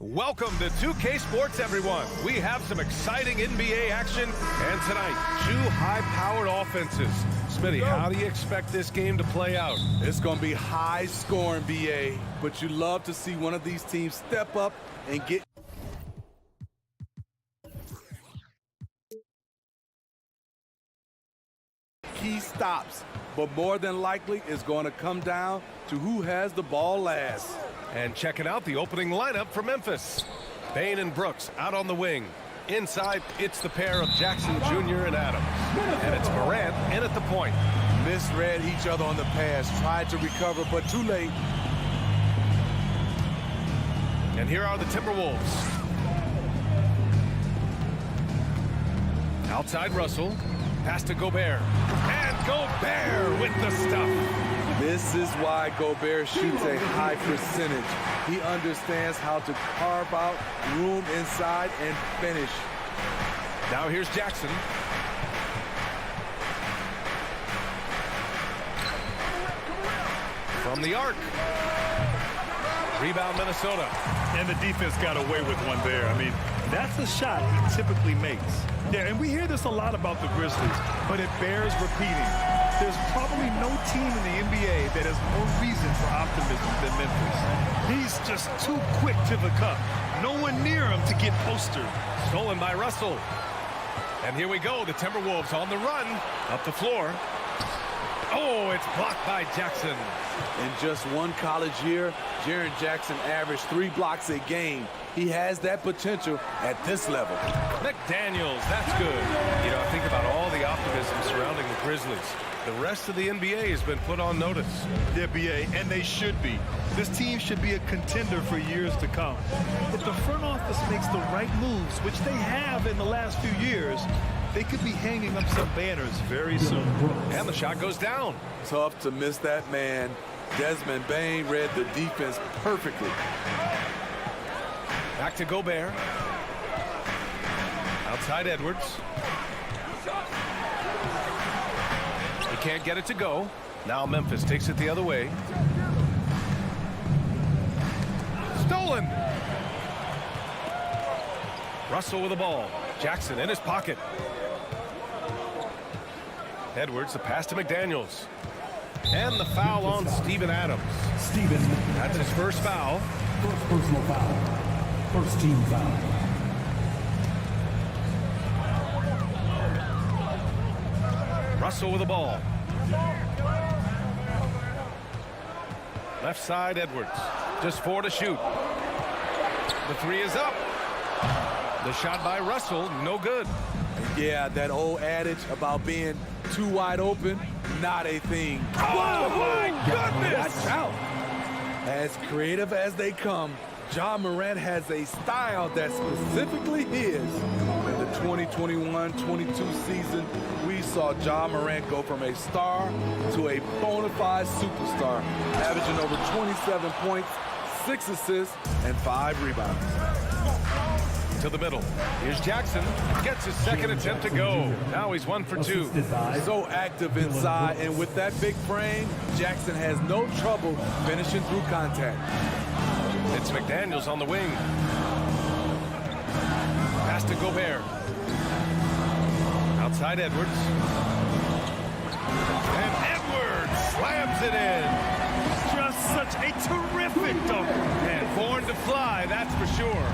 Welcome to 2K Sports, everyone. We have some exciting NBA action, and tonight, two high-powered offenses. Smitty, how do you expect this game to play out? It's going to be high-scoring, BA, but you love to see one of these teams step up and get key stops, but more than likely it's going to come down to who has the ball last. And checking out the opening lineup for Memphis. Bain and Brooks out on the wing. Inside, it's the pair of Jackson Jr. and Adams. And it's Morant in at the point. Misread each other on the pass, tried to recover, but too late. And here are the Timberwolves. Outside Russell, pass to Gobert. And Gobert with the stuff. This is why Gobert shoots a high percentage. He understands how to carve out room inside and finish. Now here's Jackson. From the arc. Rebound Minnesota. And the defense got away with one there. I mean, that's the shot he typically makes. Yeah, and we hear this a lot about the Grizzlies, but it bears repeating. There's probably no team in the NBA that has more reason for optimism than Memphis. He's just too quick to the cup. No one near him to get postered. Stolen by Russell. And here we go, the Timberwolves on the run. Up the floor. Oh, it's blocked by Jackson. In just one college year, Jaren Jackson averaged 3 blocks a game. He has that potential at this level. McDaniels, that's good. You know, think about all the optimism surrounding the Grizzlies. The rest of the NBA has been put on notice. The NBA, and they should be. This team should be a contender for years to come. If the front office makes the right moves, which they have in the last few years, they could be hanging up some banners very soon. And the shot goes down. Tough to miss that man. Desmond Bain read the defense perfectly. Back to Gobert. Outside Edwards. He can't get it to go. Now Memphis takes it the other way. Stolen. Russell with the ball. Jackson in his pocket. Edwards, the pass to McDaniels. And the foul on Steven Adams. That's his first foul. First personal foul. First team foul. Russell with the ball. Left side, Edwards. Just 4 to shoot. The 3 is up. The shot by Russell, no good. Yeah, that old adage about being too wide open, not a thing. Oh, my goodness! Watch out. As creative as they come, Ja Morant has a style that's specifically his. In the 2021-22 season, we saw Ja Morant go from a star to a bona fide superstar, averaging over 27 points, 6 assists, and 5 rebounds. To the middle. Here's Jackson. Gets his second attempt to go. Now he's 1 for 2. So active inside, and with that big frame, Jackson has no trouble finishing through contact. It's McDaniels on the wing. Pass to Gobert. Outside Edwards. And Edwards slams it in. Just such a terrific dunker. And born to fly, that's for sure.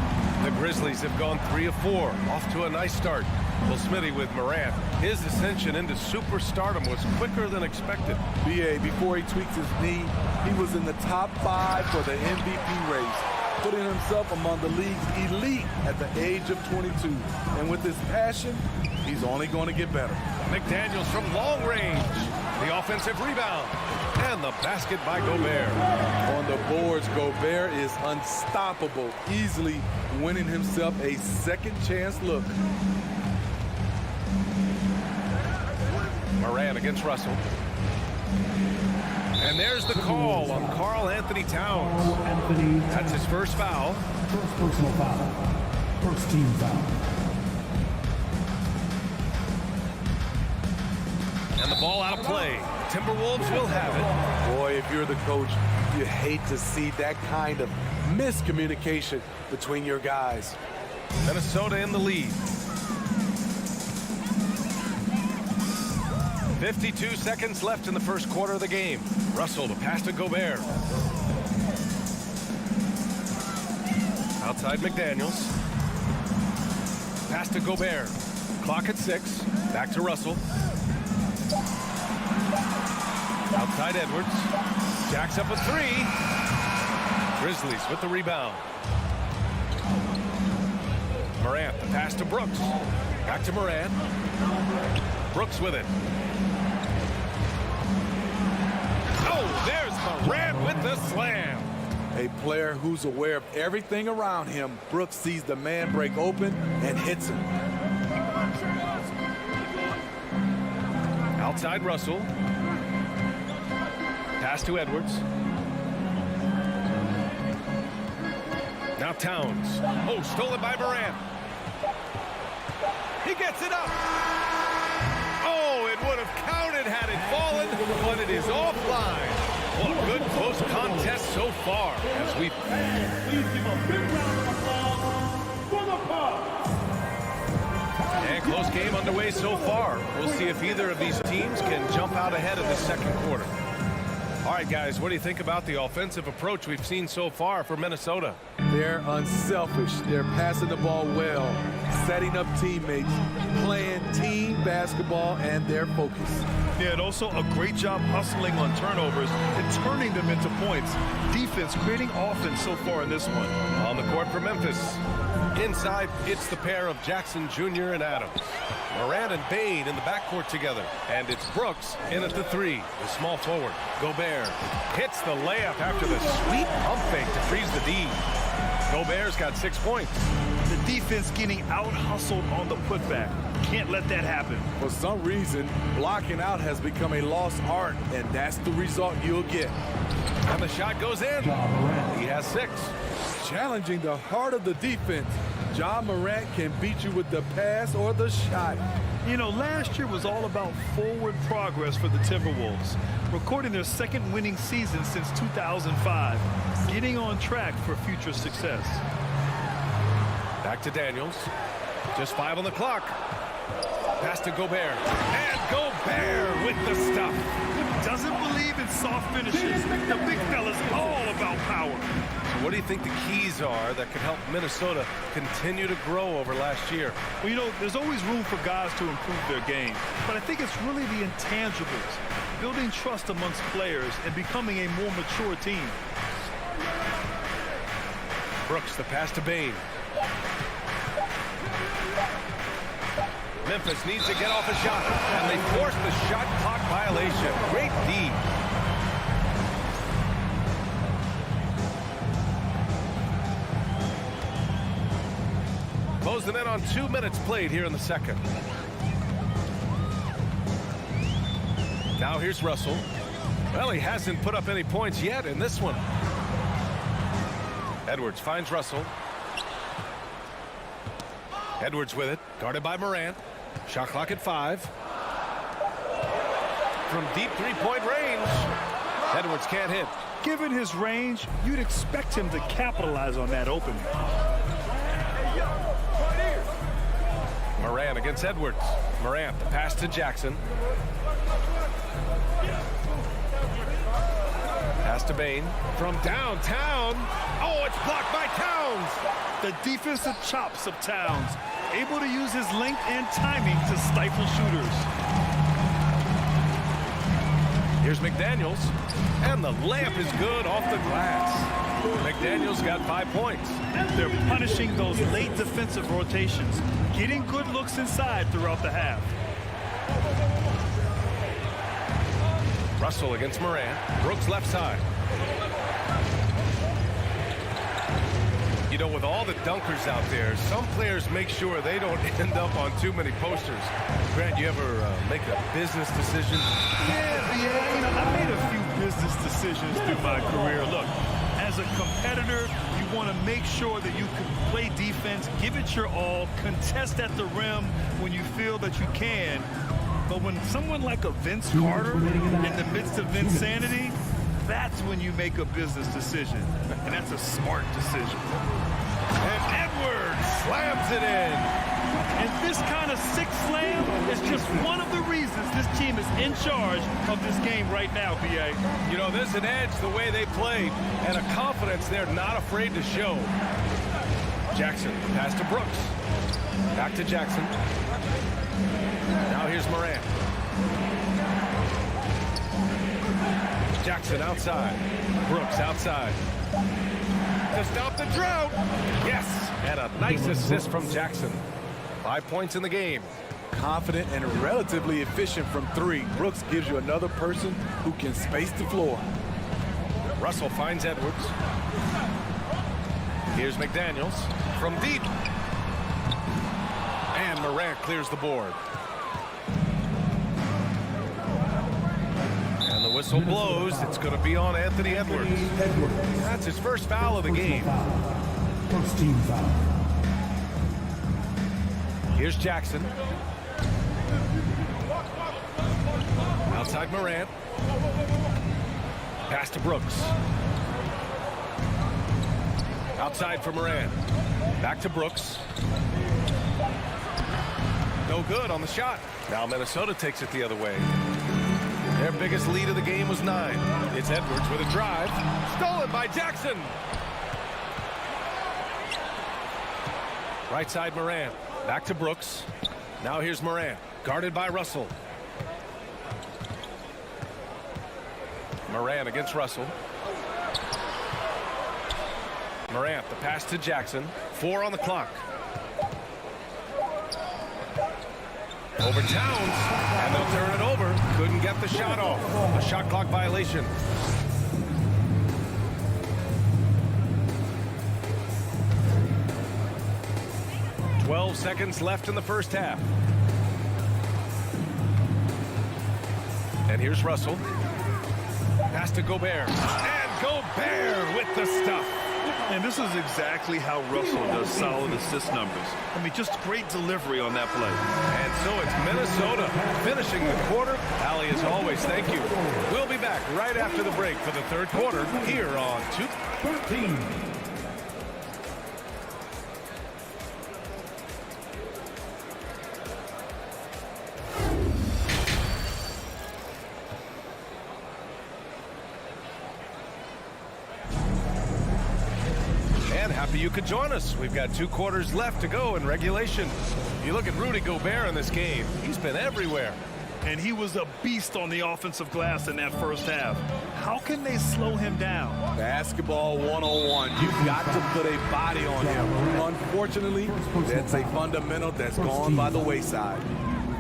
The Grizzlies have gone 3 of 4, off to a nice start. Well, Smitty, with Morant, his ascension into superstardom was quicker than expected. BA, before he tweaked his knee, he was in the top 5 for the MVP race. putting himself among the league's elite at the age of 22. And with his passion, he's only going to get better. McDaniels from long range. The offensive rebound. And the basket by Gobert. On the boards, Gobert is unstoppable, easily winning himself a second chance look. Moran against Russell. And there's the call on Karl Anthony Towns. That's his first foul. First personal foul. First team foul. And the ball out of play. Timberwolves will have it. Boy, if you're the coach, you hate to see that kind of miscommunication between your guys. Minnesota in the lead. 52 seconds left in the first quarter of the game. Russell to pass to Gobert. Outside McDaniels. Pass to Gobert. Clock at 6. Back to Russell. Outside Edwards. Jacks up a 3. Grizzlies with the rebound. Morant, the pass to Brooks. Back to Morant. Brooks with it. Oh, there's Morant with the slam. A player who's aware of everything around him. Brooks sees the man break open and hits him. Outside Russell. Pass to Edwards. Now Towns. Oh, stolen by Morant. He gets it up. Oh, it would have counted had it fallen, but it is offline. Well, a good close contest so far as we... Please give a big round of applause for the Bucks. And close game underway so far. We'll see if either of these teams can jump out ahead of the second quarter. All right, guys, what do you think about the offensive approach we've seen so far for Minnesota? They're unselfish. They're passing the ball well, setting up teammates, playing team basketball, and they're focused. Yeah, and also a great job hustling on turnovers and turning them into points. Defense creating offense so far in this one. On the court for Memphis. Inside, it's the pair of Jackson Jr. and Adams. Moran and Bane in the backcourt together. And it's Brooks in at the 3, the small forward. Gobert hits the layup after the sweet pump fake to freeze the D. Gobert's got 6 points. The defense getting out-hustled on the putback. Can't let that happen. For some reason, blocking out has become a lost art, and that's the result you'll get. And the shot goes in. He has 6. Challenging the heart of the defense. Ja Morant can beat you with the pass or the shot. You know, last year was all about forward progress for the Timberwolves, recording their second winning season since 2005, getting on track for future success. Back to Daniels. Just 5 on the clock. Pass to Gobert. And Gobert with the stuff. Doesn't believe in soft finishes. The big fella's all about power. So what do you think the keys are that could help Minnesota continue to grow over last year? Well, you know, there's always room for guys to improve their game. But I think it's really the intangibles, building trust amongst players and becoming a more mature team. Brooks, the pass to Bane. Memphis needs to get off a shot, and they force the shot clock violation. Great D. Close them in on 2 minutes played here in the second. Now here's Russell. Well, he hasn't put up any points yet in this one. Edwards finds Russell. Edwards with it, guarded by Morant. Shot clock at 5. From deep three-point range, Edwards can't hit. Given his range, you'd expect him to capitalize on that opening. Morant against Edwards. Morant, the pass to Jackson. Pass to Bane. From downtown. Oh, it's blocked by Towns. The defensive chops of Towns, able to use his length and timing to stifle shooters. Here's McDaniels. And the layup is good off the glass. McDaniel's got 5 points. They're punishing those late defensive rotations, getting good looks inside throughout the half. Russell against Moran. Brooks left side. You know, with all the dunkers out there, some players make sure they don't end up on too many posters. Grant, you ever make a business decision? Yeah, you know, I made a few business decisions through my career. Look, as a competitor, you want to make sure that you can play defense, give it your all, contest at the rim when you feel that you can. But when someone like a Vince Carter in the midst of insanity, that's when you make a business decision. And that's a smart decision. And Edwards slams it in. And this kind of sick slam is just one of the reasons this team is in charge of this game right now, B.A. You know, there's an edge the way they played and a confidence they're not afraid to show. Jackson, pass to Brooks. Back to Jackson. Now here's Moran. Jackson outside. Brooks outside. To stop the drought. Yes, and a nice assist from Jackson. 5 points in the game. Confident and relatively efficient from 3. Brooks gives you another person who can space the floor. Russell finds Edwards. Here's McDaniels from deep. And Morant clears the board. And the whistle blows. It's going to be on Anthony Edwards. That's his first foul of the game. First team foul. Here's Jackson. Outside Morant. Pass to Brooks. Outside for Morant. Back to Brooks. No good on the shot. Now Minnesota takes it the other way. Their biggest lead of the game was 9. It's Edwards with a drive. Stolen by Jackson. Right side Morant. Back to Brooks. Now here's Morant. Guarded by Russell. Morant against Russell. Morant, the pass to Jackson. 4 on the clock. Over Towns, and they'll turn it over. Couldn't get the shot off. A shot clock violation. "12 seconds left in the first half. And here's Russell. Pass to Gobert. And Gobert with the stuff. And this is exactly how Russell does solid assist numbers. I mean, just great delivery on that play. And so it's Minnesota finishing the quarter. Allie, as always, thank you. We'll be back right after the break for the third quarter here on 213. Happy you could join us. We've got 2 quarters left to go in regulation. You look at Rudy Gobert in this game. He's been everywhere. And he was a beast on the offensive glass in that first half. How can they slow him down? Basketball 101. You've got to put a body on him. Unfortunately, that's a fundamental that's gone by the wayside.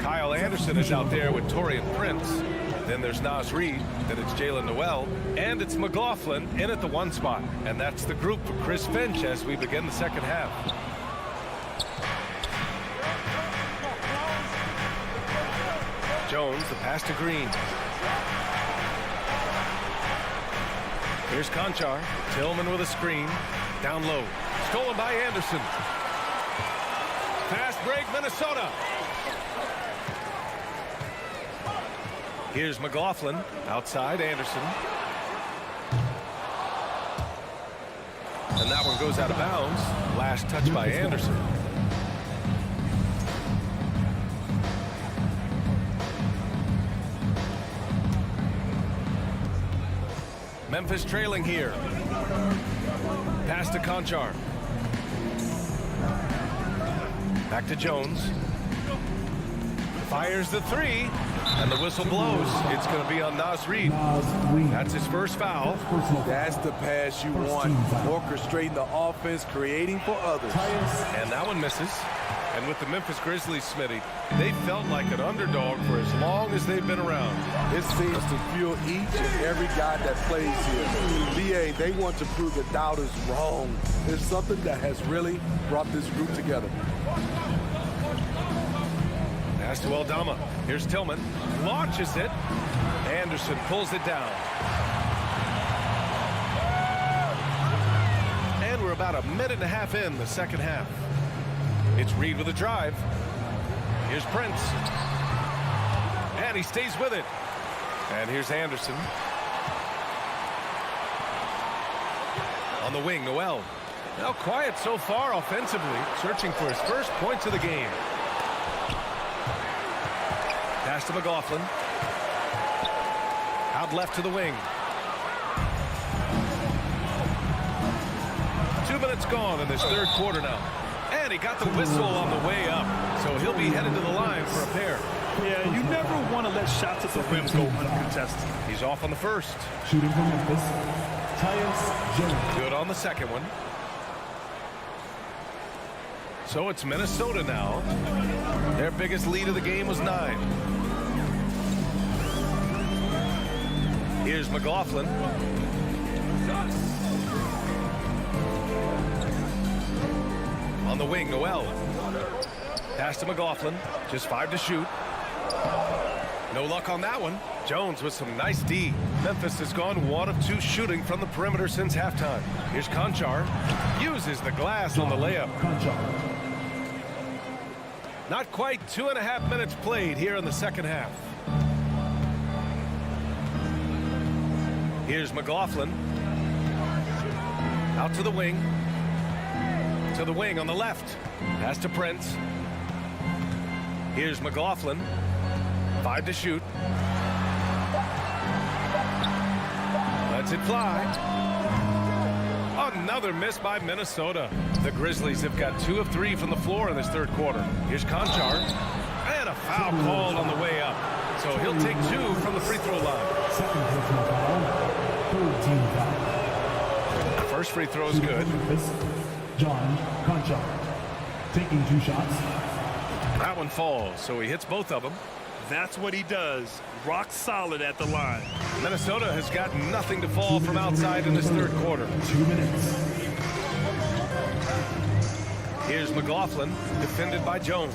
Kyle Anderson is out there with Taurean Prince. Then there's Naz Reid, then it's Jalen Noel, and it's McLaughlin in at the 1 spot. And that's the group for Chris Finch as we begin the second half. Jones, the pass to Green. Here's Conchar. Tillman with a screen. Down low. Stolen by Anderson. Fast break, Minnesota. Here's McLaughlin. Outside, Anderson. And that one goes out of bounds. Last touch by Anderson. Memphis trailing here. Pass to Conchar. Back to Jones. Fires the 3. And the whistle blows. It's going to be on Nas Reed. That's his first foul. That's the pass you want. Orchestrating the offense, creating for others. And that one misses. And with the Memphis Grizzlies, Smitty, they felt like an underdog for as long as they've been around. This seems to fuel each and every guy that plays here. BA, they want to prove the doubters wrong. It's something that has really brought this group together. Pass to Aldama. Here's Tillman. Launches it. Anderson pulls it down. And we're about a minute and a half in the second half. It's Reed with a drive. Here's Prince. And he stays with it. And here's Anderson. On the wing, Noel. Now quiet so far offensively, searching for his first points of the game. Pass to McLaughlin. Out left to the wing. 2 minutes gone in this third quarter now. And he got the whistle on the way up. So he'll be headed to the line for a pair. Yeah, you never want to let shots at the rim go uncontested. He's off on the first. Shooting from Memphis, Skijesss. Good on the second one. So it's Minnesota now. Their biggest lead of the game was 9. Here's McLaughlin. On the wing, Noel. Pass to McLaughlin. Just 5 to shoot. No luck on that one. Jones with some nice D. Memphis has gone 1 of 2 shooting from the perimeter since halftime. Here's Conchar. Uses the glass on the layup. Not quite 2.5 minutes played here in the second half. Here's McLaughlin. Out to the wing. To the wing on the left. Pass to Prince. Here's McLaughlin. 5 to shoot. Lets it fly. Another miss by Minnesota. The Grizzlies have got 2 of 3 from the floor in this third quarter. Here's Conchar. And a foul called on the way up. So he'll take 2 from the free throw line. Second personal foul. Third team foul. First free throw is good. John Conchar taking 2 shots. That one falls, so he hits both of them. That's what he does. Rock solid at the line. Minnesota has got nothing to fall from outside in this third quarter. 2 minutes. Here's McLaughlin, defended by Jones.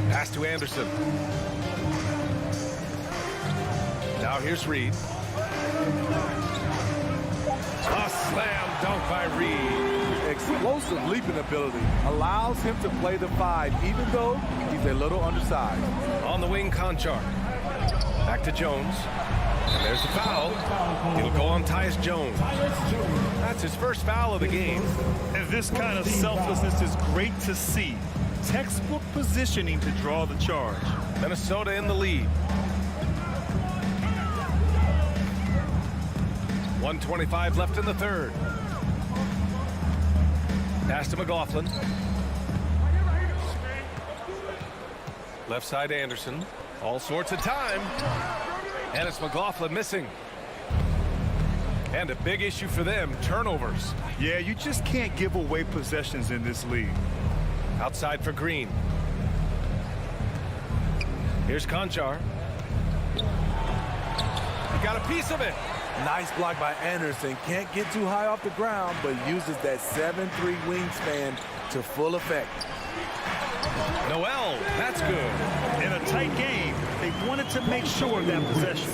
Pass to Anderson. Now here's Reed. A slam dunk by Reed. Explosive leaping ability allows him to play the 5, even though he's a little undersized. On the wing, Conchar. Back to Jones. And there's the foul. It'll go on Tyus Jones. That's his first foul of the game. And this kind of selflessness is great to see. Textbook positioning to draw the charge. Minnesota in the lead. 1:25 left in the third. Pass to McLaughlin. Left side Anderson. All sorts of time. And it's McLaughlin missing. And a big issue for them, turnovers. Yeah, you just can't give away possessions in this league. Outside for Green. Here's Conchar. He got a piece of it. Nice block by Anderson. Can't get too high off the ground, but uses that 7'3" wingspan to full effect. Noel, that's good. In a tight game, they wanted to make sure of that possession.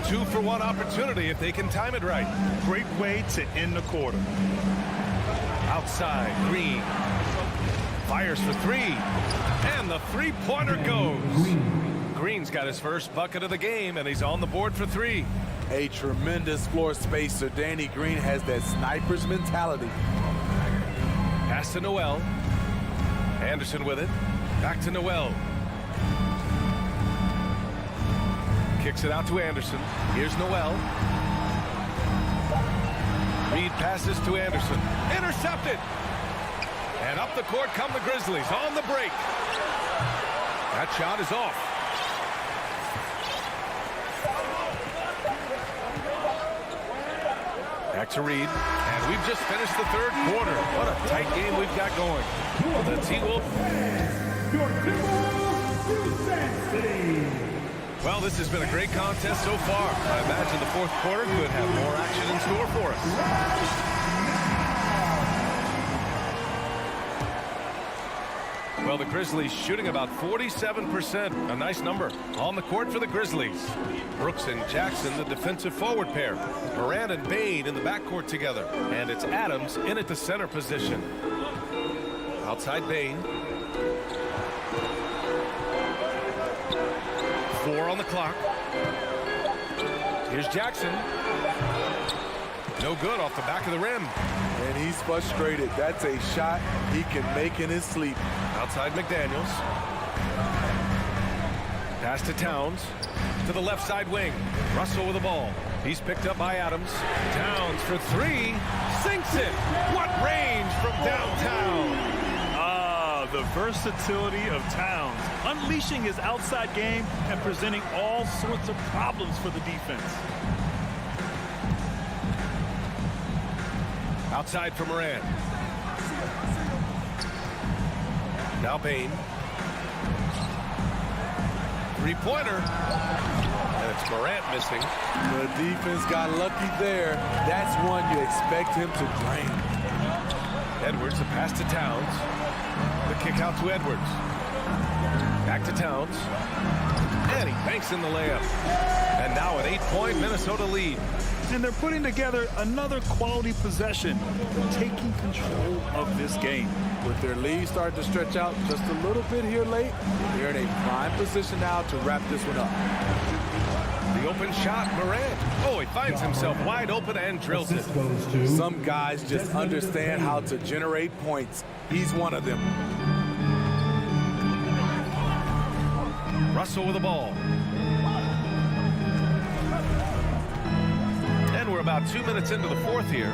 2-for-1 opportunity if they can time it right. Great way to end the quarter. Outside, Green. Fires for 3. And the three-pointer goes. Green's got his first bucket of the game, and he's on the board for 3. A tremendous floor spacer. Danny Green has that sniper's mentality. Pass to Noel. Anderson with it. Back to Noel. Kicks it out to Anderson. Here's Noel. Reed passes to Anderson. Intercepted. And up the court come the Grizzlies on the break. That shot is off. Back to Reed. And we've just finished the third quarter. What a tight game we've got going. The T-Wolves. Well, this has been a great contest so far. I imagine the fourth quarter could have more action in store for us. Well, the Grizzlies shooting about 47%. A nice number. On the court for the Grizzlies. Brooks and Jackson, the defensive forward pair. Moran and Bain in the backcourt together. And it's Adams in at the center position. Outside Bain. 4 on the clock. Here's Jackson. No good off the back of the rim. And he's frustrated. That's a shot he can make in his sleep. Outside McDaniels. Pass to Towns. To the left side wing. Russell with the ball. He's picked up by Adams. Towns for 3. Sinks it. What range from downtown. The versatility of Towns, unleashing his outside game and presenting all sorts of problems for the defense. Outside for Moran. Now Bain. Three-pointer. And it's Morant missing. The defense got lucky there. That's one you expect him to drain. Edwards, a pass to Towns. The kick out to Edwards. Back to Towns. And he banks in the layup. And now an 8-point Minnesota lead. And they're putting together another quality possession, taking control of this game. With their lead starting to stretch out just a little bit here late, they're in a prime position now to wrap this one up. The open shot, Moran. Oh, he finds himself wide open and drills it. Some guys just understand how to generate points. He's one of them. Russell with the ball. And we're about 2 minutes into the fourth here.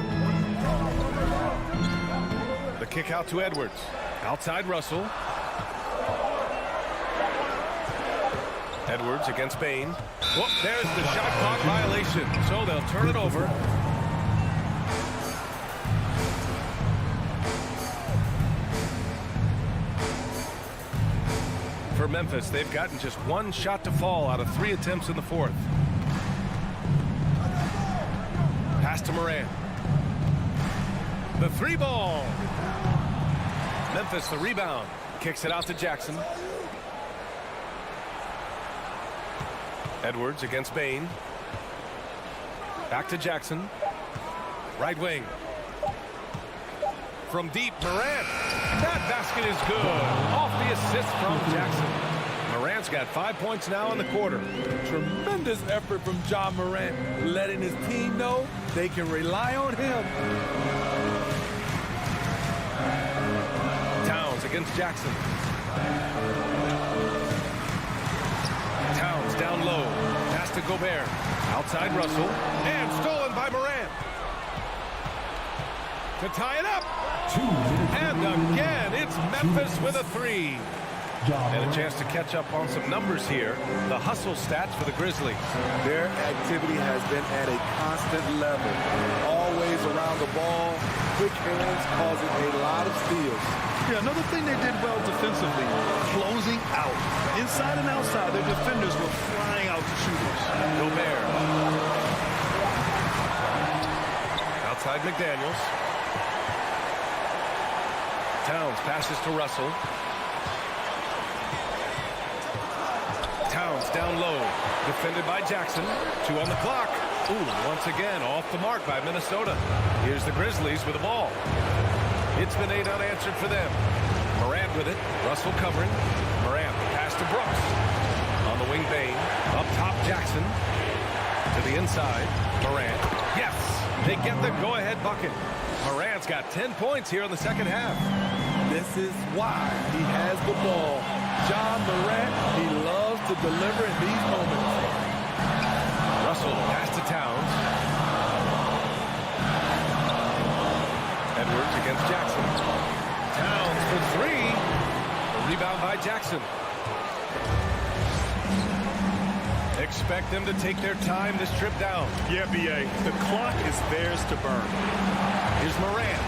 The kick out to Edwards. Outside Russell. Edwards against Bain. Whoop, there's the shot clock violation. So they'll turn it over. For Memphis, they've gotten just one shot to fall out of 3 attempts in the fourth. Pass to Moran. The 3-ball. Memphis the rebound. Kicks it out to Jackson. Edwards against Bain. Back to Jackson. Right wing. From deep, Morant. That basket is good. Off the assist from Jackson. Morant's got 5 points now in the quarter. Tremendous effort from John Morant, letting his team know they can rely on him. Towns against Jackson. Towns down low. Pass to Gobert. Outside Russell. And stolen by Morant. To tie it up. And again, it's Memphis with a 3. And a chance to catch up on some numbers here. The hustle stats for the Grizzlies. Their activity has been at a constant level. Always around the ball. Quick hands causing a lot of steals. Yeah, another thing they did well defensively, closing out. Inside and outside, their defenders were flying out to shooters. Gobert. Outside McDaniels. Towns passes to Russell. Towns down low. Defended by Jackson. 2 on the clock. Ooh, once again off the mark by Minnesota. Here's the Grizzlies with the ball. It's been 8 unanswered for them. Morant with it. Russell covering. Morant pass to Brooks. On the wing, Bain. Up top, Jackson. To the inside. Morant. Yes! They get the go-ahead bucket. Morant's got 10 points here in the second half. This is why he has the ball. John Morant, he loves to deliver in these moments. Russell pass to Towns. Edwards against Jackson. Towns for 3. A rebound by Jackson. expect them to take their time this trip down. Yeah, B.A., the clock is theirs to burn. Here's Moran.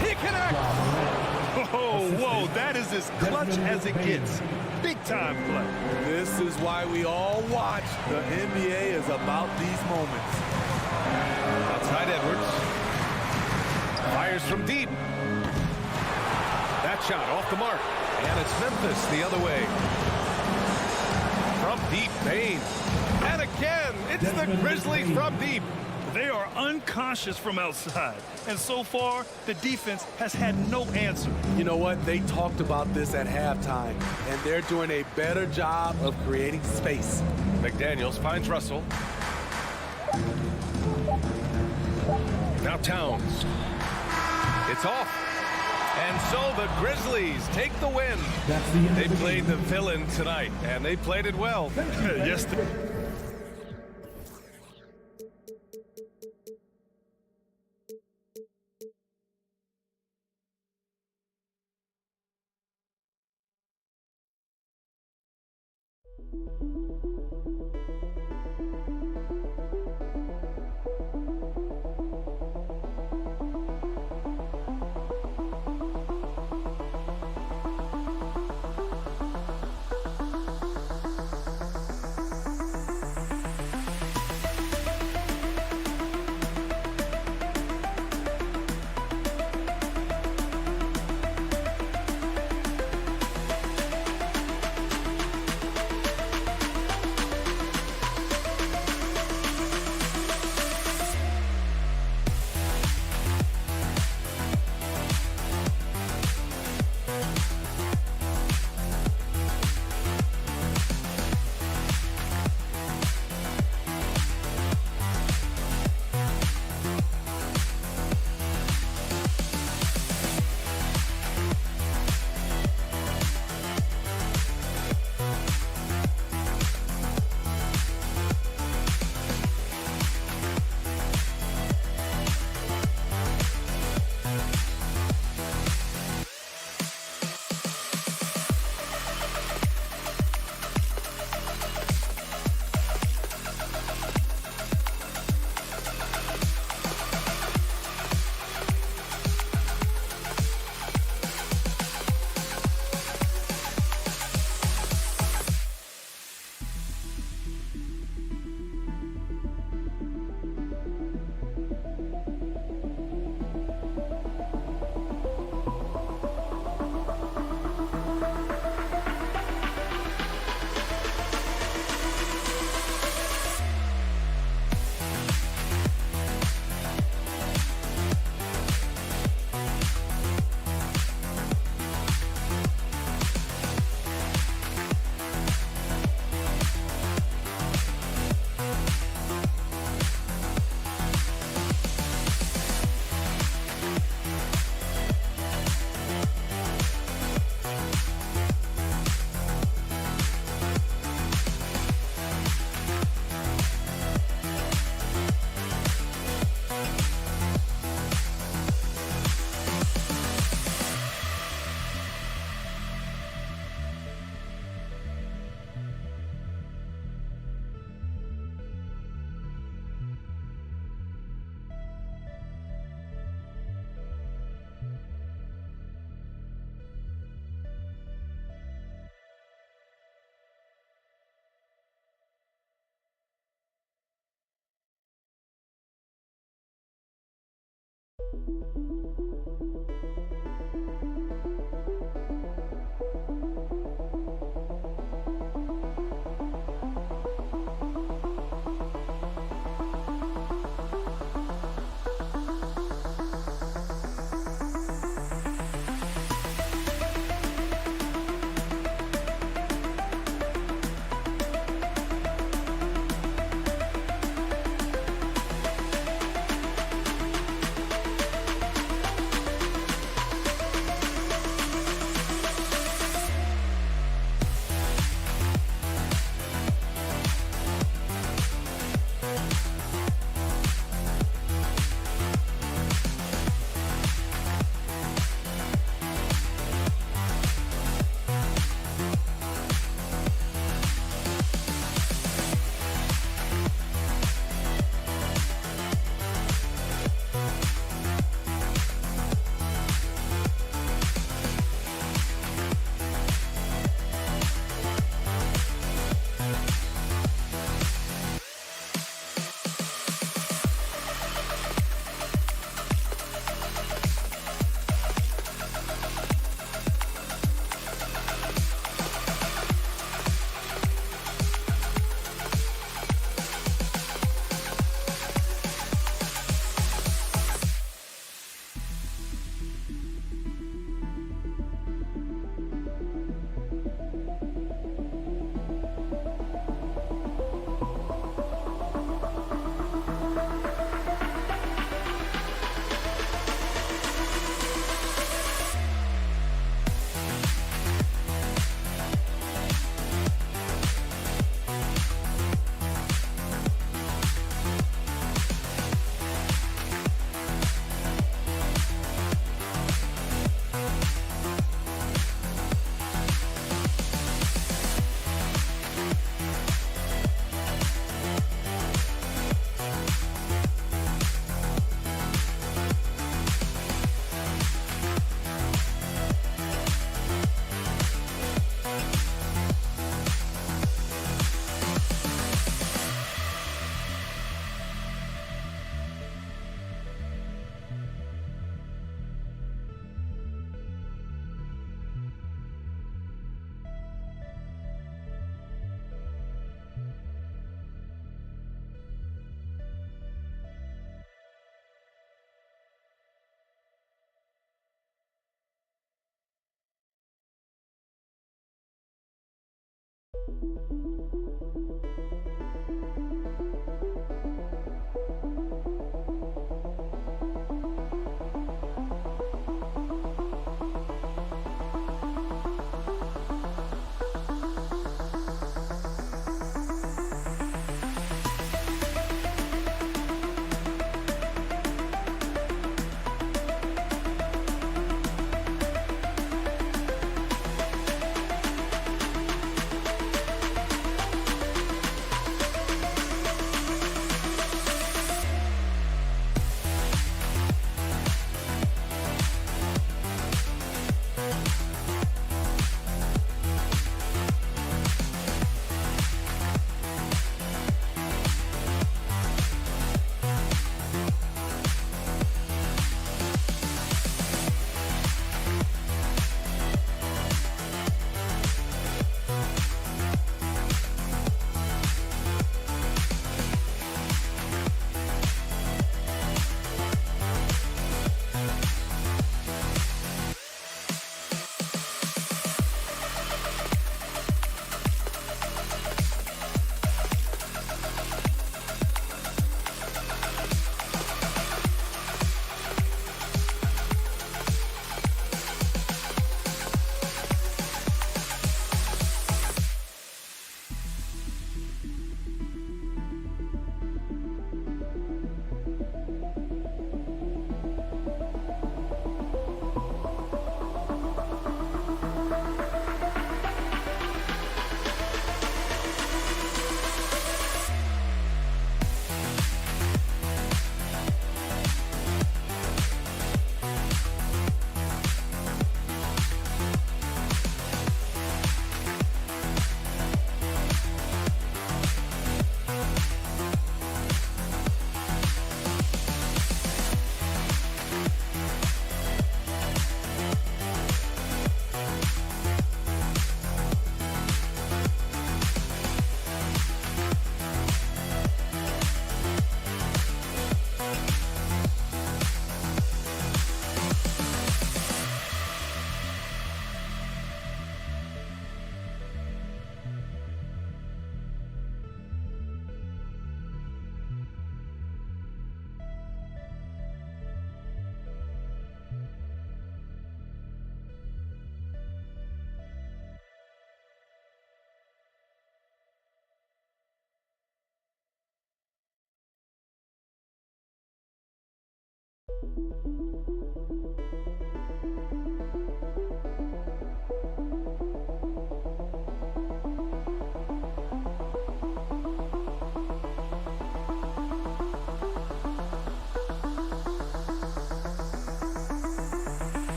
He connects! Oh, whoa, that is as clutch as it gets. Big time play. This is why we all watch. The NBA is about these moments. Outside Edwards. Fires from deep. That shot off the mark. And it's Memphis the other way. From deep, Bain. And again, it's the Grizzlies from deep. They are unconscious from outside. And so far, the defense has had no answer. You know what? They talked about this at halftime, and they're doing a better job of creating space. McDaniels finds Russell. Now Towns. It's off. And so the Grizzlies take the win. That's the end They of the played game. the villain tonight, and they played it well. Yes,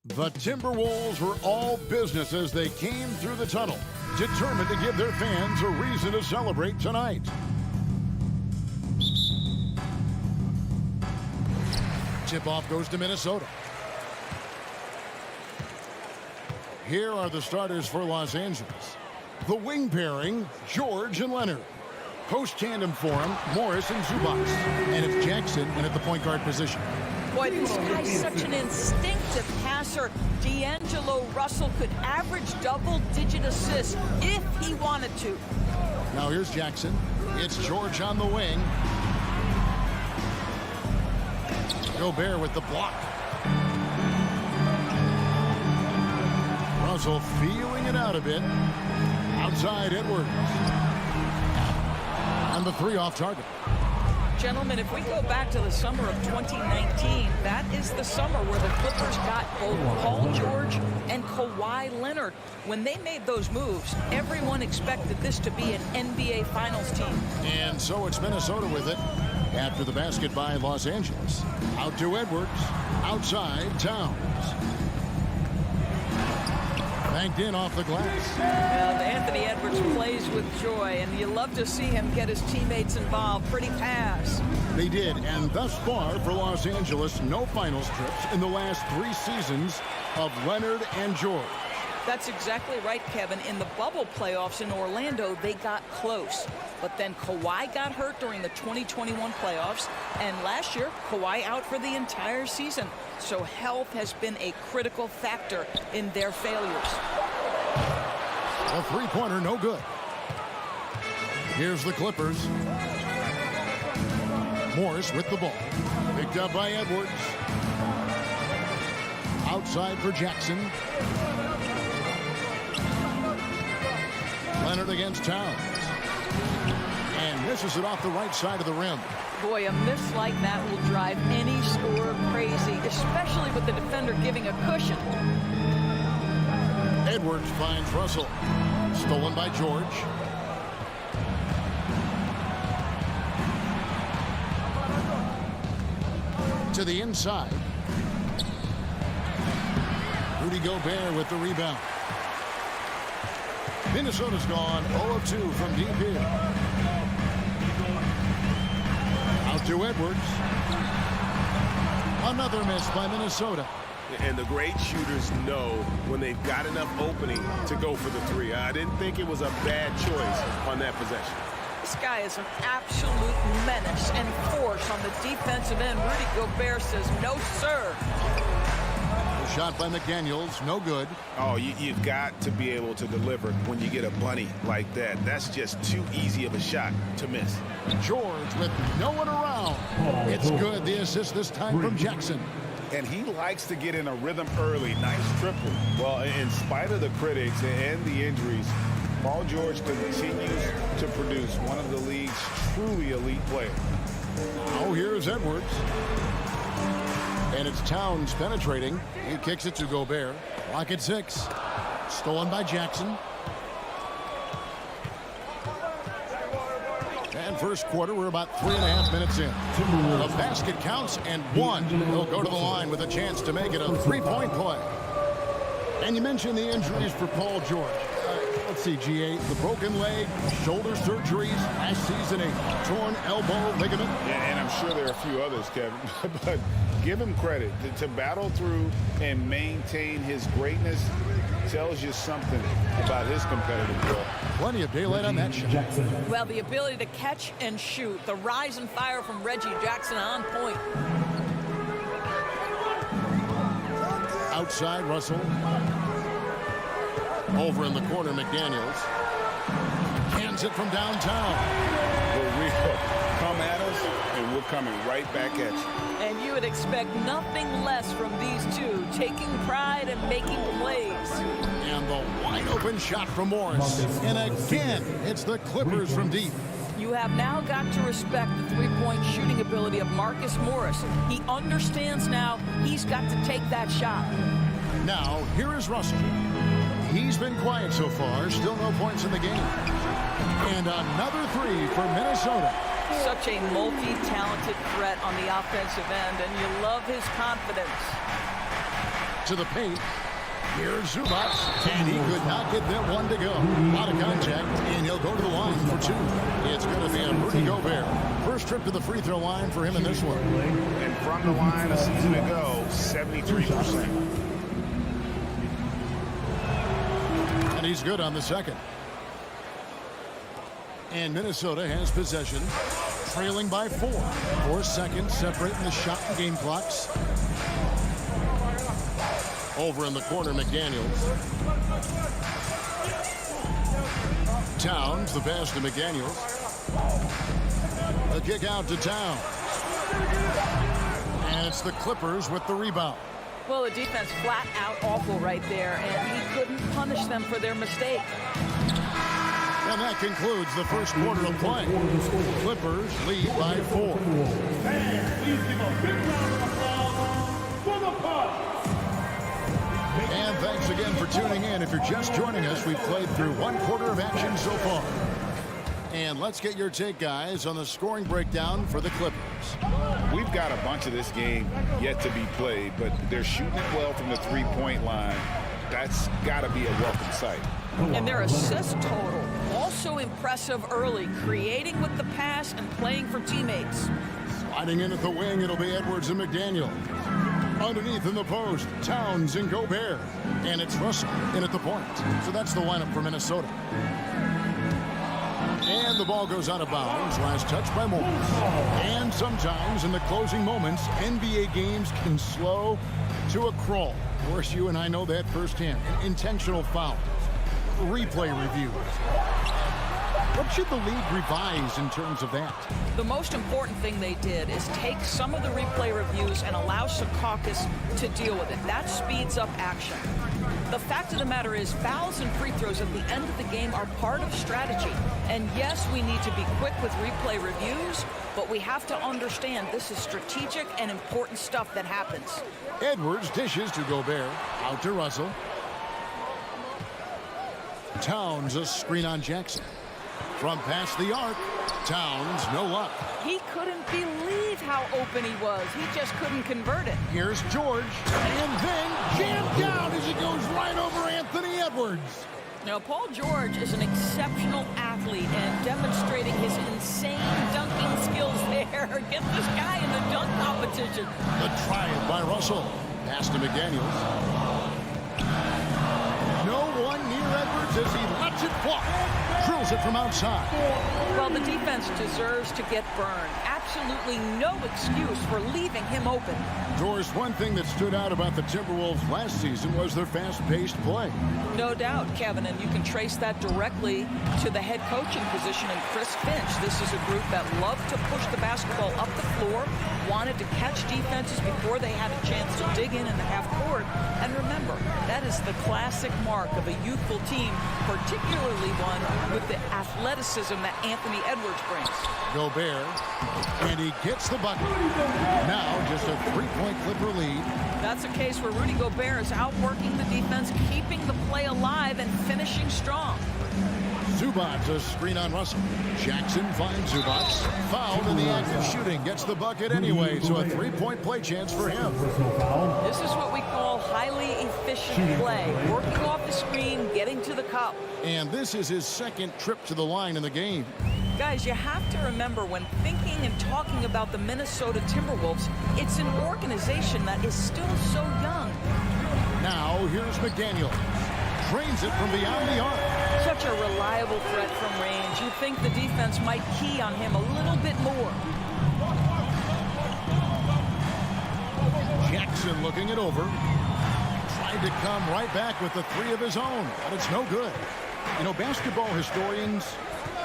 The Timberwolves were all business as they came through the tunnel, determined to give their fans a reason to celebrate tonight. Tip-off goes to Minnesota. Here are the starters for Los Angeles. The wing pairing, George and Leonard. Post tandem for him, Morris and Zubac. And it's Jackson in at the point guard position. Boy, this guy's such an instinctive passer. D'Angelo Russell could average double-digit assists if he wanted to. Now here's Jackson. It's George on the wing. Gobert with the block. Russell feeling it out a bit. Outside Edwards. And the three off target. Gentlemen, if we go back to the summer of 2019, that is the summer where the Clippers got both Paul George and Kawhi Leonard. When they made those moves, everyone expected this to be an NBA Finals team. And so it's Minnesota with it after the basket by Los Angeles. Out to Edwards. Outside Towns. Banked in off the glass. Well, Anthony Edwards plays with joy, and you love to see him get his teammates involved. Pretty pass. They did, and thus far for Los Angeles, no finals trips in the last 3 seasons of Leonard and George. That's exactly right, Kevin. In the bubble playoffs in Orlando, they got close. But then Kawhi got hurt during the 2021 playoffs, and last year, Kawhi out for the entire season. So health has been a critical factor in their failures. A three-pointer, no good. Here's the Clippers. Morris with the ball. Picked up by Edwards. Outside for Jackson. Leonard against Towns. And misses it off the right side of the rim. Boy, a miss like that will drive any scorer crazy, especially with the defender giving a cushion. Edwards finds Russell. Stolen by George. To the inside. Rudy Gobert with the rebound. Minnesota's gone 0 of 2 from deep here. Out to Edwards. Another miss by Minnesota. And the great shooters know when they've got enough opening to go for the three. I didn't think it was a bad choice on that possession. This guy is an absolute menace and force on the defensive end. Rudy Gobert says, no, sir. Shot by McDaniels, no good. Oh, you've got to be able to deliver when you get a bunny like that. That's just too easy of a shot to miss. George with no one around. It's good. The assist this time from Jackson. And he likes to get in a rhythm early. Nice triple. Well, in spite of the critics and the injuries, Paul George continues to produce one of the league's truly elite players. Oh, here's Edwards. And it's Towns penetrating. He kicks it to Gobert. Clock at 6. Stolen by Jackson. And first quarter, we're about 3.5 minutes in. The basket counts and 1. He'll go to the line with a chance to make it a 3-point play. And you mentioned the injuries for Paul George. Let's see, GA, the broken leg, shoulder surgeries, last season a torn elbow ligament. And I'm sure there are a few others, Kevin, but give him credit. To battle through and maintain his greatness tells you something about his competitive growth. Plenty of daylight on that shot. Well, the ability to catch and shoot, the rise and fire from Reggie Jackson on point. Outside, Russell. Over in the corner, McDaniels. Cans it from downtown. We're real. Come at us, and we're coming right back at you. And you would expect nothing less from these two, taking pride and making plays. And the wide open shot from Morris. And again, it's the Clippers from deep. You have now got to respect the three-point shooting ability of Marcus Morris. He understands now he's got to take that shot. Now, here is Russell. He's been quiet so far, still no points in the game. And another 3 for Minnesota. Such a multi-talented threat on the offensive end, and you love his confidence. to the paint. Here's Zubats, and he could not get that one to go. A lot of contact, and he'll go to the line for two. It's going to be a Rudy Gobert. First trip to the free throw line for him in this one. And from the line a season ago, 73%. And he's good on the second. And Minnesota has possession, trailing by 4. 4 seconds separating the shot and game clocks. Over in the corner, McDaniels. Towns, the pass to McDaniels. The kick out to Towns. And it's the Clippers with the rebound. Well, the defense flat out awful right there, and he couldn't punish them for their mistake. And that concludes the first quarter of play. Clippers lead by 4. Fans, please give a big round of applause for the Bucks. And thanks again for tuning in. If you're just joining us, we've played through one quarter of action so far. And let's get your take, guys, on the scoring breakdown for the Clippers. We've got a bunch of this game yet to be played, but they're shooting it well from the three-point line. That's got to be a welcome sight. And their assist total, also impressive early, creating with the pass and playing for teammates. Sliding in at the wing, it'll be Edwards and McDaniel. Underneath in the post, Towns and Gobert. And it's Russell in at the point. So that's the lineup for Minnesota. And the ball goes out of bounds. Last touch by Moore. And sometimes in the closing moments, NBA games can slow to a crawl. Of course, you and I know that firsthand. Intentional fouls. Replay reviews. What should the league revise in terms of that? The most important thing they did is take some of the replay reviews and allow Skijesss to deal with it. That speeds up action. The fact of the matter is fouls and free throws at the end of the game are part of strategy. And yes, we need to be quick with replay reviews, but we have to understand this is strategic and important stuff that happens. Edwards dishes to Gobert. Out to Russell. Towns, a screen on Jackson. From past the arc, Towns, no luck. He couldn't believe how open he was. He just couldn't convert it. Here's George, and then jammed down as he goes right over Anthony Edwards. Now, Paul George is an exceptional athlete and demonstrating his insane dunking skills there. Get this guy in the dunk competition. The try by Russell. Pass to McDaniels. No one near Edwards as he lets it fly. Drills it from outside. Well, the defense deserves to get burned. Absolutely no excuse for leaving him open. Doris, one thing that stood out about the Timberwolves last season was their fast-paced play. No doubt, Kevin, and you can trace that directly to the head coaching position in Chris Finch. This is a group that loved to push the basketball up the floor, wanted to catch defenses before they had a chance to dig in the half court. And remember, that is the classic mark of a youthful team, particularly one with the athleticism that Anthony Edwards brings. Gobert, and he gets the bucket. Now just a three-point Clipper lead. That's a case where Rudy Gobert is outworking the defense, keeping the play alive and finishing strong. Zubats, a screen on Russell. Jackson finds Zubats. Fouled in the act of shooting. Gets the bucket anyway, so a three-point play chance for him. This is what we call highly efficient play. Working off the screen, getting to the cup. And this is his second trip to the line in the game. Guys, you have to remember when thinking and talking about the Minnesota Timberwolves, it's an organization that is still so young. Now, here's McDaniel. Drains it from beyond the arc. Such a reliable threat from range. You think the defense might key on him a little bit more. Jackson looking it over. Tried to come right back with the three of his own, but it's no good. You know, basketball historians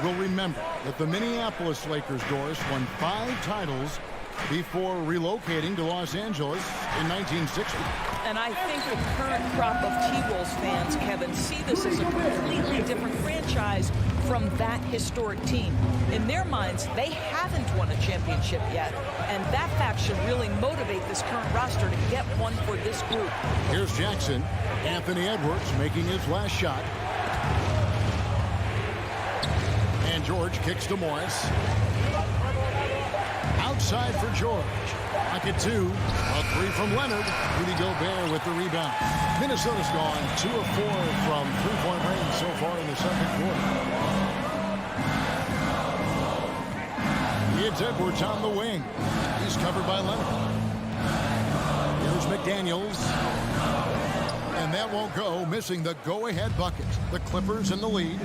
will remember that the Minneapolis Lakers, Doris, won 5 titles before relocating to Los Angeles in 1960. And I think the current crop of T-Wolves fans, Kevin, see this as a completely different franchise from that historic team. In their minds, they haven't won a championship yet, and that fact should really motivate this current roster to get one for this group. Here's Jackson. Anthony Edwards making his last shot. And George kicks to Morris. Outside for George. A Back at 2. A 3 from Leonard. Rudy Gobert with the rebound. Minnesota's gone 2 of 4 from three-point range so far in the second quarter. It's Edwards on the wing. He's covered by Leonard. Here's McDaniels. And that won't go, missing the go-ahead bucket. The Clippers in the lead.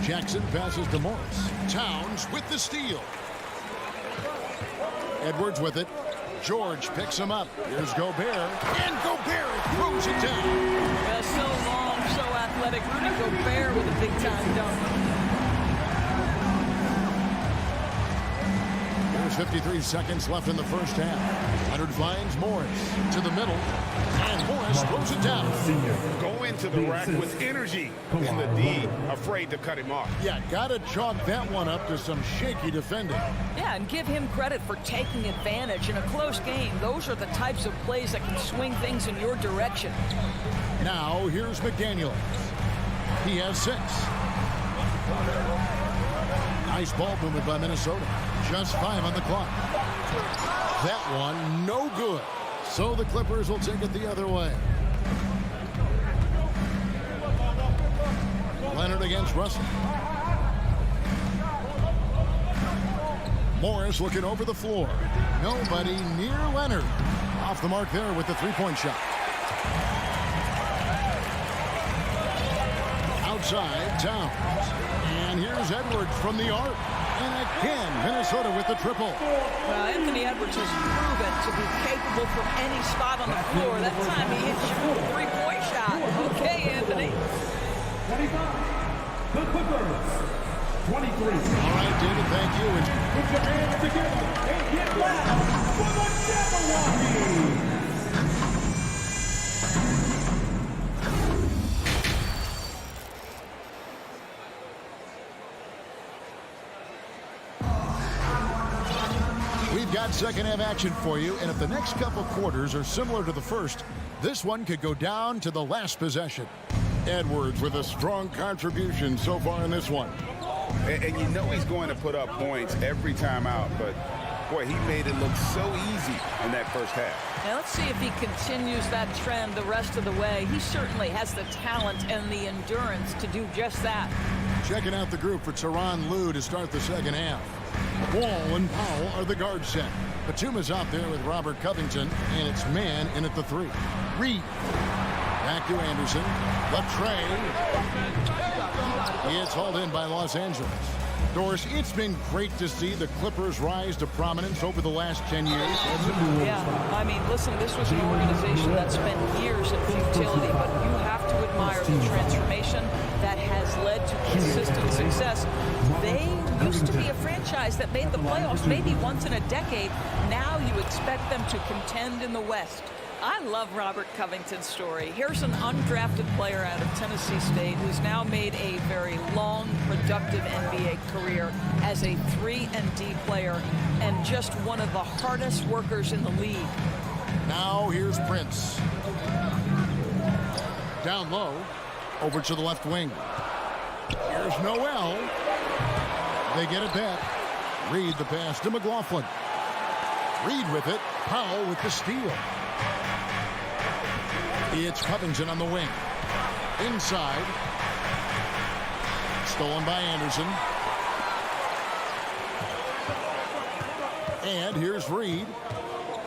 Jackson passes to Morris. Towns with the steal. Edwards with it. George picks him up. Here's Gobert. And Gobert throws it down. Well, so long, so athletic. Rudy Gobert with a big-time dunk. There's 53 seconds left in the first half. Leonard finds Morris to the middle. And Morris throws it down. Go into the rack with energy. And the D afraid to cut him off. Yeah, got to chalk that one up to some shaky defending. Yeah, and give him credit for taking advantage in a close game. Those are the types of plays that can swing things in your direction. Now, here's McDaniels. He has 6. Nice ball movement by Minnesota. Just 5 on the clock. That one, no good. So the Clippers will take it the other way. Leonard against Russell. Morris looking over the floor. Nobody near Leonard. Off the mark there with the three-point shot. Outside, Towns. And here's Edwards from the arc. And again, Minnesota with the triple. Anthony Edwards has proven to be capable from any spot on the floor. That time he hit you a three-point shot. Okay, Anthony. 25. The Clippers. 23. All right, David, thank you. Put your hands together and get loud for the Jabberwocky. We've got second half action for you, and if the next couple quarters are similar to the first, this one could go down to the last possession. Edwards with a strong contribution so far in this one. And you know he's going to put up points every time out, but boy, he made it look so easy in that first half. Now let's see if he continues that trend the rest of the way. He certainly has the talent and the endurance to do just that. Checking out the group for SuperLu to start the second half. Wall and Powell are the guard set. Batuma's out there with Robert Covington, and it's man in at the 3. Reed. Back to Anderson. The tray. It's hauled in by Los Angeles. Doris, it's been great to see the Clippers rise to prominence over the last 10 years. Yeah, I mean, listen, this was an organization that spent years in futility, but you have to admire the transformation that has led to consistent success. They used to be a franchise that made the playoffs maybe once in a decade. Now you expect them to contend in the West. I love Robert Covington's story. Here's an undrafted player out of Tennessee State who's now made a very long, productive NBA career as a 3-and-D player and just one of the hardest workers in the league. Now here's Prince. Down low, over to the left wing. Here's Noel. They get it back. Reed the pass to McLaughlin. Reed with it. Powell with the steal. It's Covington on the wing. Inside. Stolen by Anderson. And here's Reed.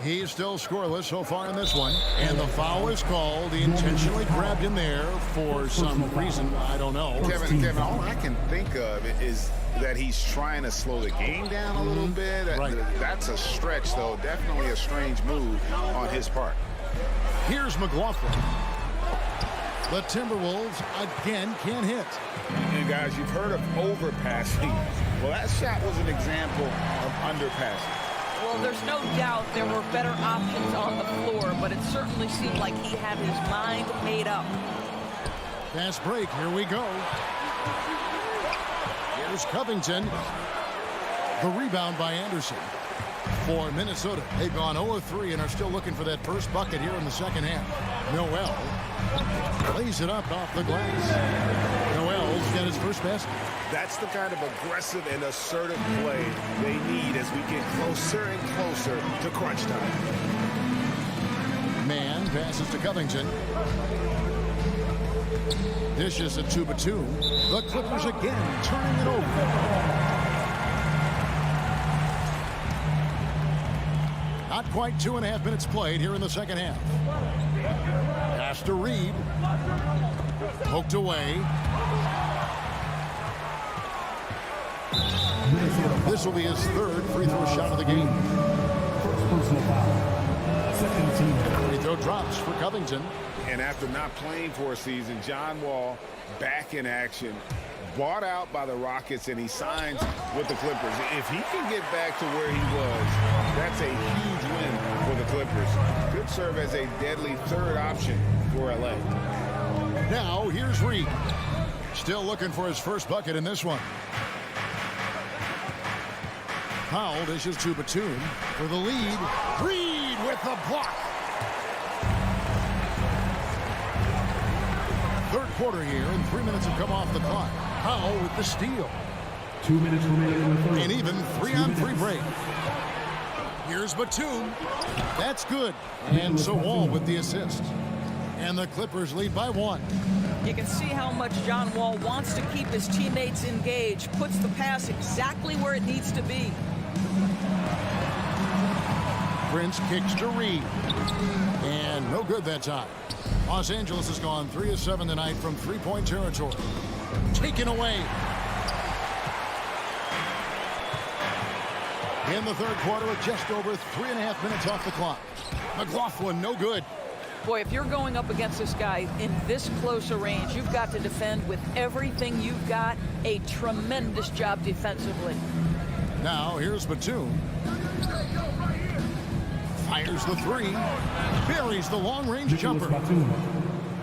He's still scoreless so far in this one. And the foul is called. He intentionally grabbed him there for some reason. I don't know. Kevin, all I can think of is that he's trying to slow the game down a little bit. Right. That's a stretch, though. Definitely a strange move on his part. Here's McLaughlin. The Timberwolves again can't hit. And guys, you've heard of overpassing. Well, that shot was an example of underpassing. Well, there's no doubt there were better options on the floor, but it certainly seemed like he had his mind made up. Fast break, here we go. Here's Covington. The rebound by Anderson. For Minnesota, they've gone 0-3 and are still looking for that first bucket here in the second half. Noel lays it up off the glass. Noel's got his first basket. That's the kind of aggressive and assertive play they need as we get closer and closer to crunch time. Man passes to Covington. Dishes at 2 Batum. The Clippers again turning it over. Not quite 2.5 minutes played here in the second half. Pass to Reed. Poked away. This will be his third free throw shot of the game. First personal foul. Second team. Free throw drops for Covington. And after not playing for a season, John Wall back in action, bought out by the Rockets, and he signs with the Clippers. If he can get back to where he was, that's a huge win for the Clippers. Could serve as a deadly third option for LA. Now here's Reed. Still looking for his first bucket in this one. Powell dishes to Batum for the lead. Reed with the block. Third quarter here, and 3 minutes have come off the clock. Powell with the steal. 2 minutes remaining in the third. And even 3-on-3 break. Here's Batum. That's good. And so Wall with the assist. And the Clippers lead by 1. You can see how much John Wall wants to keep his teammates engaged, puts the pass exactly where it needs to be. Prince kicks to Reed. And no good that time. Los Angeles has gone 3 of 7 tonight from three-point territory. Taken away. In the third quarter, with just over 3.5 minutes off the clock. McLaughlin, no good. Boy, if you're going up against this guy in this close a range, you've got to defend with everything you've got. A tremendous job defensively. Now, here's Batum. Fires the three. Buries the long-range jumper.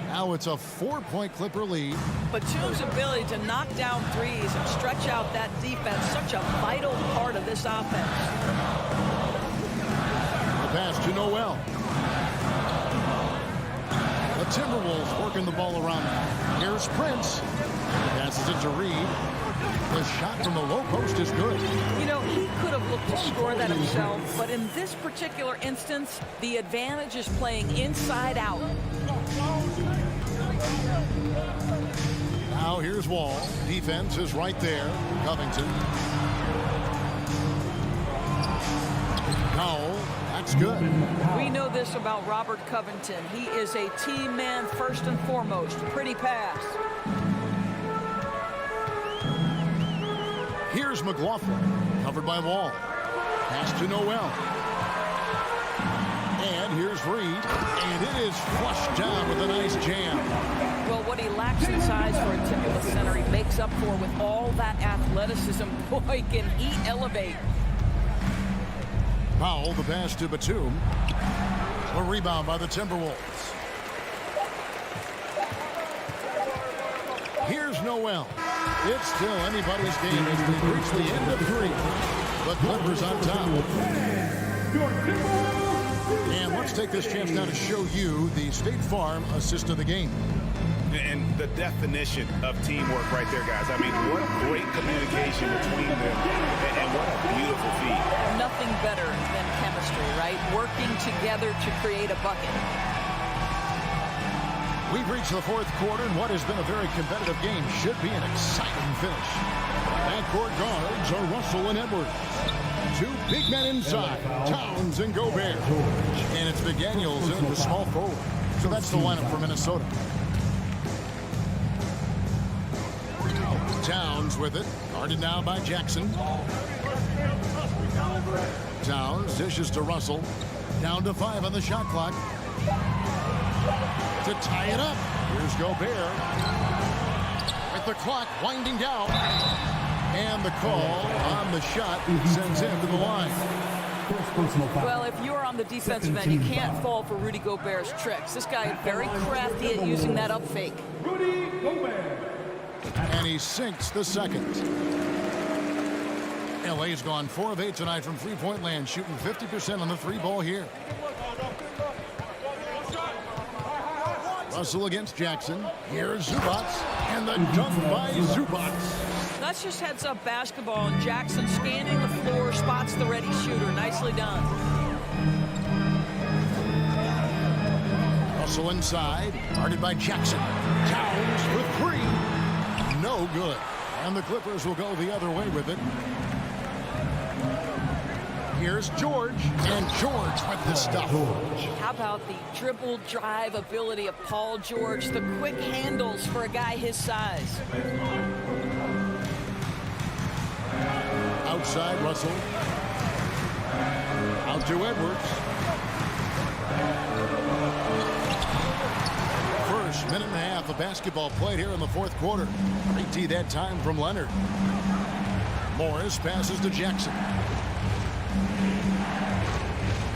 Now it's a 4-point Clipper lead. Batum's ability to knock down threes and stretch out that defense, such a vital part of this offense. The pass to Noel. The Timberwolves working the ball around. Here's Prince. Passes it to Reed. The shot from the low post is good. You know, he could have looked to score that himself, but in this particular instance, the advantage is playing inside out. Now here's Wall. Defense is right there. Covington. Powell. That's good. We know this about Robert Covington. He is a team man first and foremost. Pretty pass. Here's McLaughlin. Covered by Wall. Pass to Noel. And here's Reed. And it is flushed down with a nice jam. Well, what he lacks in size for a typical center, he makes up for with all that athleticism. Boy, can he elevate. Powell, the pass to Batum. A rebound by the Timberwolves. Here's Noel. It's still anybody's game as we reach the end of 3. The Clippers on top. And let's take this chance now to show you the State Farm assist of the game. And the definition of teamwork right there, guys. I mean, what great communication between them, and what a beautiful feat. Nothing better than chemistry, right? Working together to create a bucket. We've reached the fourth quarter, and what has been a very competitive game should be an exciting finish. Backcourt guards are Russell and Edwards. 2 big men inside, Towns and Gobert. And it's McDaniels in the small forward. So that's the lineup for Minnesota. Towns with it, guarded now by Jackson. Towns dishes to Russell. Down to 5 on the shot clock. To tie it up. Here's Gobert. With the clock winding down. And the call on the shot sends him to the line. Well, if you're on the defensive end, you can't fall for Rudy Gobert's tricks. This guy is very crafty at using that up fake. Rudy Gobert. And he sinks the second. LA's gone 4 of 8 tonight from three-point land, shooting 50% on the 3 ball here. Russell against Jackson. Here's Zubats. And the dunk by Zubats. That's just heads-up basketball, and Jackson scanning the floor, spots the ready shooter. Nicely done. Russell inside, guarded by Jackson. Towns for three. No good. And the Clippers will go the other way with it. Here's George, and George with the stuff. How about the dribble drive ability of Paul George, the quick handles for a guy his size. Outside, Russell. Out to Edwards. First minute and a half of basketball played here in the fourth quarter. 3T that time from Leonard. Morris passes to Jackson.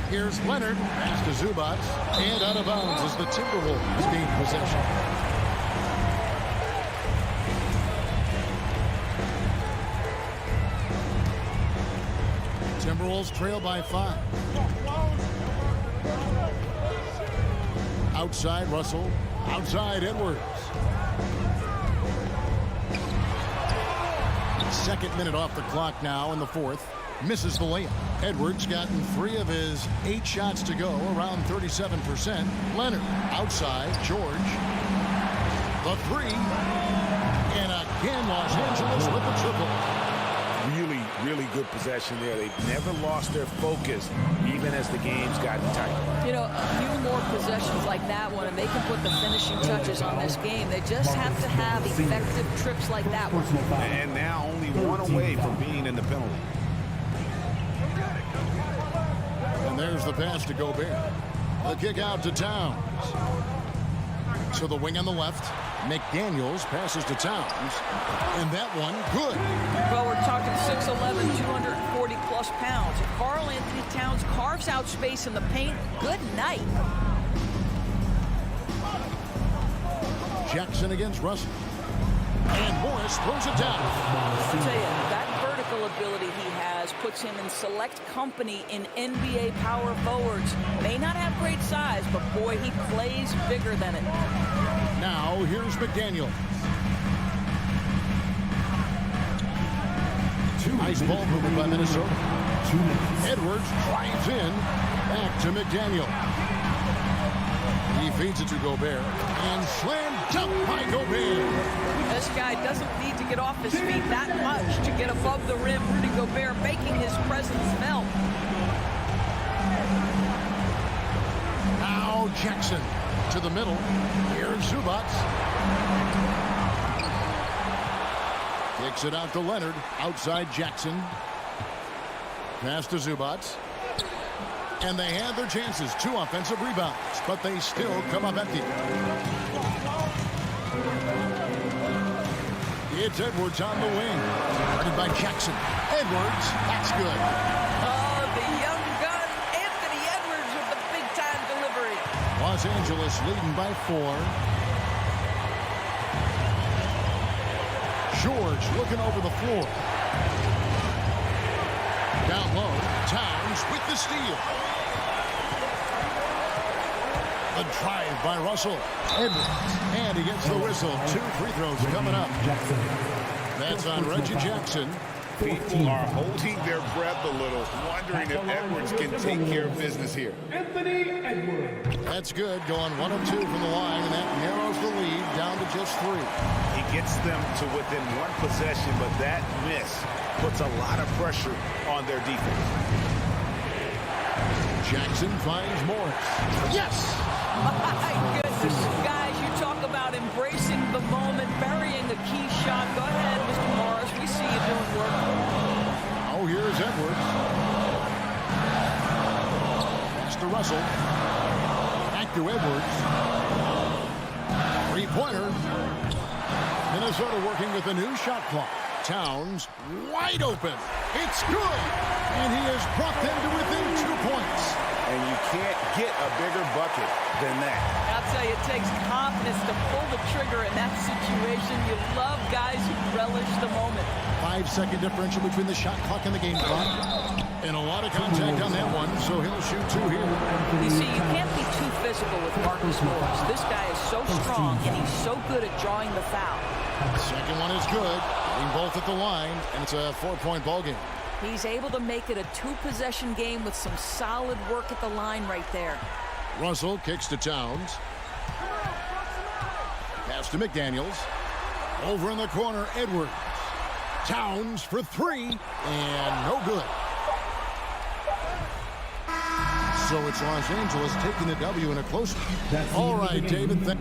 Here's Leonard. Pass to Zubats. And out of bounds as the Timberwolves gain possession. Timberwolves trail by 5. Outside, Russell. Outside, Edwards. Second minute off the clock now in the fourth. Misses the layup. Edwards gotten 3 of his 8 shots to go, around 37%. Leonard outside, George. The 3. And again, Los Angeles with the triple. Really good possession there. They've never lost their focus, even as the game's gotten tight. You know, a few more possessions like that one, and they can put the finishing touches on this game. They just have to have effective trips like that one. And now only 1 away from being in the penalty. And there's the pass to Gobert. The kick out to Towns. To the wing on the left. McDaniels passes to Towns. And that one, good. Well, we're talking 6'11", 240-plus pounds. If Karl Anthony Towns carves out space in the paint, good night. Jackson against Russell. And Morris throws it down. I'll tell you, that vertical ability he has puts him in select company in NBA power forwards. May not have great size, but boy, he plays bigger than it. Now, here's McDaniel. Nice ball movement by Minnesota. Edwards drives in. Back to McDaniel. He feeds it to Gobert. And slam dunk by Gobert. This guy doesn't need to get off his feet that much to get above the rim. Rudy Gobert making his presence felt. Now Jackson to the middle. Here's Zubats. Kicks it out to Leonard. Outside Jackson. Pass to Zubats. And they have their chances. 2 offensive rebounds. But they still come up empty. It's Edwards on the wing. Guarded by Jackson. Edwards. That's good. Oh, the young gun, Anthony Edwards with the big-time delivery. Los Angeles leading by 4. George looking over the floor. Down low, Towns with the steal. A drive by Russell. Edwards. And he gets the whistle. 2 free throws coming up. That's on Reggie Jackson. People are holding their breath a little, wondering if Edwards can take care of business here. Anthony Edwards. That's good. Going 1 of 2 from the line, and that narrows the lead down to just 3. He gets them to within 1 possession, but that miss puts a lot of pressure on their defense. Jackson finds Morris. Yes! My goodness, guys, you talk about embracing the moment, burying a key shot. Go ahead, Mr. Morris. We see you doing work. Oh, here's Edwards. Pass to Russell. Back to Edwards. 3-pointer. Minnesota working with a new shot clock. Towns wide open. It's good. And he has brought them to within 2 points. And you can't get a bigger bucket than that. I'll tell you, it takes confidence to pull the trigger in that situation. You love guys who relish the moment. 5-second differential between the shot clock and the game clock. And a lot of contact on that one, so he'll shoot 2 here. You see, you can't be too physical with Marcus Morris. This guy is so strong, and he's so good at drawing the foul. Second one is good. Getting both at the line, and it's a 4-point ball game. He's able to make it a 2-possession game with some solid work at the line right there. Russell kicks to Towns. Pass to McDaniels. Over in the corner, Edwards. Towns for 3, and no good. So it's Los Angeles taking the W in a close. All right, David.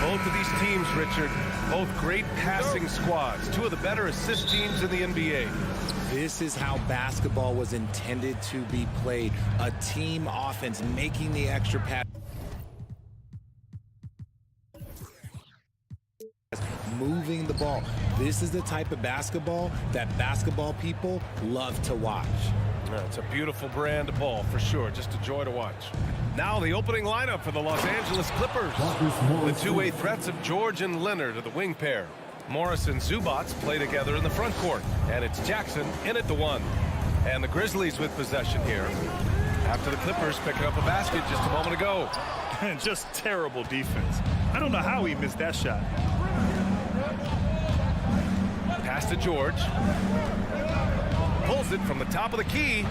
Both of these teams, Richard, both great passing squads. Two of the better assist teams in the NBA. This is how basketball was intended to be played. A team offense, making the extra pass. moving the ball. This is the type of basketball that basketball people love to watch. It's a beautiful brand of ball for sure. Just a joy to watch. Now the opening lineup for the Los Angeles Clippers. The two-way threats of George and Leonard are the wing pair. Morris and Zubac play together in the front court. And it's Jackson in at the one. And the Grizzlies with possession here. After the Clippers picking up a basket just a moment ago. Just terrible defense. I don't know how he missed that shot. Pass to George. Pulls it from the top of the key.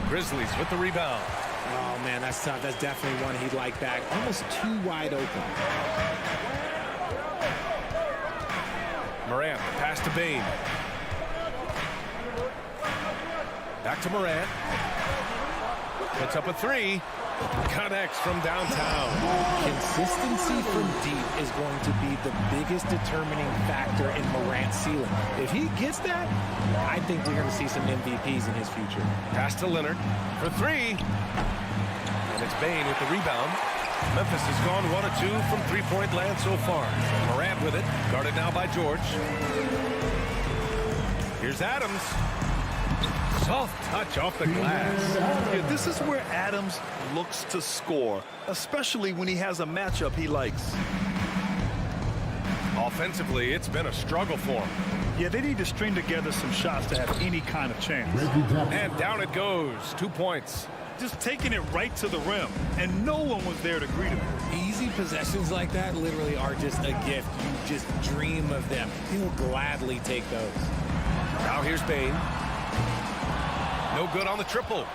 Grizzlies with the rebound. Oh, man, that's tough. That's definitely one he'd like back. Almost too wide open. Morant, pass to Bane. Back to Morant. Puts up a three. Connects from downtown. Consistency from deep is going to be the biggest determining factor in Morant's ceiling. If he gets that, I think we're going to see some MVPs in his future. Pass to Leonard for three. And it's Bane with the rebound. Memphis has gone 1 of 2 from three-point land so far. Morant with it, guarded now by George. Here's Adams. Soft touch off the glass. Yeah, this is where Adams looks to score, especially when he has a matchup he likes. Offensively, it's been a struggle for him. Yeah, they need to string together some shots to have any kind of chance. And down it goes. 2 points. Just taking it right to the rim, and no one was there to greet him. Easy possessions like that literally are just a gift. You just dream of them. He'll gladly take those. Now here's Bane. No good on the triple.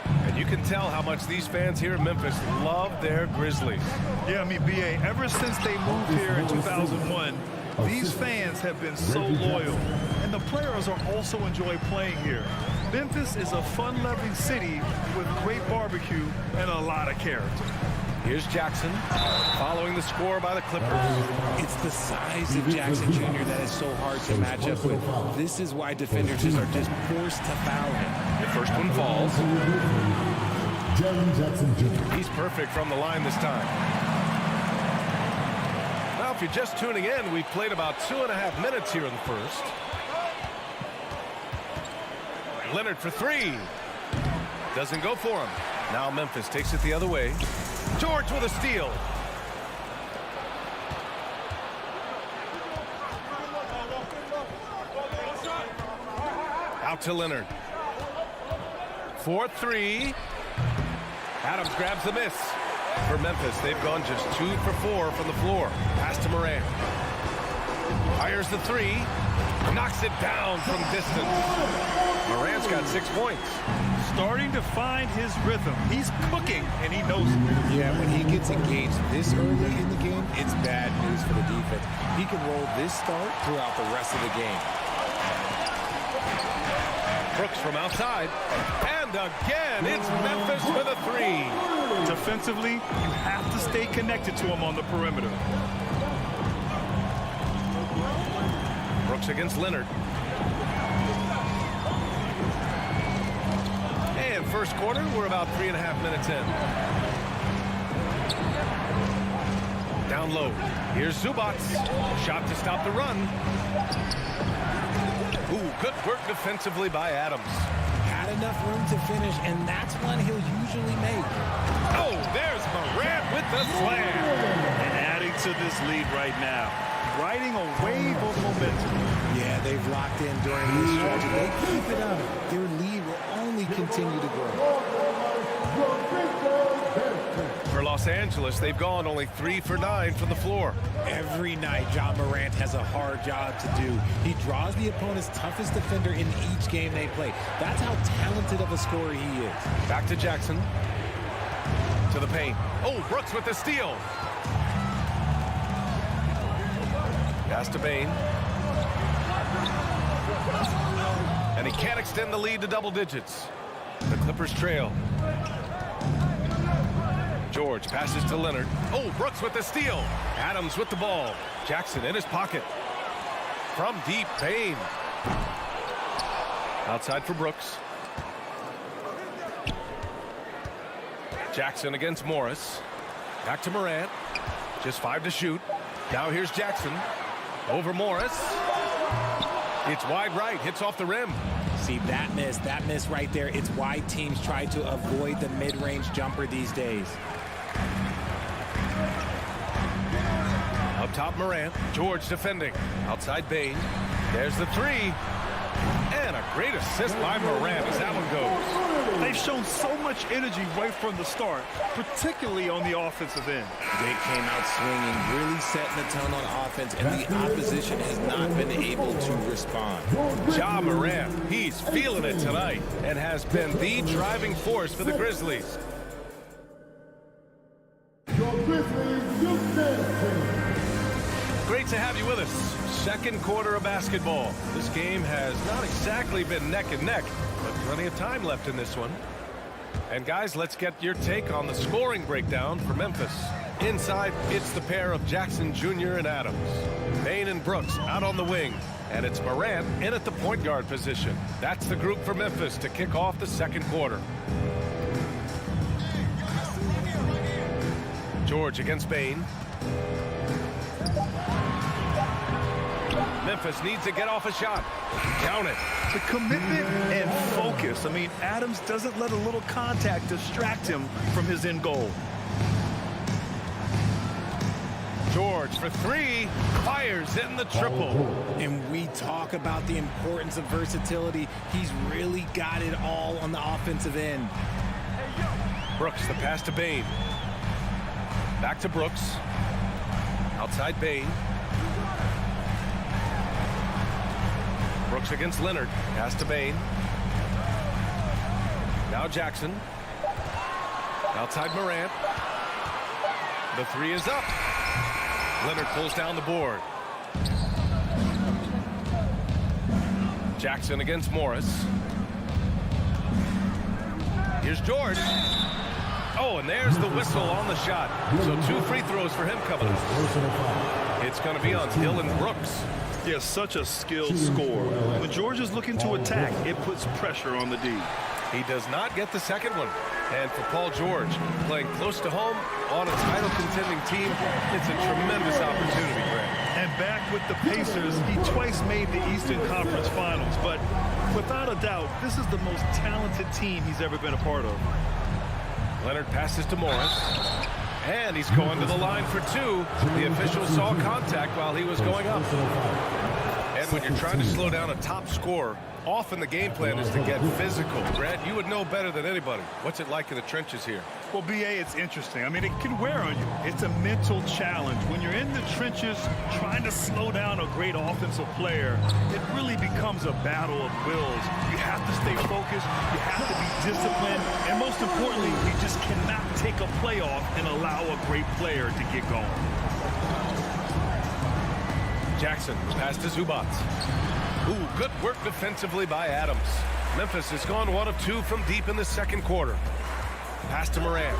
And you can tell how much these fans here in Memphis love their Grizzlies. Yeah, I mean, B.A., ever since they moved here in 2001, these fans have been so loyal. And the players are also enjoy playing here. Memphis is a fun-loving city with great barbecue and a lot of character. Here's Jackson, following the score by the Clippers. It's the size of Jackson Jr. that is so hard to match up with. This is why defenders are just forced to foul him. The first one falls. He's perfect from the line this time. Now, if you're just tuning in, we've played about 2.5 minutes here in the first. Leonard for three. Doesn't go for him. Now Memphis takes it the other way. George with a steal. Out to Leonard. 4-3. Adams grabs the miss. For Memphis, they've gone just 2 for 4 from the floor. Pass to Morant. Fires the three. Knocks it down from distance. Morant's got 6 points. Starting to find his rhythm. He's cooking, and he knows it. Yeah, when he gets engaged this early in the game, it's bad news for the defense. He can roll this start throughout the rest of the game. Brooks from outside. And again, it's Memphis with a three. Defensively, you have to stay connected to him on the perimeter. Brooks against Leonard. And first quarter, we're about 3.5 minutes in. Down low. Here's Zubac. Shot to stop the run. Ooh, good work defensively by Adams. Had enough room to finish, and that's one he'll usually make. Oh, there's Morant with the slam. And adding to this lead right now. Riding a wave of momentum. Yeah, they've locked in during this stretch. If they keep it up, their lead will only continue to grow. For Los Angeles, they've gone only 3 for 9 from the floor. Every night, Ja Morant has a hard job to do. He draws the opponent's toughest defender in each game they play. That's how talented of a scorer he is. Back to Jackson. To the paint. Oh, Brooks with the steal. Pass to Bane. And he can't extend the lead to double digits. The Clippers trail. George passes to Leonard. Oh, Brooks with the steal. Adams with the ball. Jackson in his pocket. From deep, Bane. Outside for Brooks. Jackson against Morris. Back to Morant. Just 5 to shoot. Now here's Jackson. Over Morris. It's wide right, hits off the rim. See, that miss right there. It's why teams try to avoid the mid-range jumper these days. Up top, Morant. George defending. Outside Bain. There's the three. And a great assist by Morant as that one goes. They've shown so much energy right from the start, particularly on the offensive end. They came out swinging, really setting the tone on offense, and the opposition has not been able to respond. Ja Morant, he's feeling it tonight and has been the driving force for the Grizzlies. Your Grizzlies, Houston. Great to have you with us. Second quarter of basketball. This game has not exactly been neck and neck, but plenty of time left in this one. And guys, let's get your take on the scoring breakdown for Memphis. Inside, it's the pair of Jackson Jr. and Adams. Bain and Brooks out on the wing. And it's Morant in at the point guard position. That's the group for Memphis to kick off the second quarter. George against Bain. Memphis needs to get off a shot. Count it. The commitment and focus. I mean, Adams doesn't let a little contact distract him from his end goal. George for three, fires in the triple. And we talk about the importance of versatility. He's really got it all on the offensive end. Brooks, the pass to Bain. Back to Brooks. Outside Bain. Brooks against Leonard. Pass to Bain. Now Jackson. Outside Morant. The three is up. Leonard pulls down the board. Jackson against Morris. Here's George. Oh, and there's the whistle on the shot. So 2 free throws for him coming up. It's going to be on Dylan Brooks. Yeah, such a skilled scorer. When George is looking to attack, it puts pressure on the D. He does not get the second one. And for Paul George, playing close to home on a title contending team, it's a tremendous opportunity for him. And back with the Pacers, he twice made the Eastern Conference Finals. But without a doubt, this is the most talented team he's ever been a part of. Leonard passes to Morris. And he's going to the line for two. The official saw contact while he was going up. And when you're trying to slow down a top scorer, often the game plan is to get physical. Brad, you would know better than anybody. What's it like in the trenches here? Well, B.A., it's interesting. I mean, it can wear on you. It's a mental challenge. When you're in the trenches trying to slow down a great offensive player, it really becomes a battle of wills. You have to stay focused. You have to be disciplined. And most importantly, you just cannot take a play off and allow a great player to get going. Jackson, pass to Zubac. Ooh, good work defensively by Adams. Memphis has gone 1 of 2 from deep in the second quarter. Pass to Morant.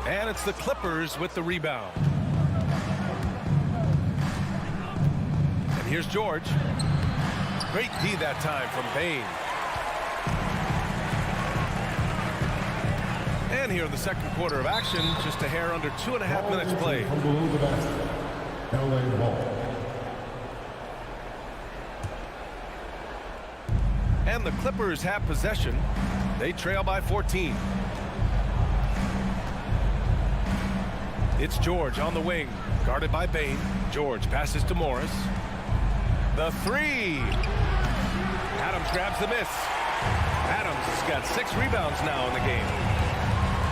And it's the Clippers with the rebound. And here's George. Great D that time from Bain. And here in the second quarter of action, just a hair under 2.5 minutes played. And the Clippers have possession. They trail by 14. It's George on the wing, guarded by Bain. George passes to Morris. The three. Adams grabs the miss. Adams has got 6 rebounds now in the game.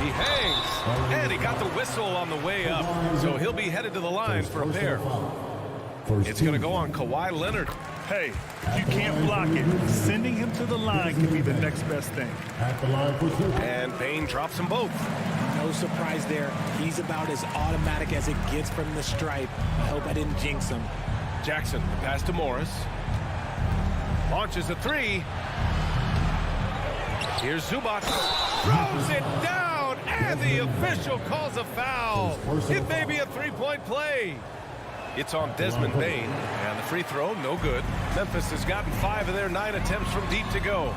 He hangs, and he got the whistle on the way up, so he'll be headed to the line for a pair. It's going to go on Kawhi Leonard. Hey, if you can't block it, sending him to the line can be the next best thing. And Bain drops them both. No surprise there. He's about as automatic as it gets from the stripe. I hope I didn't jinx him. Jackson, the pass to Morris. Launches a three. Here's Zubac. Throws it down, and the official calls a foul. It may be a three-point play. It's on Desmond Bain, and the free throw, no good. Memphis has gotten 5 of their 9 attempts from deep to go.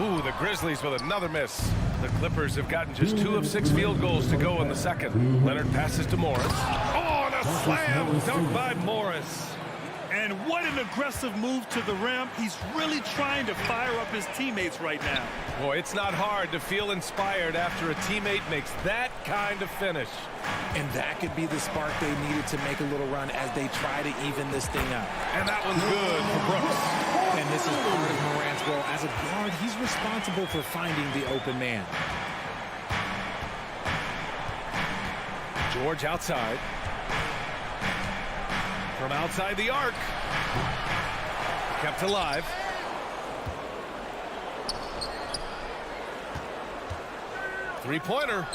Ooh, the Grizzlies with another miss. The Clippers have gotten just 2 of 6 field goals to go in the second. Leonard passes to Morris. Oh, and a a slam dunk by Morris. And what an aggressive move to the rim. He's really trying to fire up his teammates right now. Boy, it's not hard to feel inspired after a teammate makes that kind of finish. And that could be the spark they needed to make a little run as they try to even this thing up. And that one's good for Brooks. And this is part of Morant's role. As a guard, he's responsible for finding the open man. George outside. From outside the arc. Kept alive. Three-pointer.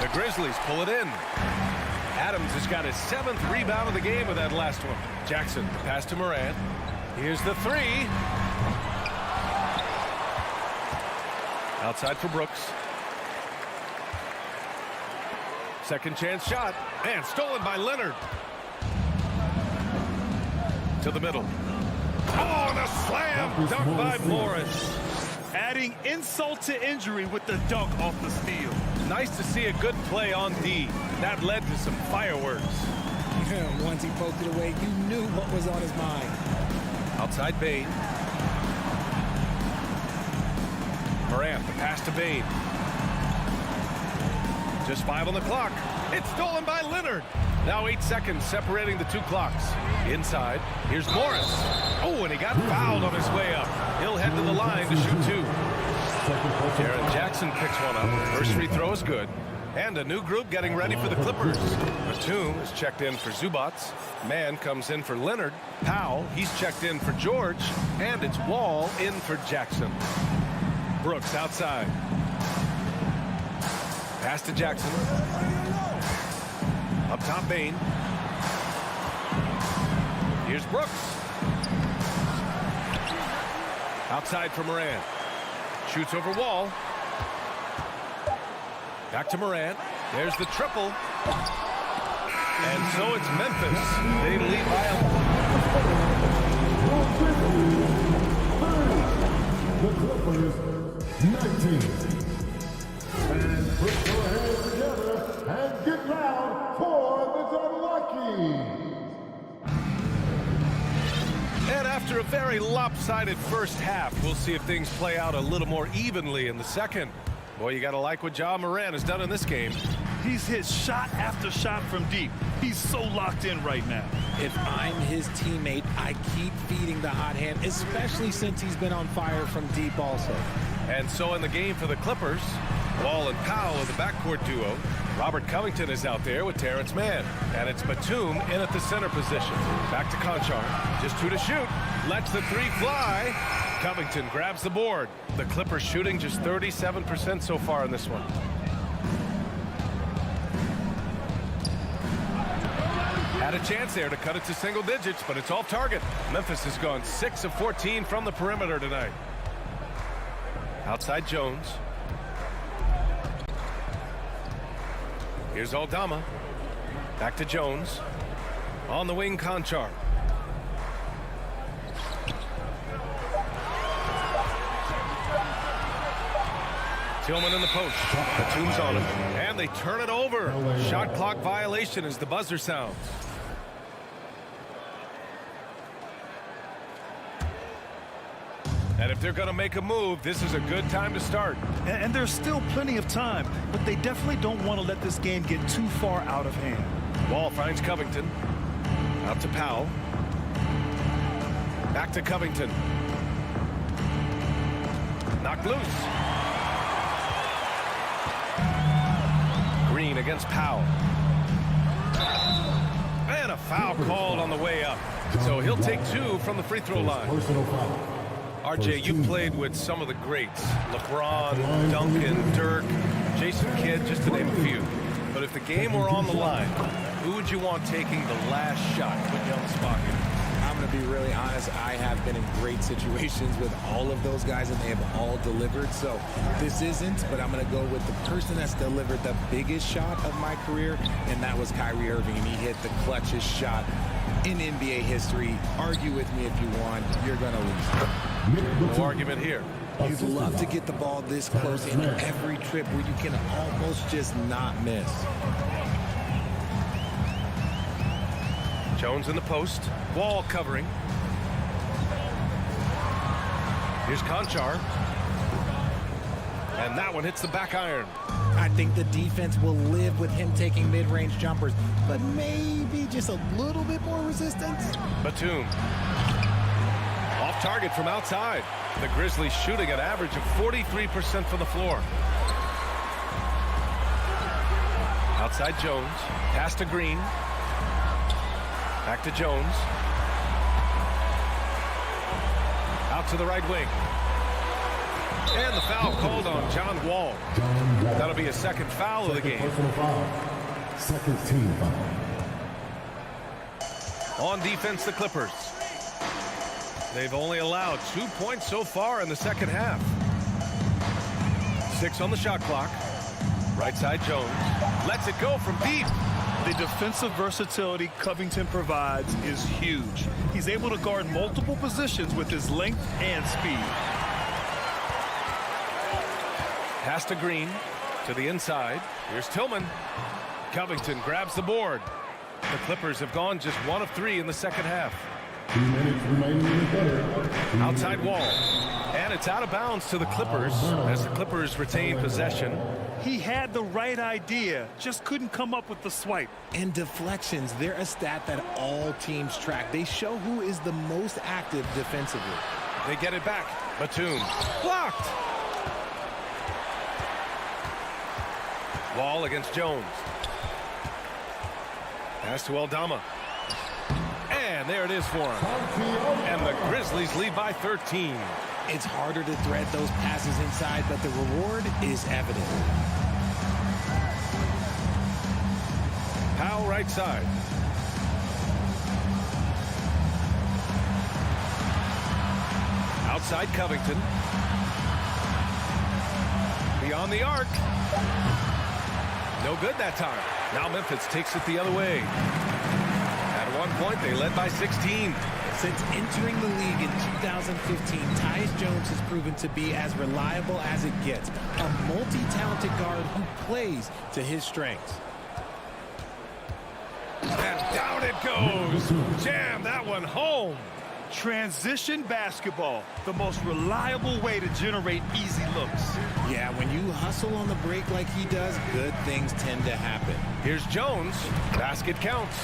The Grizzlies pull it in. Adams has got his 7th rebound of the game with that last one. Jackson, pass to Morant. Here's the three. Outside for Brooks. Second chance shot. And stolen by Leonard. To the middle. Oh, and a slam dunk by Morris. Adding insult to injury with the dunk off the steal. Nice to see a good play on D. That led to some fireworks. Once he poked it away, you knew what was on his mind. Outside Bane. Morant, the pass to Bane. Just 5 on the clock. It's stolen by Leonard. Now 8 seconds separating the two clocks. Inside, here's Morris. Oh, and he got fouled on his way up. He'll head to the line to shoot 2. Jaren Jackson picks one up. First free throw is good. And a new group getting ready for the Clippers. Batum is checked in for Zubats. Mann comes in for Leonard. Powell, he's checked in for George. And it's Wall in for Jackson. Brooks outside. Pass to Jackson. Up top, Bane. Here's Brooks. Outside for Morant. Shoots over Wall. Back to Morant. There's the triple. And so it's Memphis. They lead by a... The Clippers, 19. And put your hands together and get loud for the Xellark. And after a very lopsided first half, we'll see if things play out a little more evenly in the second. Boy, you got to like what Ja Morant has done in this game. He's hit shot after shot from deep. He's so locked in right now. If I'm his teammate, I keep feeding the hot hand, especially since he's been on fire from deep also. And so in the game for the Clippers, Wall and Powell are the backcourt duo. Robert Covington is out there with Terrence Mann. And it's Batum in at the center position. Back to Conchar. Just 2 to shoot. Lets the 3 fly. Covington grabs the board. The Clippers shooting just 37% so far in this one. Had a chance there to cut it to single digits, but it's off target. Memphis has gone 6 of 14 from the perimeter tonight. Outside Jones. Here's Aldama. Back to Jones. On the wing, Conchar. Tillman in the post. Batum's on him. And they turn it over. Shot clock violation as the buzzer sounds. And if they're going to make a move, this is a good time to start. And there's still plenty of time, but they definitely don't want to let this game get too far out of hand. Wall finds Covington. Out to Powell. Back to Covington. Knocked loose. Green against Powell. And a foul called on the way up. So he'll take 2 from the free throw line. RJ, you played with some of the greats. LeBron, Duncan, Dirk, Jason Kidd, just to name a few. But if the game were on the line, who would you want taking the last shot? Put you on the spot here. I'm going to be really honest. I have been in great situations with all of those guys, and they have all delivered. So this isn't, but I'm going to go with the person that's delivered the biggest shot of my career, and that was Kyrie Irving, and he hit the clutchest shot in NBA history. Argue with me if you want. You're going to lose. No argument here. You'd love to get the ball this close in every trip where you can almost just not miss. Jones in the post. Wall covering. Here's Conchar. And that one hits the back iron. I think the defense will live with him taking mid-range jumpers, but maybe just a little bit more resistance. Batum. Off target from outside. The Grizzlies shooting an average of 43% from the floor. Outside Jones. Pass to Green. Back to Jones. Out to the right wing. And the foul called on John Wall. That'll be his second foul of the game. Second team foul. On defense, the Clippers. They've only allowed 2 points so far in the second half. 6 on the shot clock. Right side Jones. Lets it go from deep. The defensive versatility Covington provides is huge. He's able to guard multiple positions with his length and speed. Pass to Green, to the inside. Here's Tillman. Covington grabs the board. The Clippers have gone just 1 of 3 in the second half. 2 minutes remaining in the third. Outside Wall. And it's out of bounds to the Clippers as the Clippers retain possession. He had the right idea, just couldn't come up with the swipe. And deflections, they're a stat that all teams track. They show who is the most active defensively. They get it back. Batum. Blocked. Wall against Jones. Pass to Aldama. And there it is for him. And the Grizzlies lead by 13. It's harder to thread those passes inside, but the reward is evident. Powell right side. Outside Covington. Beyond the arc. No good that time. Now Memphis takes it the other way. At one point, they led by 16. Since entering the league in 2015, Tyus Jones has proven to be as reliable as it gets. A multi-talented guard who plays to his strengths. And down it goes. Jam that one home. Transition basketball, the most reliable way to generate easy looks. Yeah, when you hustle on the break like he does, good things tend to happen. Here's Jones. Basket counts.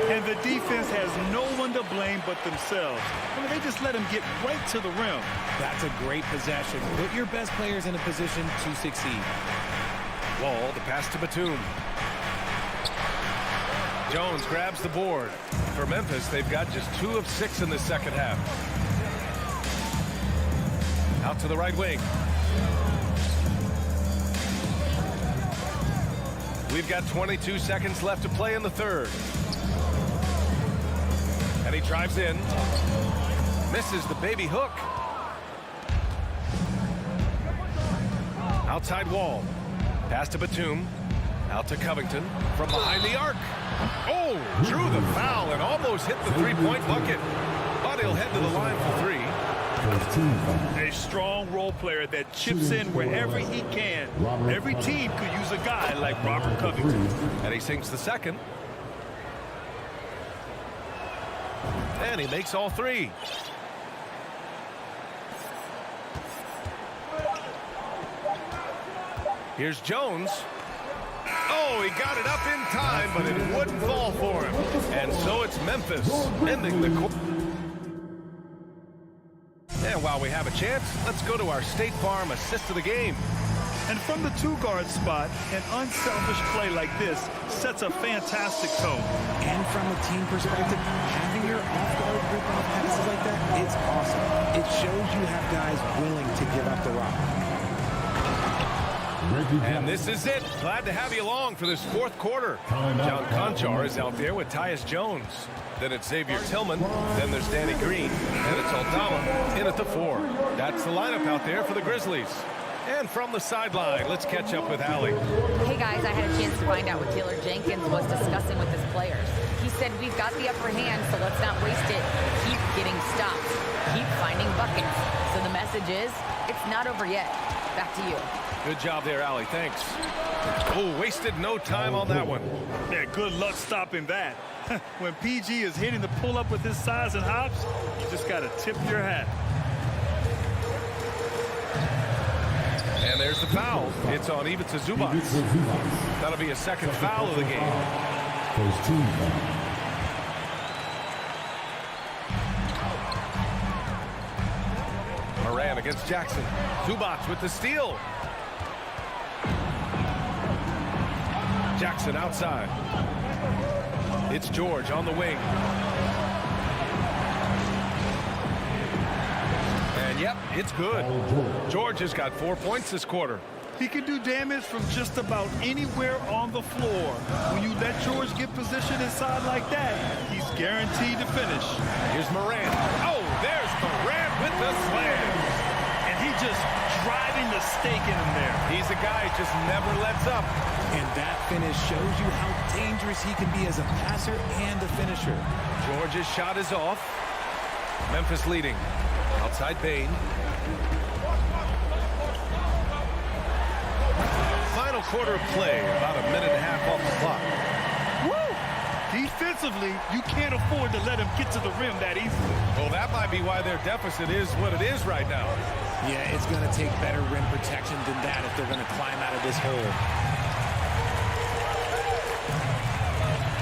And the defense has no one to blame but themselves. I mean, they just let him get right to the rim. That's a great possession. Put your best players in a position to succeed. Wall, the pass to Batum. Jones grabs the board. For Memphis, they've got just 2 of 6 in the second half. Out to the right wing. We've got 22 seconds left to play in the third. And he drives in. Misses the baby hook. Outside Wall. Pass to Batum. Out to Covington from behind the arc. Oh, drew the foul and almost hit the three-point bucket. But he'll head to the line for 3. A strong role player that chips in wherever he can. Every team could use a guy like Robert Covington. And he sinks the second. And he makes all 3. Here's Jones. Oh, he got it up in time, but it wouldn't fall for him. And so it's Memphis ending the quarter. And while we have a chance, let's go to our State Farm assist of the game. And from the 2-guard spot, an unselfish play like this sets a fantastic tone. And from a team perspective, having your off-guard rip-off passes like that, it's awesome. It shows you have guys willing to give up the rock. And this is it. Glad to have you along for this 4th quarter. John Conchar is out there with Tyus Jones. Then it's Xavier Tillman. Then there's Danny Green. And it's Aldama in at the 4. That's the lineup out there for the Grizzlies. And from the sideline, let's catch up with Allie. Hey guys, I had a chance to find out what Taylor Jenkins was discussing with his players. He said, we've got the upper hand, so let's not waste it. Keep getting stops. Keep finding buckets. So the message is, it's not over yet. Back to you. Good job there, Allie. Thanks. Oh, wasted no time on that one. Yeah, good luck stopping that. When PG is hitting the pull-up with his size and hops, you just got to tip your hat. And there's the foul. It's on Ivica Zubac. That'll be a second foul of the game. First team foul. Moran against Jackson. Zubac with the steal. Jackson outside. It's George on the wing. And yep, it's good. George has got 4 points this quarter. He can do damage from just about anywhere on the floor. When you let George get position inside like that, he's guaranteed to finish. Here's Moran. Oh, there's Moran with the slam. And he just driving the stake in him there. He's a guy who just never lets up. And that finish shows you how dangerous he can be as a passer and a finisher. George's shot is off. Memphis leading. Outside Bain. Final quarter of play, about a minute and a half off the clock. Woo! Defensively, you can't afford to let him get to the rim that easily. Well, that might be why their deficit is what it is right now. Yeah, it's going to take better rim protection than that if they're going to climb out of this hole.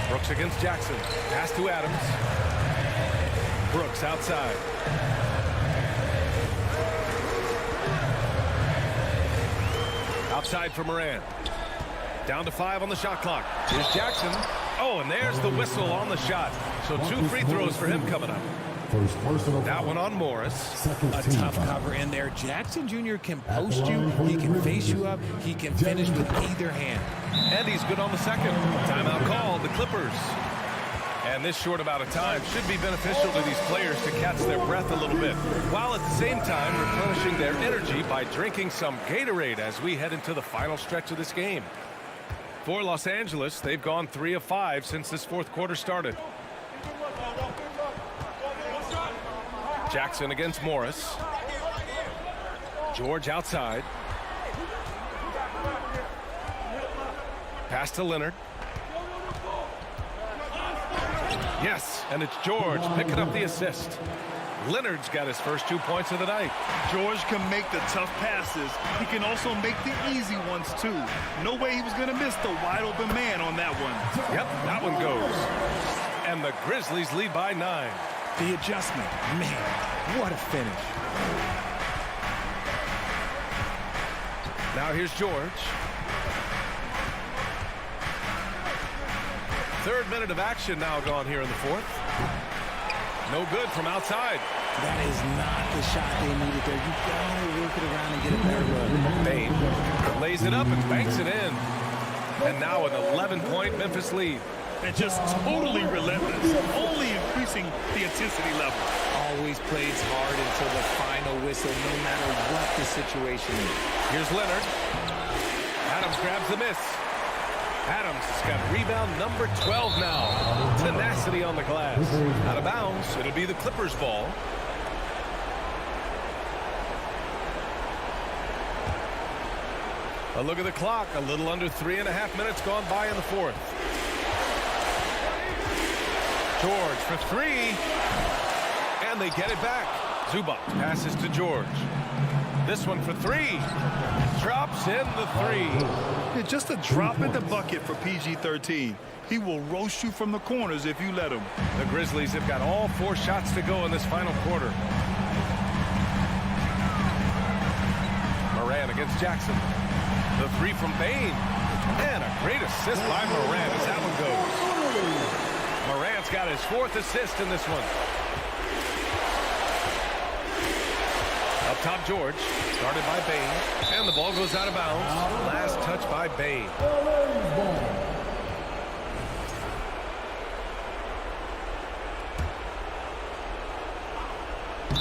Brooks against Jackson. Pass to Adams. Brooks outside. Outside for Moran. Down to 5 on the shot clock. Here's Jackson. Oh, and there's the whistle on the shot. So 2 free throws for him coming up. That one on Morris. A tough cover in there. Jackson Jr. can post you. He can face you up. He can finish with either hand. And he's good on the second. Timeout called, the Clippers. And this short amount of time should be beneficial to these players to catch their breath a little bit, while at the same time replenishing their energy by drinking some Gatorade as we head into the final stretch of this game. For Los Angeles, they've gone 3 of 5 since this fourth quarter started. Jackson against Morris. George outside. Pass to Leonard. Yes, and it's George picking up the assist. Leonard's got his first 2 points of the night. George can make the tough passes. He can also make the easy ones, too. No way he was going to miss the wide-open man on that one. Yep, that one goes. And the Grizzlies lead by 9. The adjustment. Man, what a finish. Now here's George. Third minute of action now gone here in the fourth. No good from outside. That is not the shot they needed there. You gotta work it around and get a better look. Bain lays it up and banks it in. And now an 11-point Memphis lead. And just totally relentless, only increasing the intensity level. Always plays hard until the final whistle, no matter what the situation is. Here's Leonard. Adams grabs the miss. Adams has got rebound number 12 now. Tenacity on the glass. Out of bounds. It'll be the Clippers' ball. A look at the clock. A little under 3.5 minutes gone by in the fourth. George for 3. And they get it back. Zubac passes to George. This one for 3. Drops in the 3. Yeah, just a drop in the bucket for PG-13. He will roast you from the corners if you let him. The Grizzlies have got all 4 shots to go in this final quarter. Moran against Jackson. The 3 from Bain. And a great assist by Moran as that one goes. Moran's got his 4th assist in this one. Up top, George. Started by Bain. And the ball goes out of bounds. Last touch by Bain.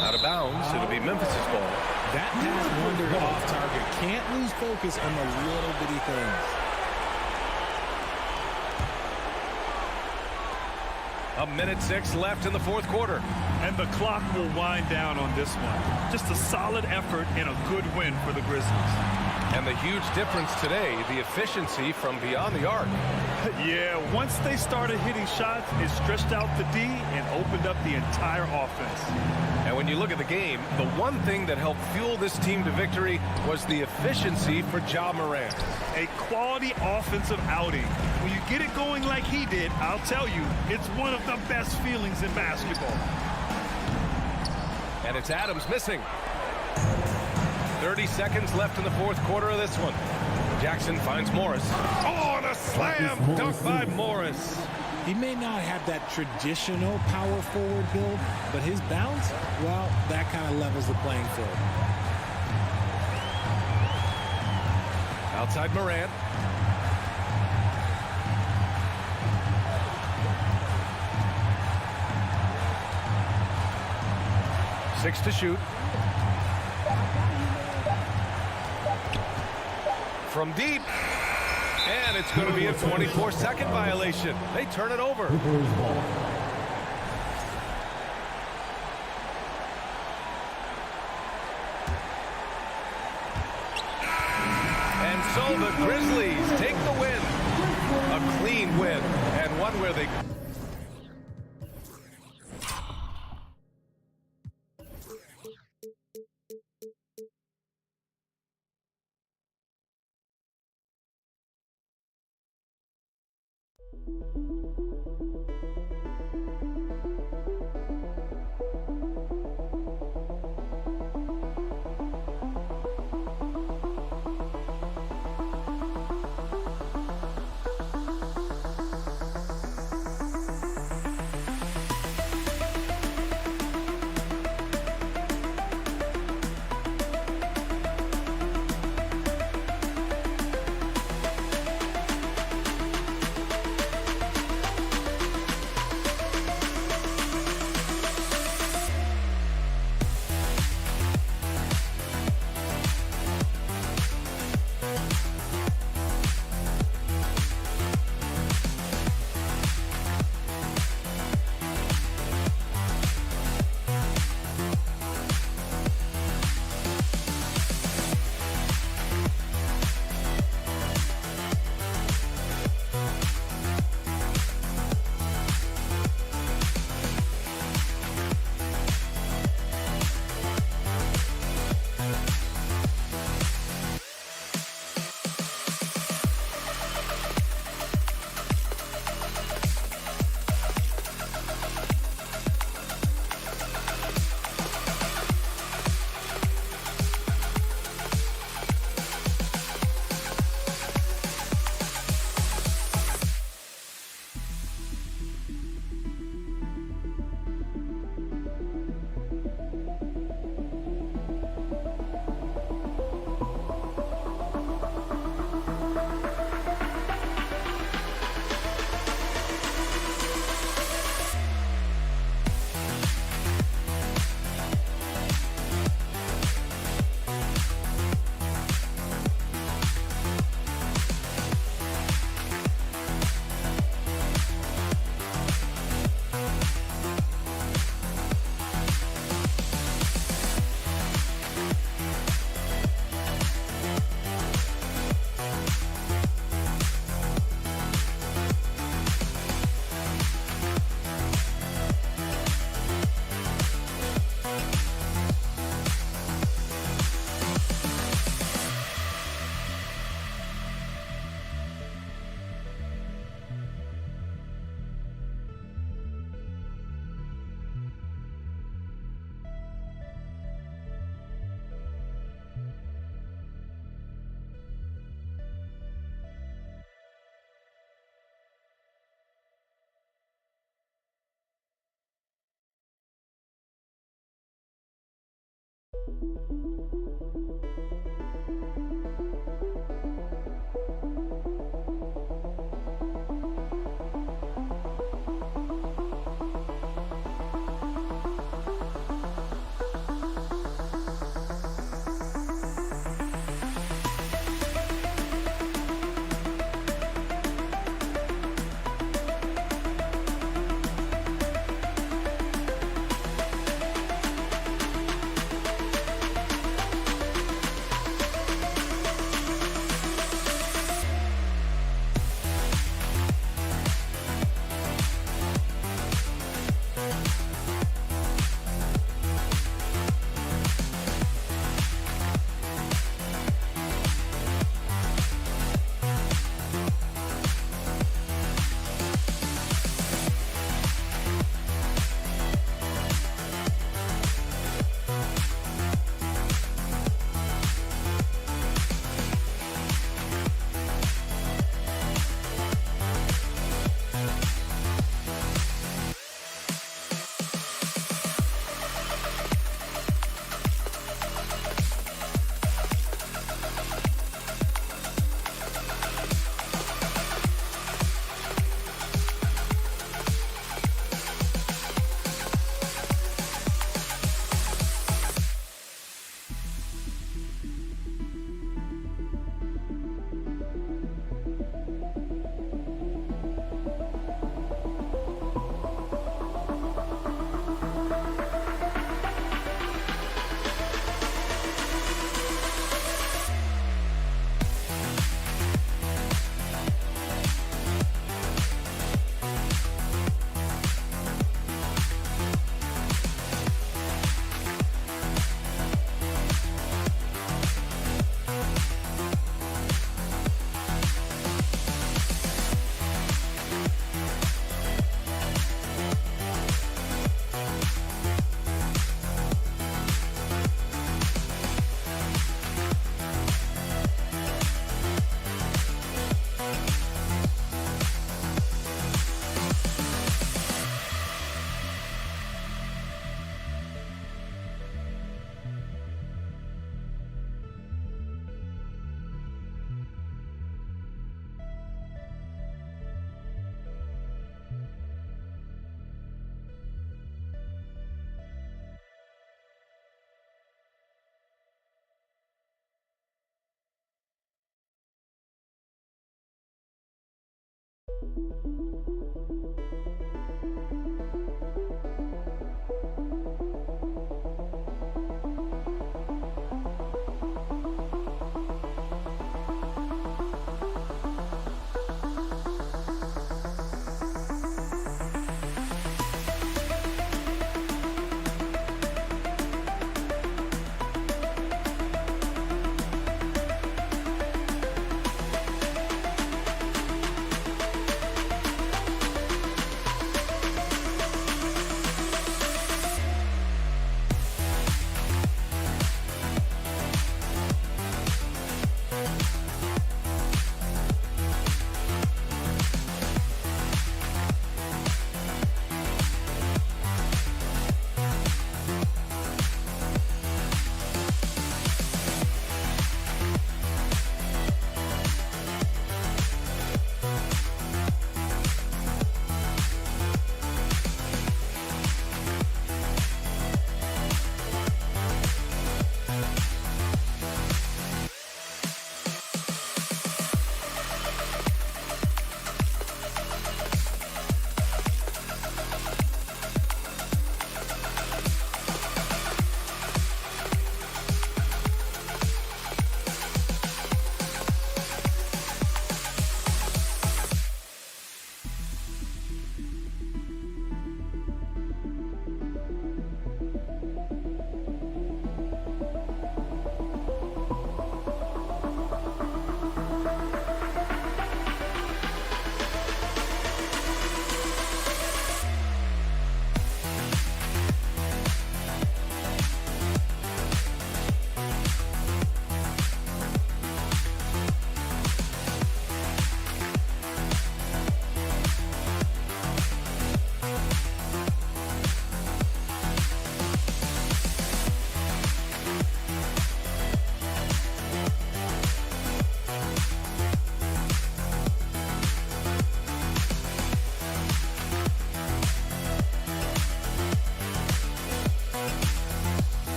Out of bounds. It'll be Memphis' ball. That pass wandered off target. Can't lose focus on the little bitty things. 1:06 left in the fourth quarter. And the clock will wind down on this one. Just a solid effort and a good win for the Grizzlies. And the huge difference today, the efficiency from beyond the arc. Yeah, once they started hitting shots, it stretched out the D and opened up the entire offense. And when you look at the game, the one thing that helped fuel this team to victory was the efficiency for Ja Morant. A quality offensive outing. When you get it going like he did, I'll tell you, it's one of the best feelings in basketball. And it's Adams missing. 30 seconds left in the fourth quarter of this one. Jackson finds Morris. Oh, and a slam dunk by Morris. He may not have that traditional power forward build, but his bounce, well, that kind of levels the playing field. Outside Morant. Six to shoot. From deep. And it's going to be a 24-second violation. They turn it over. And so the Grizzlies take the win. A clean win, and one where they...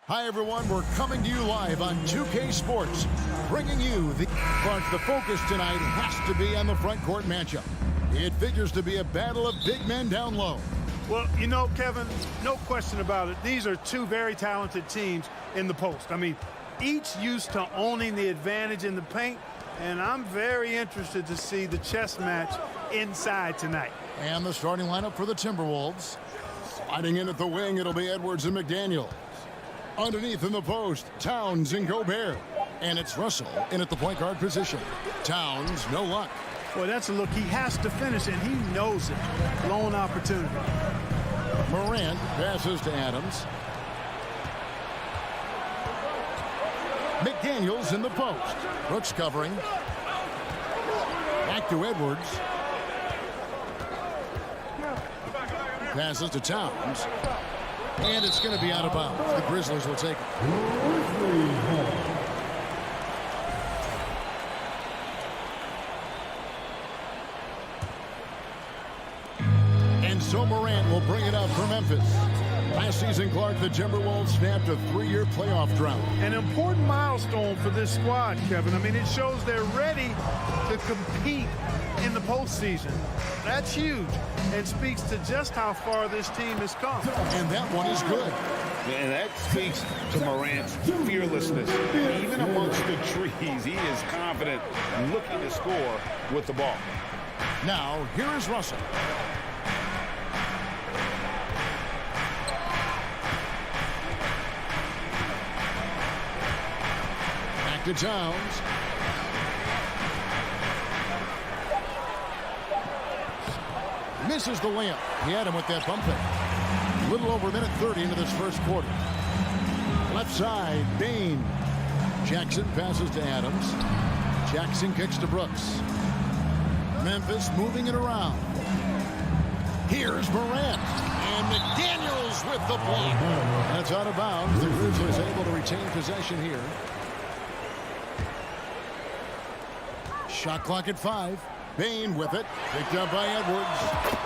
Hi, everyone. We're coming to you live on 2K Sports, bringing you the focus tonight has to be on the front court matchup. It figures to be a battle of big men down low. Well, you know, Kevin, no question about it. These are two very talented teams in the post. I mean, each used to owning the advantage in the paint, and I'm very interested to see the chess match inside tonight. And the starting lineup for the Timberwolves. Sliding in at the wing, it'll be Edwards and McDaniel. Underneath in the post, Towns and Gobert. And it's Russell in at the point guard position. Towns, no luck. Boy, that's a look he has to finish, and he knows it. Lone opportunity. Morant passes to Adams. McDaniels in the post. Brooks covering. Back to Edwards. Passes to Towns. And it's going to be out of bounds. The Grizzlies will take it. And so Morant will bring it up for Memphis. Last season, Clark, the Timberwolves snapped a 3-year playoff drought. An important milestone for this squad, Kevin. I mean, it shows they're ready to compete in the postseason. That's huge and speaks to just how far this team has come. And that one is good. And that speaks to Morant's fearlessness. Even amongst the trees, he is confident, looking to score with the ball. Now, here is Russell. Back to Towns. Misses the layup. He had him with that bump fake. A little over a minute 30 into this first quarter. Left side, Bain. Jackson passes to Adams. Jackson kicks to Brooks. Memphis moving it around. Here's Morant. And McDaniels with the block. That's out of bounds. The Grizzlies able to retain possession here. Shot clock at 5. Bain with it. Picked up by Edwards.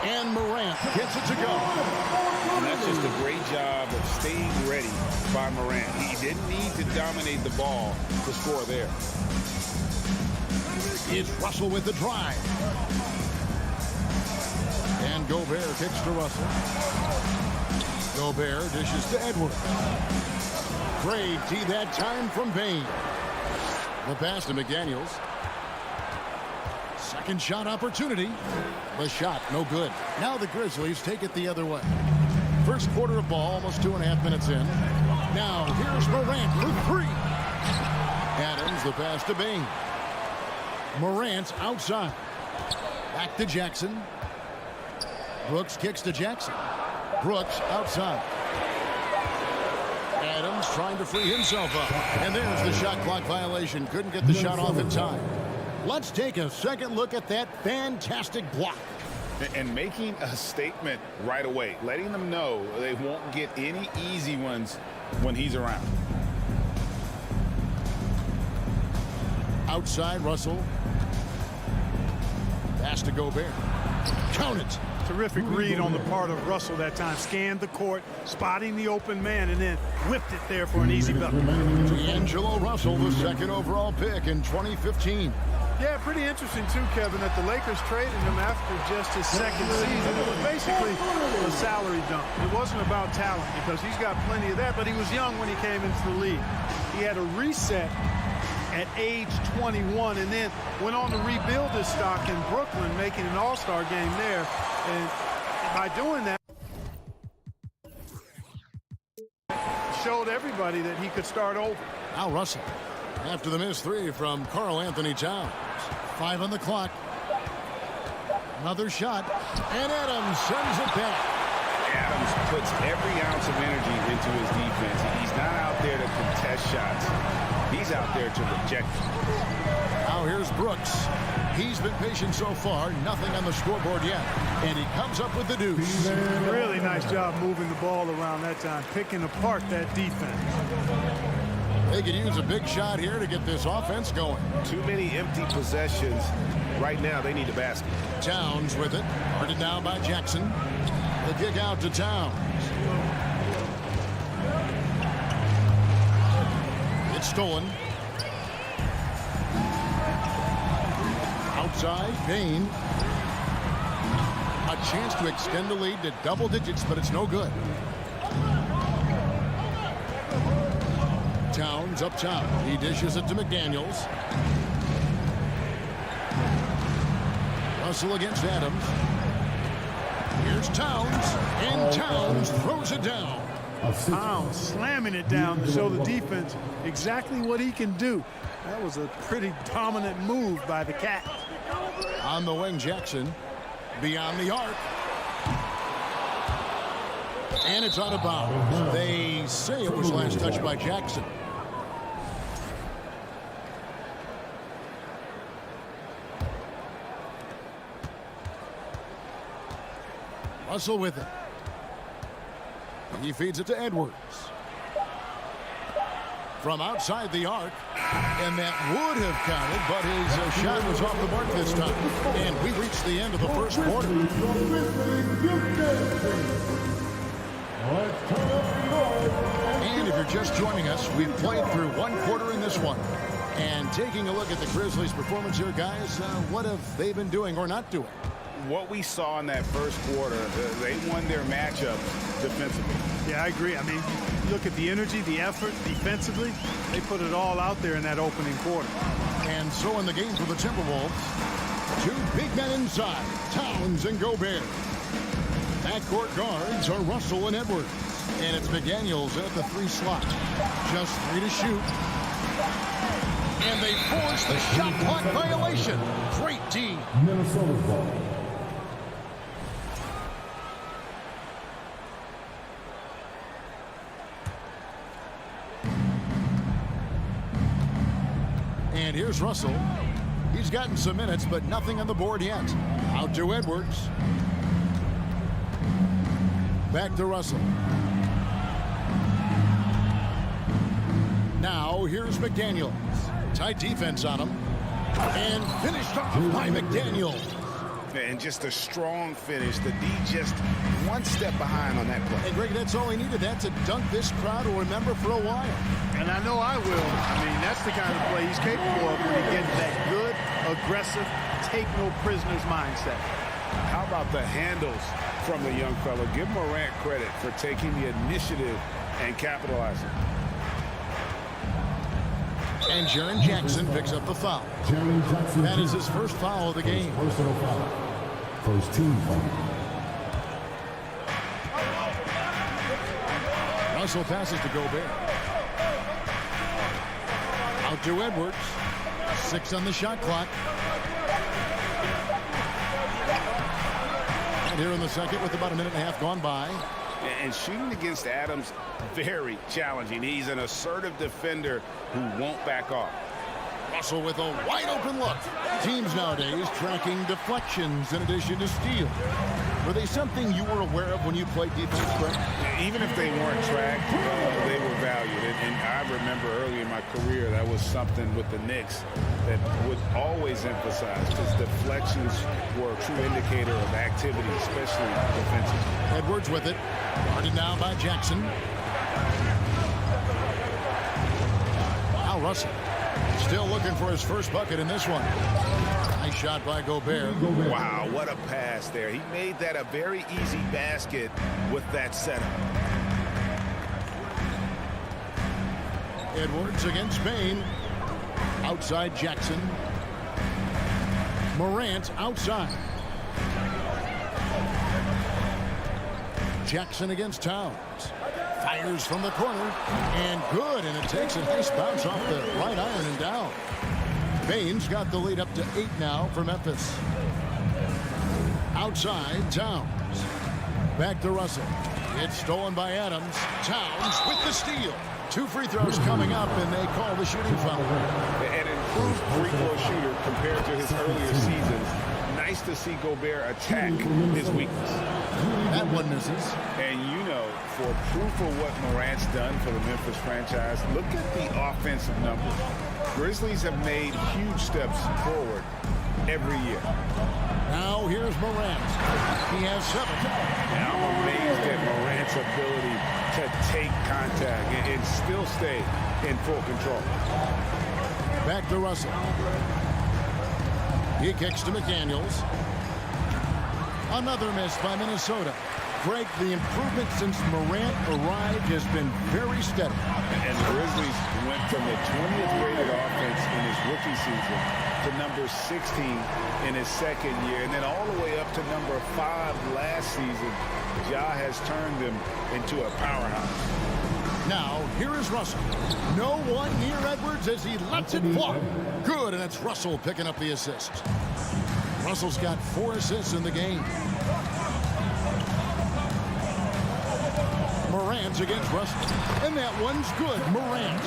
And Morant gets it to go. And that's just a great job of staying ready by Morant. He didn't need to dominate the ball to score there. It's Russell with the drive. And Gobert kicks to Russell. Gobert dishes to Edwards. Great D that time from Bain. The pass to McDaniels. Second shot opportunity. The shot no good. Now the Grizzlies take it the other way. First quarter of ball, almost 2.5 minutes in. Now here's Morant for 3. Adams, the pass to Bain. Morant outside. Back to Jackson. Brooks kicks to Jackson. Brooks outside. Adams trying to free himself up. And there's the shot clock violation. Couldn't get the shot off in time. Let's take a second look at that fantastic block. And making a statement right away, letting them know they won't get any easy ones when he's around. Outside, Russell. Pass to Gobert. Count it. Terrific read on the part of Russell that time. Scanned the court, spotting the open man, and then whipped it there for an easy bucket. D'Angelo Russell, the second overall pick in 2015. Yeah, pretty interesting, too, Kevin, that the Lakers traded him after just his second season. It was basically a salary dump. It wasn't about talent because he's got plenty of that, but he was young when he came into the league. He had a reset at age 21 and then went on to rebuild his stock in Brooklyn, making an all-star game there. And by doing that, showed everybody that he could start over. Now Russell, after the missed 3 from Karl Anthony Towns. 5 on the clock. Another shot, and Adams sends it back. Adams puts every ounce of energy into his defense. He's not out there to contest shots. He's out there to reject them. Now here's Brooks. He's been patient so far. Nothing on the scoreboard yet. And he comes up with the deuce. Really nice job moving the ball around that time, picking apart that defense. They could use a big shot here to get this offense going. Too many empty possessions. Right now, they need a basket. Towns with it. Guarded now by Jackson. The kick out to Towns. It's stolen. Outside, Bain. A chance to extend the lead to double digits, but it's no good. Towns up top. He dishes it to McDaniels. Russell against Adams. Here's Towns. And Towns throws it down. Towns slamming it down to show the defense exactly what he can do. That was a pretty dominant move by the Cat. On the wing, Jackson. Beyond the arc. And it's out of bounds. They say it was last touched by Jackson. Russell with it. He feeds it to Edwards. From outside the arc. And that would have counted, but his shot was off the mark this time. And we reached the end of the first quarter. And if you're just joining us, we've played through one quarter in this one. And taking a look at the Grizzlies' performance here, guys, what have they been doing or not doing? What we saw in that first quarter, they won their matchup defensively. Yeah, I agree. I mean, look at the energy, the effort defensively. They put it all out there in that opening quarter. And so in the game for the Timberwolves, two big men inside, Towns and Gobert. Backcourt guards are Russell and Edwards. And it's McDaniels at the 3 slot. Just 3 to shoot. And they force the shot clock violation. Great D. Minnesota ball. And here's Russell. He's gotten some minutes, but nothing on the board yet. Out to Edwards. Back to Russell. Now here's McDaniels. Tight defense on him. And finished off by McDaniels. And just a strong finish. The D just one step behind on that play. And Greg, that's all he needed. That's a dunk this crowd will remember for a while. And I know I will. I mean, that's the kind of play he's capable of when he gets that good, aggressive, take no prisoners mindset. How about the handles from the young fella? Give Morant credit for taking the initiative and capitalizing. And Jaren Jackson picks up the foul. That is his first foul of the game. Personal foul. First team foul. Russell passes to Gobert. Out to Edwards. 6 on the shot clock. And here in the second with about a minute and a half gone by. And shooting against Adams, very challenging. He's an assertive defender who won't back off. Russell with a wide open look. Teams nowadays tracking deflections in addition to steals. Were they something you were aware of when you played defense, Brett? Even if they weren't tracked, they were valued. And I remember early in my career, that was something with the Knicks that would always emphasize, because deflections were a true indicator of activity, especially defensively. Edwards with it. Guarded now by Jackson. Now Russell. Still looking for his first bucket in this one. Nice shot by Gobert. Wow, what a pass there. He made that a very easy basket with that setup. Edwards against Bain. Outside Jackson. Morant outside. Jackson against Towns. Fires from the corner. And good. And it takes a nice bounce off the right iron and down. Bain's got the lead up to 8 now for Memphis. Outside, Towns. Back to Russell. It's stolen by Adams. Towns with the steal. 2 free throws coming up, and they call the shooting foul. An improved free throw shooter compared to his earlier seasons. Nice to see Gobert attack his weakness. That one misses. And you know, for proof of what Morant's done for the Memphis franchise, look at the offensive numbers. Grizzlies have made huge steps forward every year. Now here's Morant. He has 7. And I'm amazed at Morant's ability to take contact and still stay in full control. Back to Russell. He kicks to McDaniels. Another miss by Minnesota. Greg, the improvement since Morant arrived has been very steady. And the Grizzlies went from the 20th rated offense in his rookie season to number 16 in his second year, and then all the way up to number 5 last season. Ja has turned them into a powerhouse. Now, here is Russell. No one near Edwards as he lets it fly. Good, and it's Russell picking up the assist. Russell's got 4 assists in the game. Morant's against Russell. And that one's good. Morant.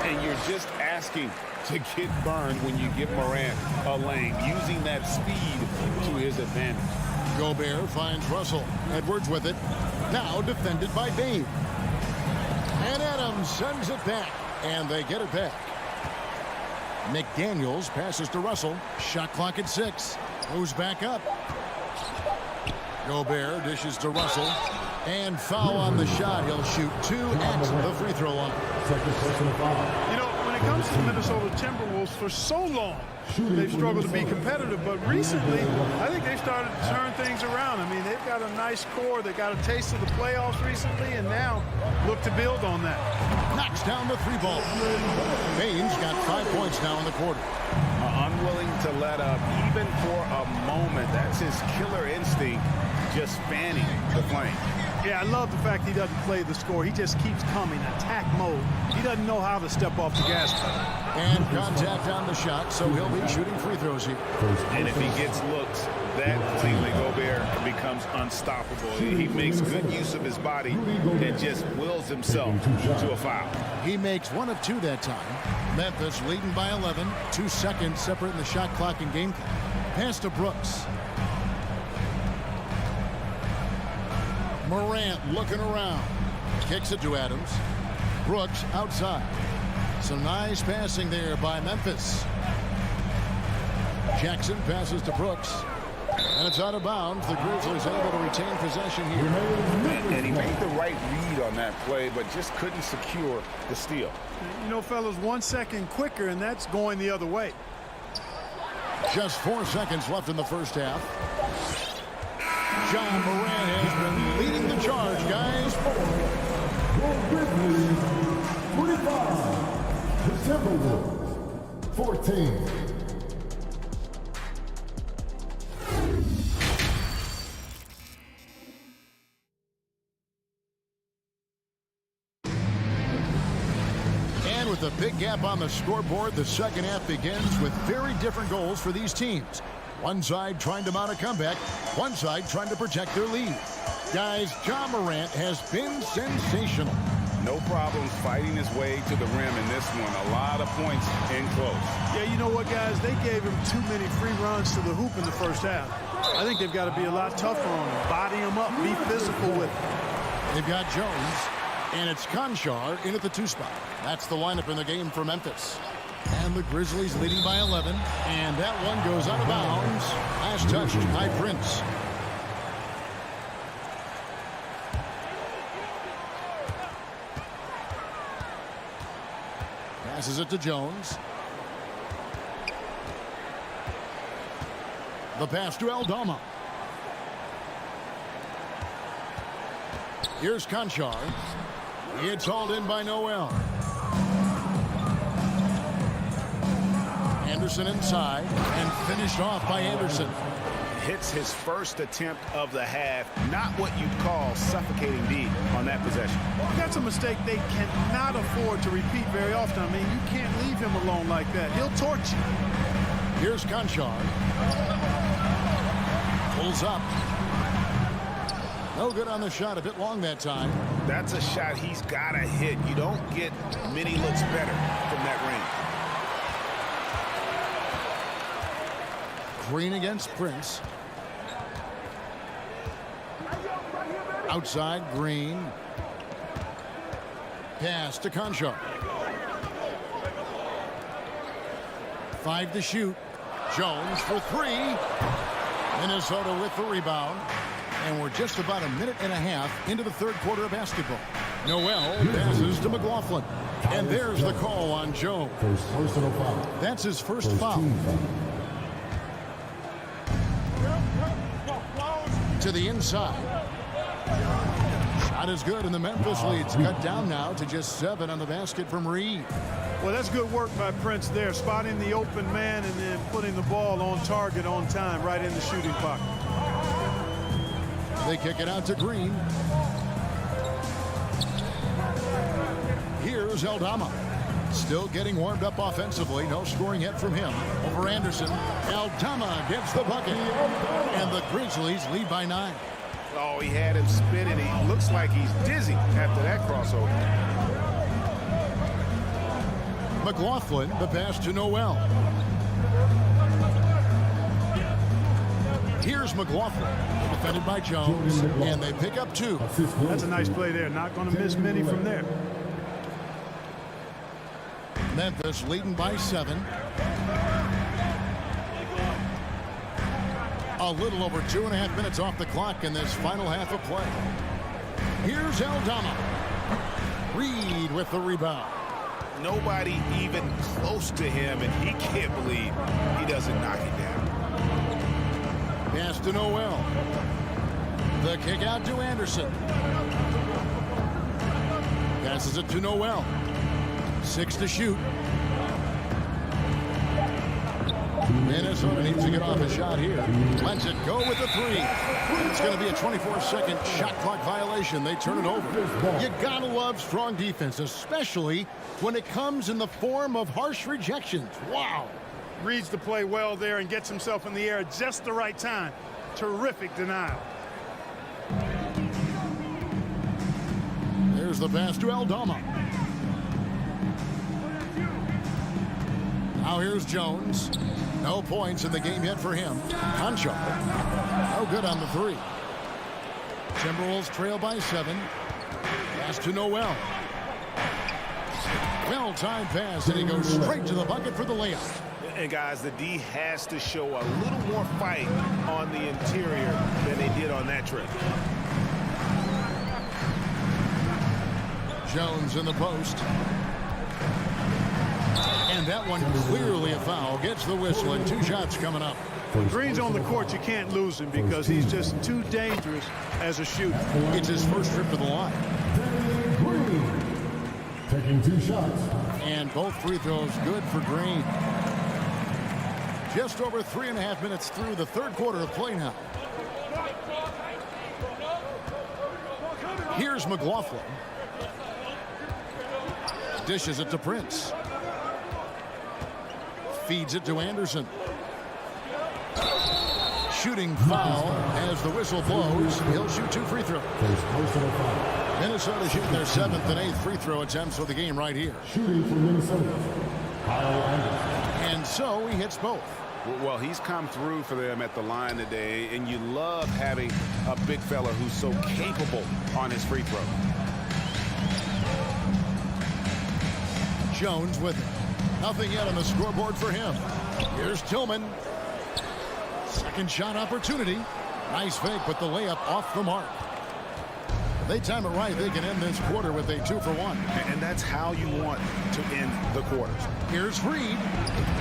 And you're just asking to get burned when you give Morant a lane, using that speed to his advantage. Gobert finds Russell. Edwards with it. Now defended by Bain. And Adams sends it back. And they get it back. McDaniels passes to Russell. Shot clock at 6. Goes back up. Gobert dishes to Russell. And foul on the shot. He'll shoot 2 at the free throw line. You know, when it comes to the Minnesota Timberwolves, for so long, they've struggled to be competitive. But recently, I think they've started to turn things around. I mean, they've got a nice core. They got a taste of the playoffs recently, and now look to build on that. Knocks down the 3-ball. Baines got 5 points now in the quarter. Unwilling to let up, even for a moment. That's his killer instinct, just fanning the flame. Yeah, I love the fact he doesn't play the score. He just keeps coming, attack mode. He doesn't know how to step off the gas pedal. And contact on the shot, so he'll be shooting free throws here. And if he gets looks, that Cleveland Gobert becomes unstoppable. He makes good use of his body and just wills himself to a foul. He makes 1 of 2 that time. Memphis leading by 11. 2 seconds separating the shot clock and game clock. Pass to Brooks. Morant looking around. Kicks it to Adams. Brooks outside. Some nice passing there by Memphis. Jackson passes to Brooks. And it's out of bounds. The Grizzlies able to retain possession here. And he made the right read on that play, but just couldn't secure the steal. You know, fellas, 1 second quicker, and that's going the other way. Just 4 seconds left in the first half. John Morant has been leading the charge, guys. Grizzlies, 25. The Timberwolves, 14. With a big gap on the scoreboard, the second half begins with very different goals for these teams. One side trying to mount a comeback, one side trying to protect their lead. Guys, John Morant has been sensational. No problems fighting his way to the rim in this one. A lot of points in close. Yeah, you know what, guys? They gave him too many free runs to the hoop in the first half. I think they've got to be a lot tougher on him. Body him up, be physical with him. They've got Jones, and it's Conchar in at the 2 spot. That's the lineup in the game for Memphis. And the Grizzlies leading by 11. And that one goes out of bounds. Last touched by Prince. Passes it to Jones. The pass to Aldama. Here's Conchar. It's hauled in by Noel. Anderson inside and finished off by Anderson. Hits his first attempt of the half. Not what you'd call suffocating deep on that possession. That's a mistake they cannot afford to repeat very often. I mean, you can't leave him alone like that. He'll torch you. Here's Conchar. Pulls up. No good on the shot. A bit long that time. That's a shot he's got to hit. You don't get many looks better from that range. Green against Prince. Outside, Green. Pass to Conchar. 5 to shoot. Jones for 3. Minnesota with the rebound. And we're just about a minute and a half into the third quarter of basketball. Noel passes to McLaughlin. And there's the call on Jones. Personal foul. That's his first foul. To the inside. Shot is good, and the Memphis lead's cut down now to just 7 on the basket from Reed. Well, that's good work by Prince there, spotting the open man and then putting the ball on target on time right in the shooting pocket. They kick it out to Green. Here's Aldama. Still getting warmed up offensively. No scoring yet from him. Over Anderson. Aldama gets the bucket. And the Grizzlies lead by 9. Oh, he had him spinning. He looks like he's dizzy after that crossover. McLaughlin, the pass to Noel. Here's McLaughlin. Defended by Jones. And they pick up 2. That's a nice play there. Not going to miss many from there. Memphis leading by 7. A little over 2.5 minutes off the clock in this final half of play. Here's Aldama. Reed with the rebound. Nobody even close to him, and he can't believe he doesn't knock it down. Pass to Noel. The kick out to Anderson. Passes it to Noel. 6 to shoot. Minnesota needs to get off a shot here. Lets it go with the 3. It's going to be a 24-second shot clock violation. They turn it over. You gotta love strong defense, especially when it comes in the form of harsh rejections. Wow. Reads the play well there and gets himself in the air at just the right time. Terrific denial. There's the pass to Aldama. Now here's Jones. No points in the game yet for him. Conchar. No good on the 3. Timberwolves trail by 7. Pass to Noel. Well-timed pass, and he goes straight to the bucket for the layup. And guys, the D has to show a little more fight on the interior than they did on that trip. Jones in the post. And that one clearly a foul. Gets the whistle, and 2 shots coming up. When Green's on the court, you can't lose him because he's just too dangerous as a shooter. It's his first trip to the line. Green taking 2 shots. And both free throws good for Green. Just over 3.5 minutes through the third quarter of play now. Here's McLaughlin. Dishes it to Prince. Feeds it to Anderson. Shooting foul as the whistle blows. He'll shoot 2 free throws. Minnesota shooting their 7th and 8th free throw attempts for the game right here. Shooting for Minnesota, Kyle Anderson. And so he hits both. Well, he's come through for them at the line today, and you love having a big fella who's so capable on his free throw. Jones with it. Nothing yet on the scoreboard for him. Here's Tillman. Second shot opportunity. Nice fake, but the layup off the mark. They time it right, they can end this quarter with a 2-for-1. And that's how you want to end the quarters. Here's Reed.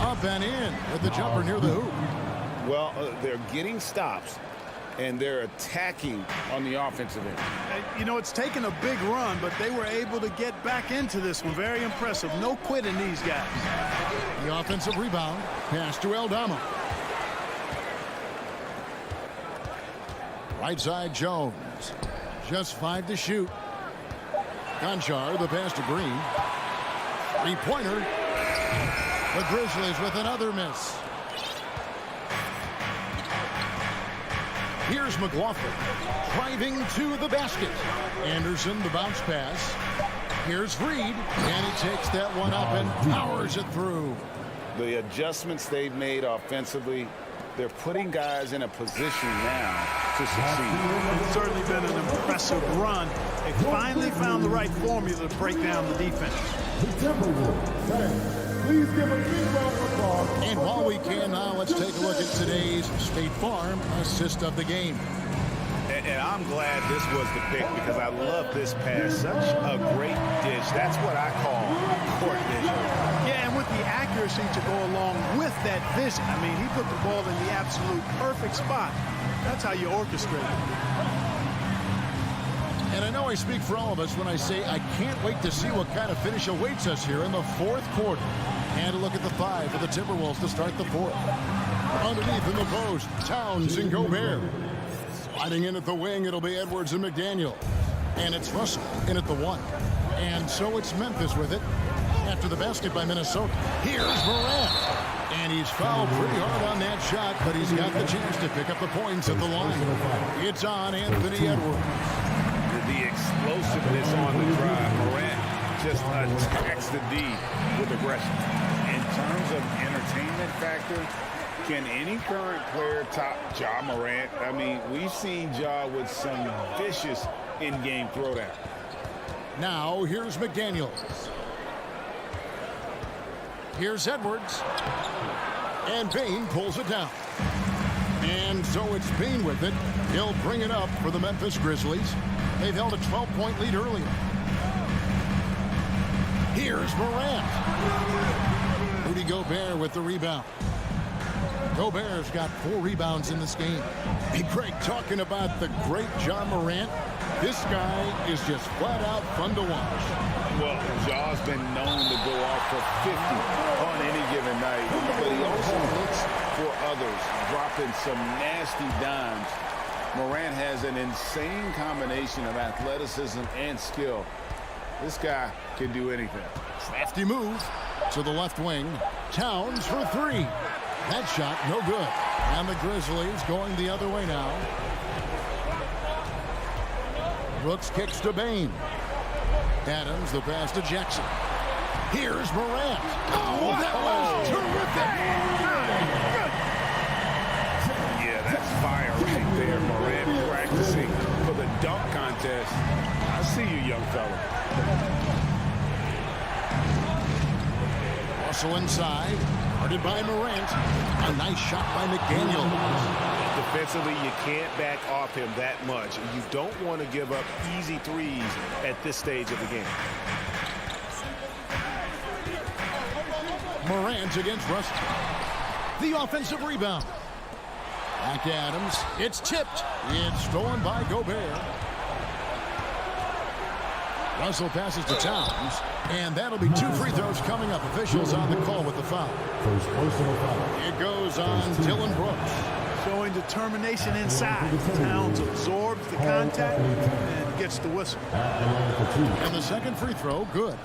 Up and in with the jumper near the hoop. Well, they're getting stops, and they're attacking on the offensive end. You know, it's taken a big run, but they were able to get back into this one. Very impressive. No quitting these guys. The offensive rebound. Pass to Aldama. Right side Jones. Just 5 to shoot. Conchar, the pass to Green. 3-pointer. The Grizzlies with another miss. Here's McLaughlin driving to the basket. Anderson, the bounce pass. Here's Reed, and he takes that one up and powers it through. The adjustments they've made offensively, they're putting guys in a position now to succeed. It's certainly been an impressive run. They finally found the right formula to break down the defense. The Timberwolves fans, please give a big round of applause. And while we can now, let's take a look at today's State Farm assist of the game. And I'm glad this was the pick because I love this pass. Such a great dish. That's what I call court vision. Yeah, and with the accuracy to go along with that vision. I mean, he put the ball in the absolute perfect spot. That's how you orchestrate it. And I know I speak for all of us when I say I can't wait to see what kind of finish awaits us here in the fourth quarter. And a look at the 5 for the Timberwolves to start the fourth. Underneath in the post, Towns and Gobert. Sliding in at the wing, it'll be Edwards and McDaniel. And it's Russell in at the 1. And so it's Memphis with it. After the basket by Minnesota. Here's Morant. And he's fouled pretty hard on that shot, but he's got the chance to pick up the points at the line. It's on Anthony Edwards. The explosiveness on the drive. Morant just attacks the D with aggression. In terms of entertainment factor, can any current player top Ja Morant? I mean, we've seen Ja with some vicious in-game throwdown. Now, here's McDaniels. Here's Edwards. And Bain pulls it down. And so it's Bain with it. He'll bring it up for the Memphis Grizzlies. They've held a 12-point lead earlier. Here's Morant. Rudy Gobert with the rebound. Gobert's got 4 rebounds in this game. Hey, Greg, talking about the great Ja Morant, this guy is just flat out fun to watch. Well, Ja's been known to go off for 50 on any given night, but he also looks for others, dropping some nasty dimes. Morant has an insane combination of athleticism and skill. This guy can do anything. Crafty move to the left wing. Towns for 3. That shot, no good. And the Grizzlies going the other way now. Brooks kicks to Bain. Adams, the pass to Jackson. Here's Morant. Oh, that was terrific. Yeah, that's fire right there. Morant practicing for the dunk contest. I see you, young fella. Russell inside. Guarded by Morant. A nice shot by McDaniel. Defensively, you can't back off him that much. You don't want to give up easy threes at this stage of the game. Morant against Russell. The offensive rebound. Back to Adams. It's tipped. It's stolen by Gobert. Russell passes to Towns. And that'll be 2 free throws coming up. Officials on the call with the foul. First personal foul. It goes on Dylan Brooks. Showing determination inside. Towns absorbs the contact and gets the whistle. And the second free throw, good.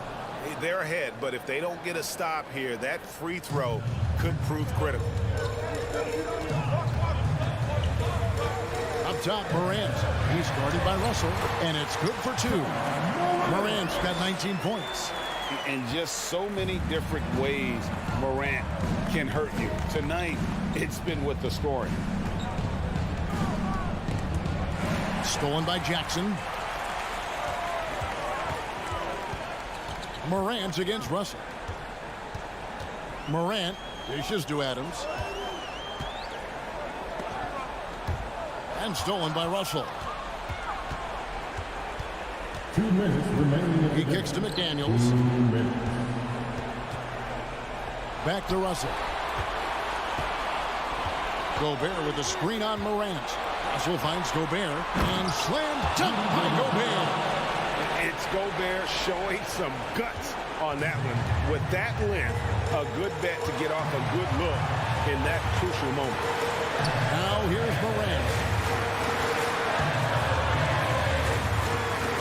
They're ahead, but if they don't get a stop here, that free throw could prove critical. Up top, Morant. He's guarded by Russell, and it's good for 2. Morant's got 19 points. In just so many different ways, Morant can hurt you. Tonight, it's been with the scoring. Stolen by Jackson. Morant against Russell. Morant dishes to Adams. And stolen by Russell. 2 minutes remaining. He kicks to McDaniels. Back to Russell. Gobert with the screen on Morant. Russell finds Gobert and slam dunk by Gobert. It's Gobert showing some guts on that one. With that length, a good bet to get off a good look in that crucial moment. Now here's Morant.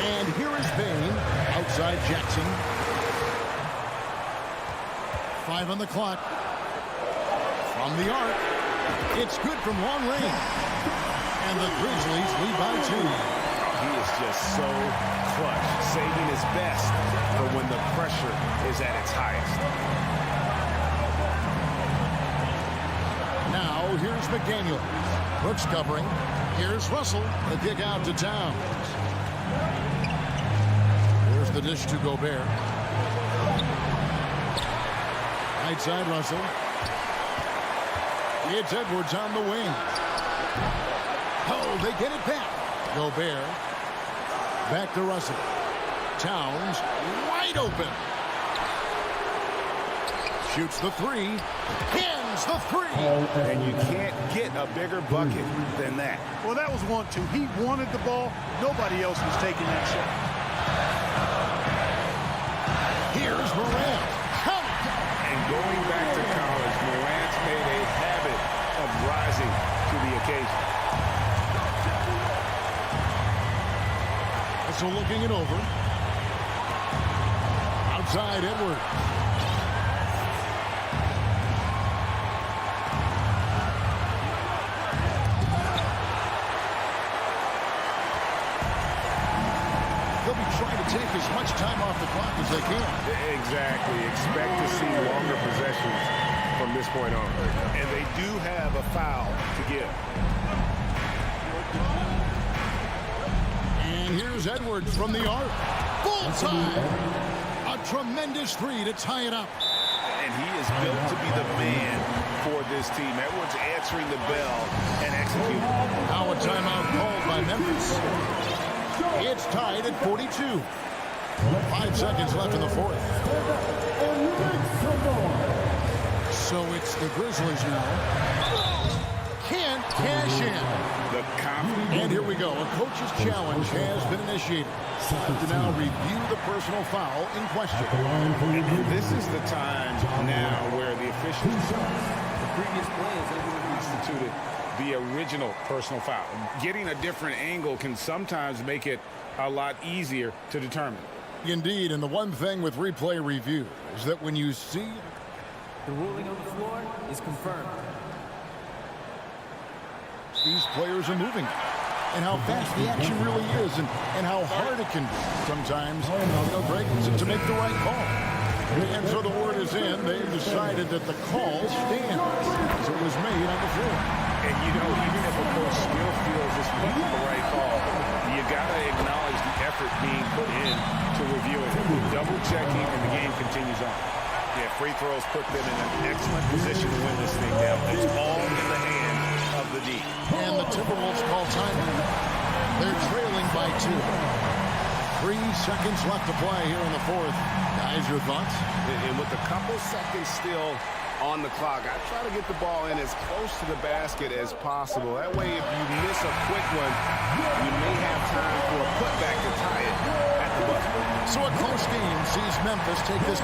And here is Bain outside Jackson. 5 on the clock. From the arc. It's good from long range. And the Grizzlies lead by 2. He is just so clutch, saving his best for when the pressure is at its highest. Now here's McDaniel. Brooks covering. Here's Russell. The kick out to Towns. Here's the dish to Gobert. Right side Russell. It's Edwards on the wing. Oh, they get it back. Gobert. Back to Russell. Towns wide open. Shoots the 3. Hins the 3. And you can't get a bigger bucket than that. Well, that was 1-2. He wanted the ball. Nobody else was taking that shot. Here's Morant. And going back to college, Morant's made a habit of rising to the occasion. So looking it over. Outside Edwards. They'll be trying to take as much time off the clock as they can. Exactly. Expect to see longer possessions from this point on. And they do have a foul to give. And here's Edwards from the arc. Full time. A tremendous 3 to tie it up. And he is built to be the man for this team. Edwards answering the bell and executing. Now a timeout called by Memphis. It's tied at 42. 5 seconds left in the fourth. So it's the Grizzlies now. Can't cash in. The confidence. And here we go. A coach's challenge has been initiated. To now review the personal foul in question. And this is the time now where the officials, The previous play is able to instituted the original personal foul. Getting a different angle can sometimes make it a lot easier to determine. Indeed, and the one thing with replay review is that when you see The ruling on the floor is confirmed. these players are moving and how fast the action really is and how hard it can be sometimes, Greg, to make the right call. And so the word is in. They've decided that the call stands as it was made on the floor. And, even if a coach still feels this wasn't the right call, you got to acknowledge the effort being put in to review it. Double-checking, and the game continues on. Yeah, free throws put them in an excellent position to win this thing now. It's all in the hands of the D. And the Timberwolves call timeout. They're trailing by 2. 3 seconds left to play here in the fourth. Guys, your thoughts? And with a couple seconds still on the clock, I try to get the ball in as close to the basket as possible. That way, if you miss a quick one, you may have time for a putback to tie it at the buzzer. So a close game sees Memphis take this.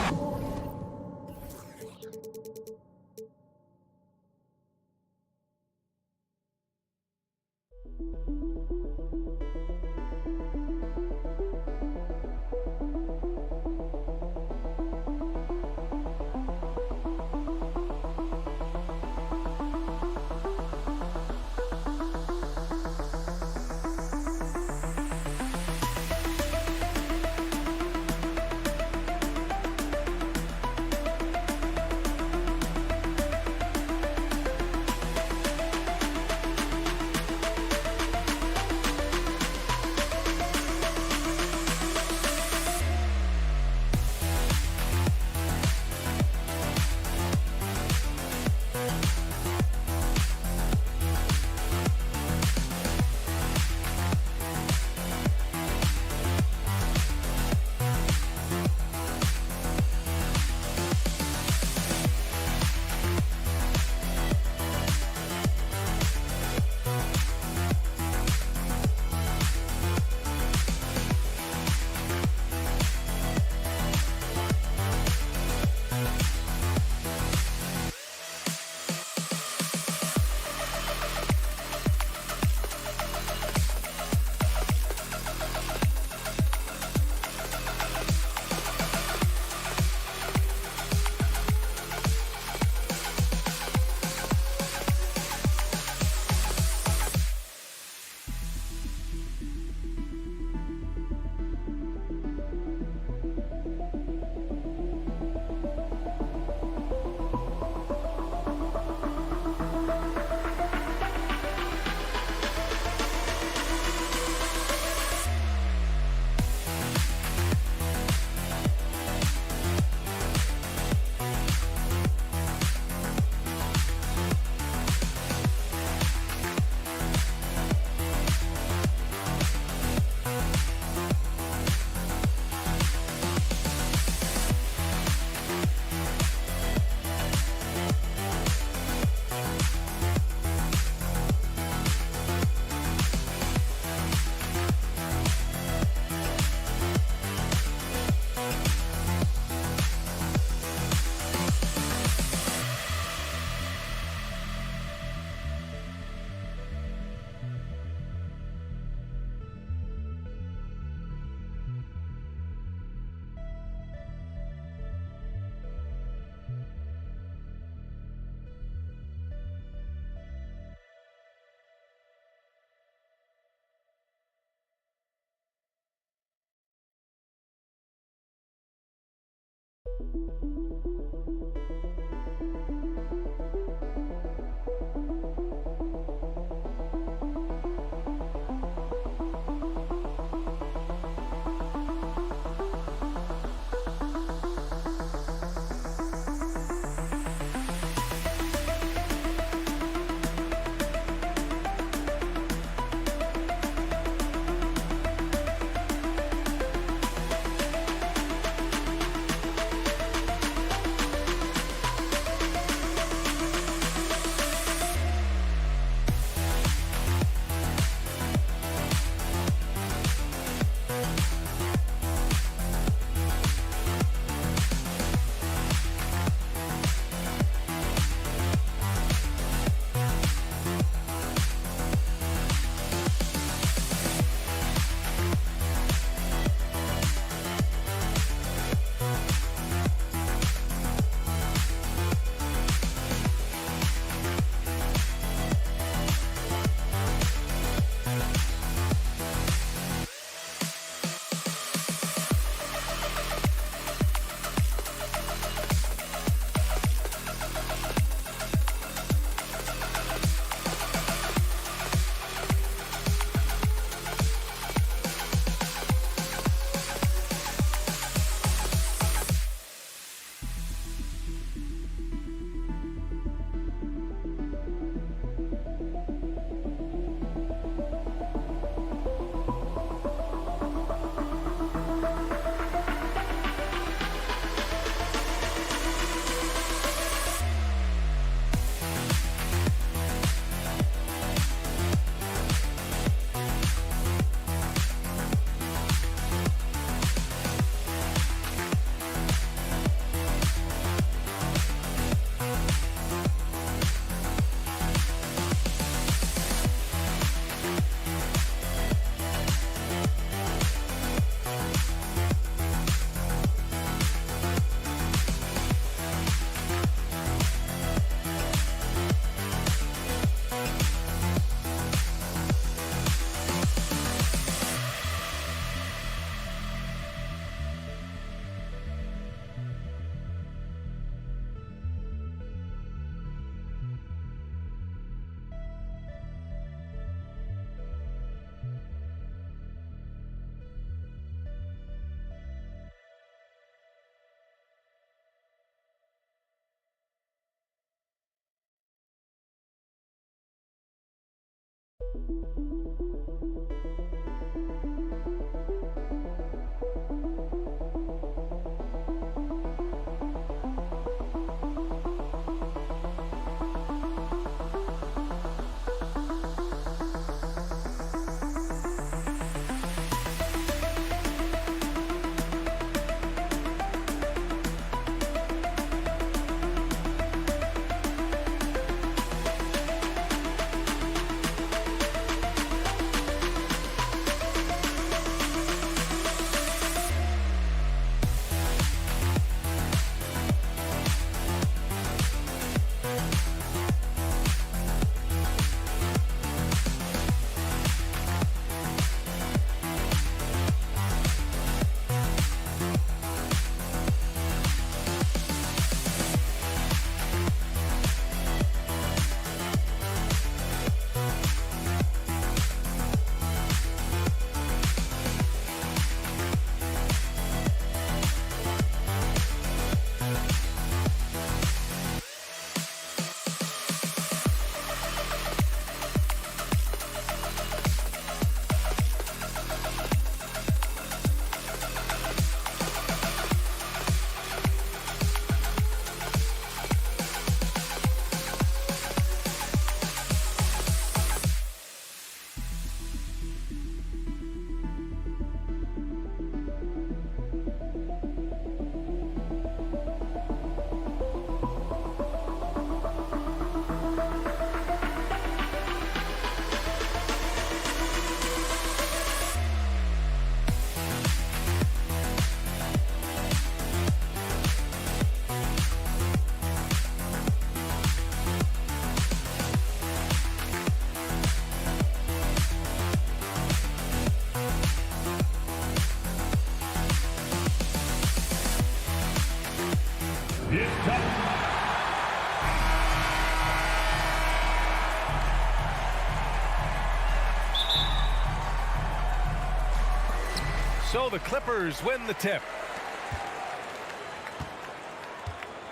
So the Clippers win the tip.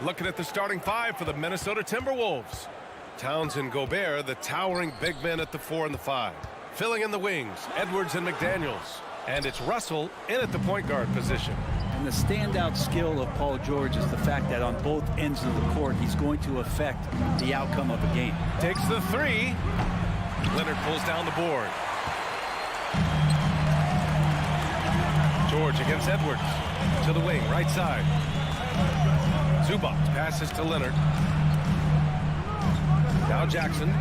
Looking at the starting five for the Minnesota Timberwolves. Towns and Gobert, the towering big men at the 4 and the 5. Filling in the wings, Edwards and McDaniels. And it's Russell in at the point guard position. And the standout skill of Paul George is the fact that on both ends of the court, he's going to affect the outcome of the game. Takes the 3. Leonard pulls down the board. George against Edwards. To the wing, right side. Zubac passes to Leonard. Now Jackson.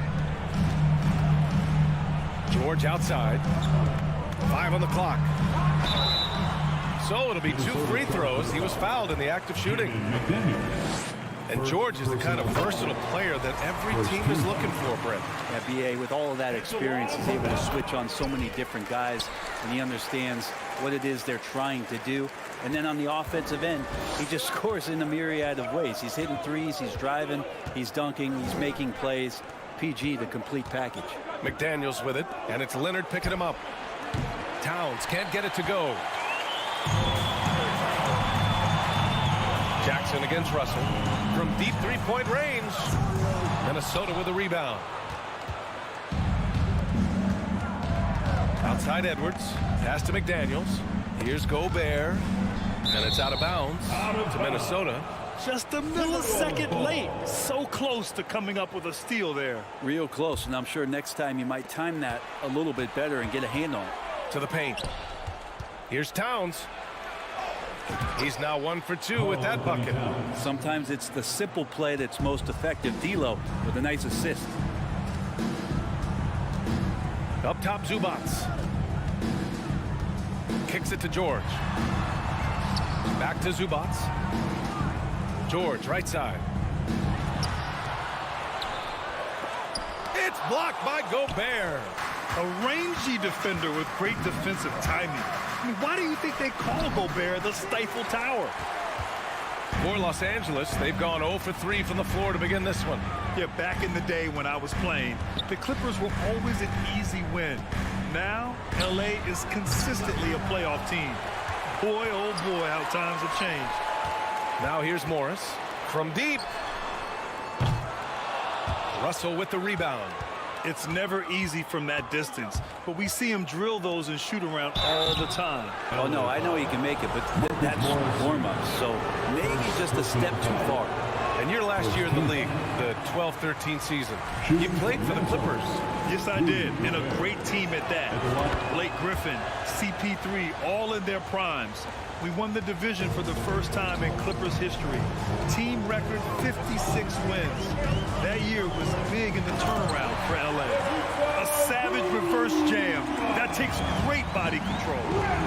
George outside. 5 on the clock. So it'll be 2 free throws. He was fouled in the act of shooting. And George is the kind of versatile player that every team is looking for, Brett. Yeah, B.A., with all of that experience, he's able to switch on so many different guys, and he understands what it is they're trying to do. And then on the offensive end, he just scores in a myriad of ways. He's hitting threes, he's driving, he's dunking, he's making plays. PG, the complete package. McDaniels with it, and it's Leonard picking him up. Towns can't get it to go. Jackson against Russell from deep three-point range. Minnesota with a rebound. Outside Edwards, pass to McDaniels. Here's Gobert, and it's out of bounds to Minnesota. Just a millisecond late. So close to coming up with a steal there. Real close, and I'm sure next time you might time that a little bit better and get a hand on it. To the paint. Here's Towns. He's now 1 for 2 with that bucket. Sometimes it's the simple play that's most effective. D'Lo with a nice assist. Up top, Zubac. Kicks it to George. Back to Zubac. George, right side. It's blocked by Gobert. A rangy defender with great defensive timing. I mean, why do you think they call Gobert the Stifle Tower? For Los Angeles, they've gone 0 for 3 from the floor to begin this one. Yeah, back in the day when I was playing, the Clippers were always an easy win. Now, LA is consistently a playoff team. Boy, oh boy, how times have changed. Now here's Morris from deep. Russell with the rebound. It's never easy from that distance, but we see him drill those and shoot around all the time. Oh, no, I know he can make it, but that's warm-up, so maybe just a step too far. And your last year in the league, the 12-13 season, you played for the Clippers. Yes, I did, and a great team at that. Blake Griffin, CP3, all in their primes. We won the division for the first time in Clippers history. Team record 56 wins. That year was big in the turnaround for LA. A savage reverse jam. That takes great body control.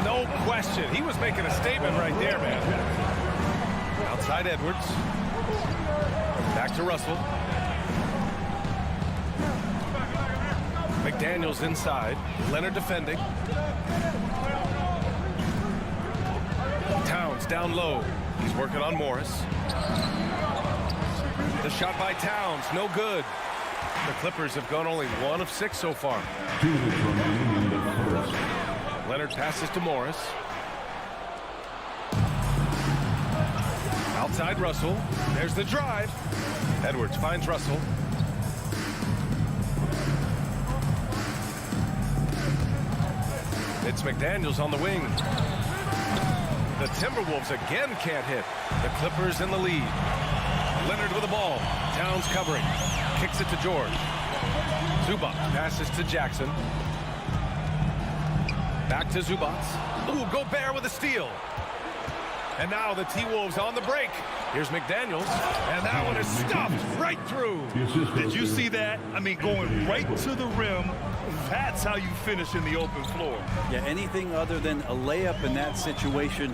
No question. He was making a statement right there, man. Outside Edwards. Back to Russell. McDaniels inside. Leonard defending. Towns down low. He's working on Morris. The shot by Towns, no good. The Clippers have gone only 1 of 6 so far. Leonard passes to Morris. Outside Russell. There's the drive. Edwards finds Russell. It's McDaniels on the wing. The Timberwolves again can't hit. The Clippers in the lead. Leonard with the ball. Towns covering. Kicks it to George. Zubac passes to Jackson. Back to Zubac. Ooh, Gobert with a steal. And now the T-Wolves on the break. Here's McDaniels, and that one is stuffed right through. Did you see that? I mean, going right to the rim. That's how you finish in the open floor. Yeah, anything other than a layup in that situation,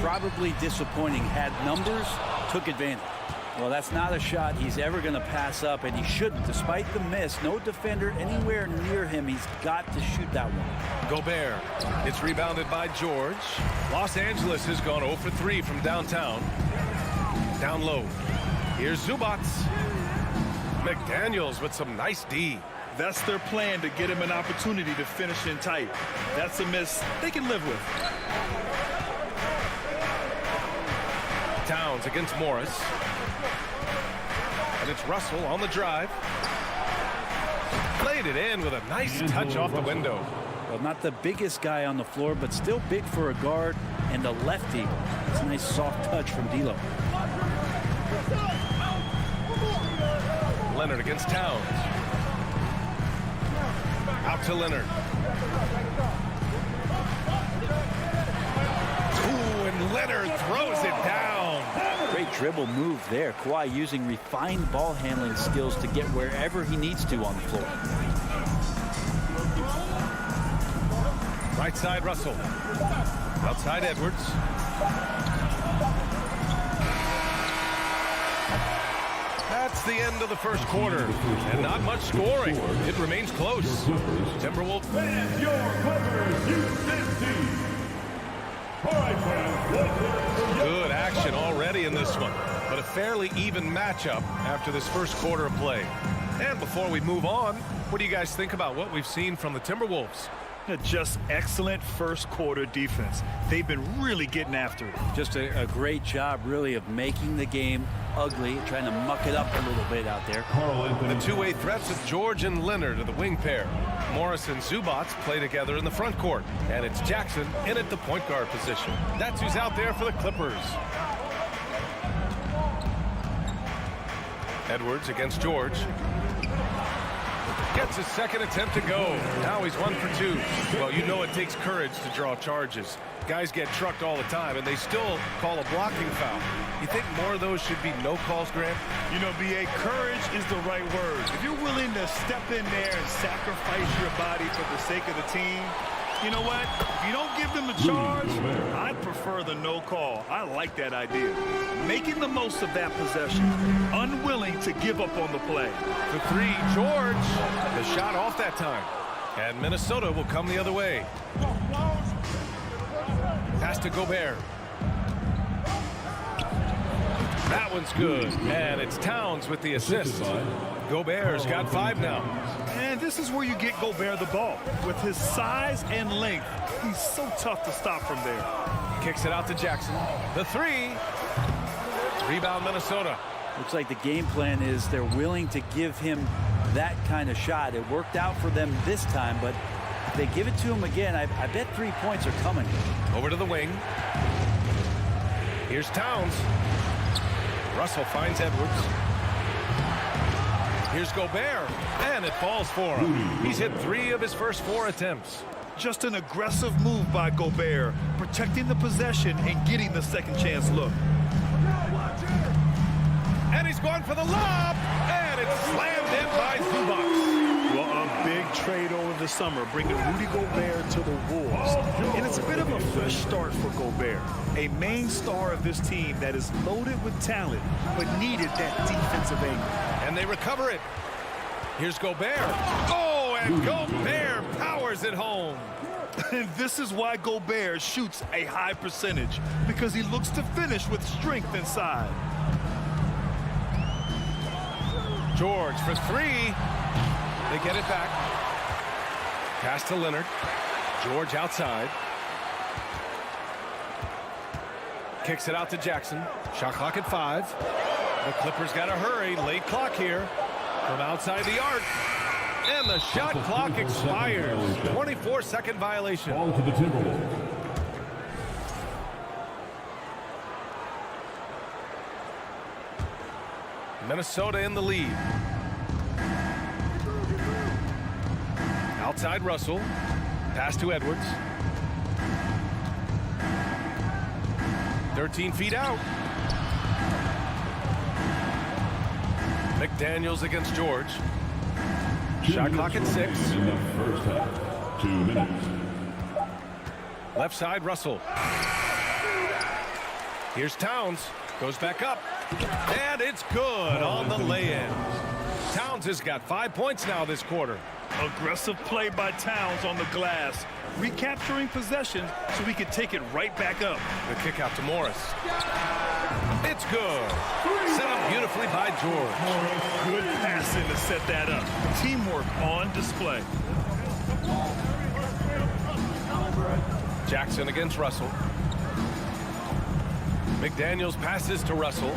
probably disappointing. Had numbers, took advantage. Well, that's not a shot he's ever going to pass up, and he shouldn't. Despite the miss, no defender anywhere near him. He's got to shoot that one. Gobert. It's rebounded by George. Los Angeles has gone 0 for 3 from downtown. Down low. Here's Zubac. McDaniels with some nice D. That's their plan, to get him an opportunity to finish in tight. That's a miss they can live with. Towns against Morris. And it's Russell on the drive. Played it in with a nice touch off the window. Well, not the biggest guy on the floor, but still big for a guard and a lefty. It's a nice soft touch from D'Lo. Leonard against Towns. Out to Leonard. Ooh, and Leonard throws it down. Great dribble move there. Kawhi using refined ball handling skills to get wherever he needs to on the floor. Right side Russell. Outside Edwards. That's the end of the first quarter. And not much scoring. It remains close. Timberwolves. And your Clippers Houston team. All right, fans. Good action already in this one. But a fairly even matchup after this first quarter of play. And before we move on, what do you guys think about what we've seen from the Timberwolves? Just excellent first quarter defense. They've been really getting after it. Just a great job, really, of making the game ugly, trying to muck it up a little bit out there. The two-way threats of George and Leonard are the wing pair. Morris and Zubac play together in the front court. And it's Jackson in at the point guard position. That's who's out there for the Clippers. Edwards against George. Gets his second attempt to go. Now he's 1 for 2. Well, you know it takes courage to draw charges. Guys get trucked all the time, and they still call a blocking foul. You think more of those should be no calls, Grant? You know, B.A., courage is the right word. If you're willing to step in there and sacrifice your body for the sake of the team, you know what? If you don't give them a charge, I'd prefer the no call. I like that idea. Making the most of that possession. Unwilling to give up on the play. The three, George. The shot off that time. And Minnesota will come the other way. Pass to Gobert. That one's good. And it's Towns with the assist. Gobert's got 5 now. And this is where you get Gobert the ball. With his size and length, he's so tough to stop from there. Kicks it out to Jackson. The 3. Rebound Minnesota. Looks like the game plan is they're willing to give him that kind of shot. It worked out for them this time, but if they give it to him again, I bet 3 points are coming. Over to the wing. Here's Towns. Russell finds Edwards. Here's Gobert, and it falls for him. He's hit 3 of his first 4 attempts. Just an aggressive move by Gobert, protecting the possession and getting the second chance look. And he's going for the lob, and it's slammed in by Zubac. Well, a big trade over the summer, bringing Rudy Gobert to the Wolves. And it's a bit of a fresh start for Gobert, a main star of this team that is loaded with talent, but needed that defensive angle. And they recover it. Here's Gobert. Oh, and Gobert powers it home. And this is why Gobert shoots a high percentage, because he looks to finish with strength inside. George for 3. They get it back. Pass to Leonard. George outside. Kicks it out to Jackson. Shot clock at 5. The Clippers got to hurry. Late clock here. From outside the arc. And the shot clock expires. 24-second violation. Ball to the Timberwolves. Minnesota in the lead. Outside Russell. Pass to Edwards. 13 feet out. McDaniels against George. Shot clock at 6. In the first half, 2 minutes. Left side, Russell. Here's Towns. Goes back up. And it's good on the lay-in. Towns has got 5 points now this quarter. Aggressive play by Towns on the glass, recapturing possession so we can take it right back up. The kick out to Morris. It's good. Set up beautifully by George. Good passing to set that up. Teamwork on display. Jackson against Russell. McDaniels passes to Russell.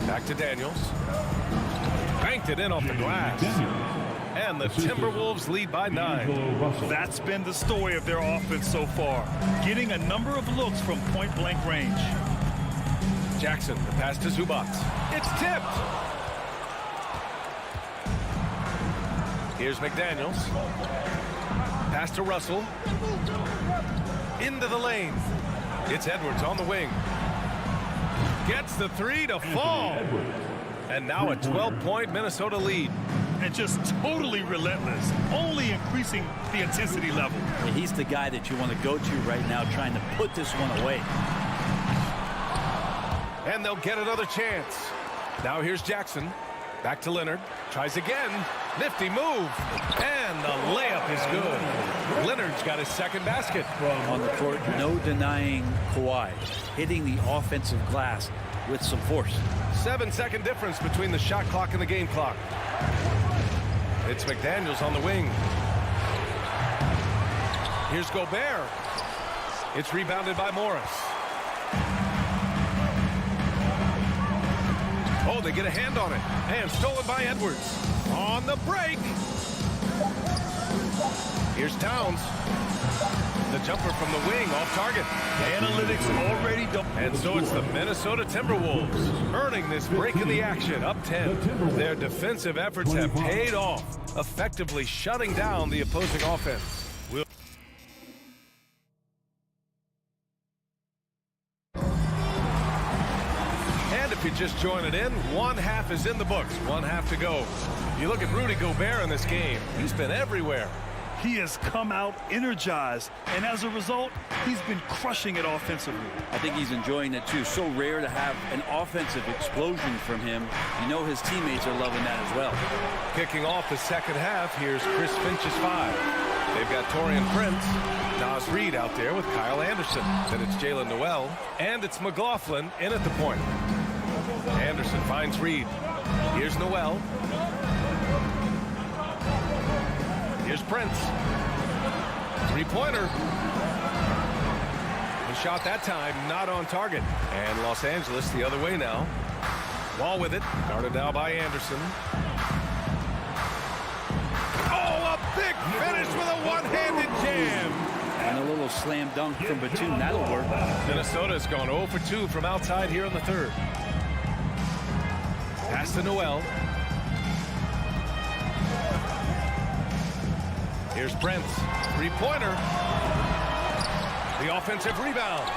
Back to Daniels. Banked it in off the glass. And the Timberwolves lead by 9. That's been the story of their offense so far, getting a number of looks from point-blank range. Jackson, the pass to Zubac. It's tipped. Here's McDaniels. Pass to Russell. Into the lane. It's Edwards on the wing. Gets the 3 to fall. And now a 12-point Minnesota lead. And just totally relentless, only increasing the intensity level. And he's the guy that you want to go to right now, trying to put this one away. And they'll get another chance. Now here's Jackson. Back to Leonard. Tries again. Nifty move. And the layup is good. Leonard's got his second basket. On the court, no denying Kawhi. Hitting the offensive glass with some force. 7-second difference between the shot clock and the game clock. It's McDaniels on the wing. Here's Gobert. It's rebounded by Morris. Oh, they get a hand on it. And stolen by Edwards. On the break. Here's Towns. The jumper from the wing off target. Analytics already done. And so it's the Minnesota Timberwolves earning this break in the action, up 10. Their defensive efforts have paid off, effectively shutting down the opposing offense. And if you just join it in, one half is in the books, one half to go. You look at Rudy Gobert in this game, he's been everywhere. He has come out energized, and as a result, he's been crushing it offensively. I think he's enjoying it too. So rare to have an offensive explosion from him. You know his teammates are loving that as well. Kicking off the second half, here's Chris Finch's 5. They've got Taurean Prince, Nas Reed out there with Kyle Anderson. Then it's Jalen Noel, and it's McLaughlin in at the point. Anderson finds Reed. Here's Noel. Here's Prince. Three-pointer. The shot that time not on target. And Los Angeles the other way now. Wall with it. Guarded now by Anderson. Oh, a big finish with a one-handed jam. And a little slam dunk from Batum. That'll work. Minnesota's gone 0 for 2 from outside here in the third. Pass to Noel. Here's Brent. Three-pointer. The offensive rebound.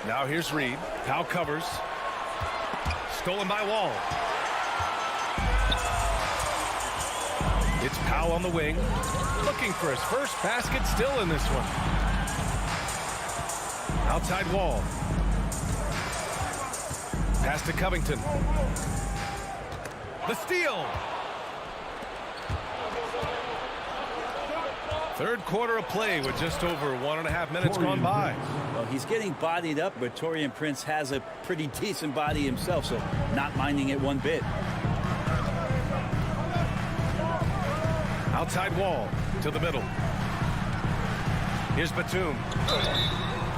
Now here's Reed. Powell covers. Stolen by Wall. It's Powell on the wing. Looking for his first basket still in this one. Outside Wall. Pass to Covington. The steal. Third quarter of play with just over 1.5 minutes gone by. Well, he's getting bodied up, but Taurean Prince has a pretty decent body himself, so not minding it one bit. Outside Wall to the middle. Here's Batum.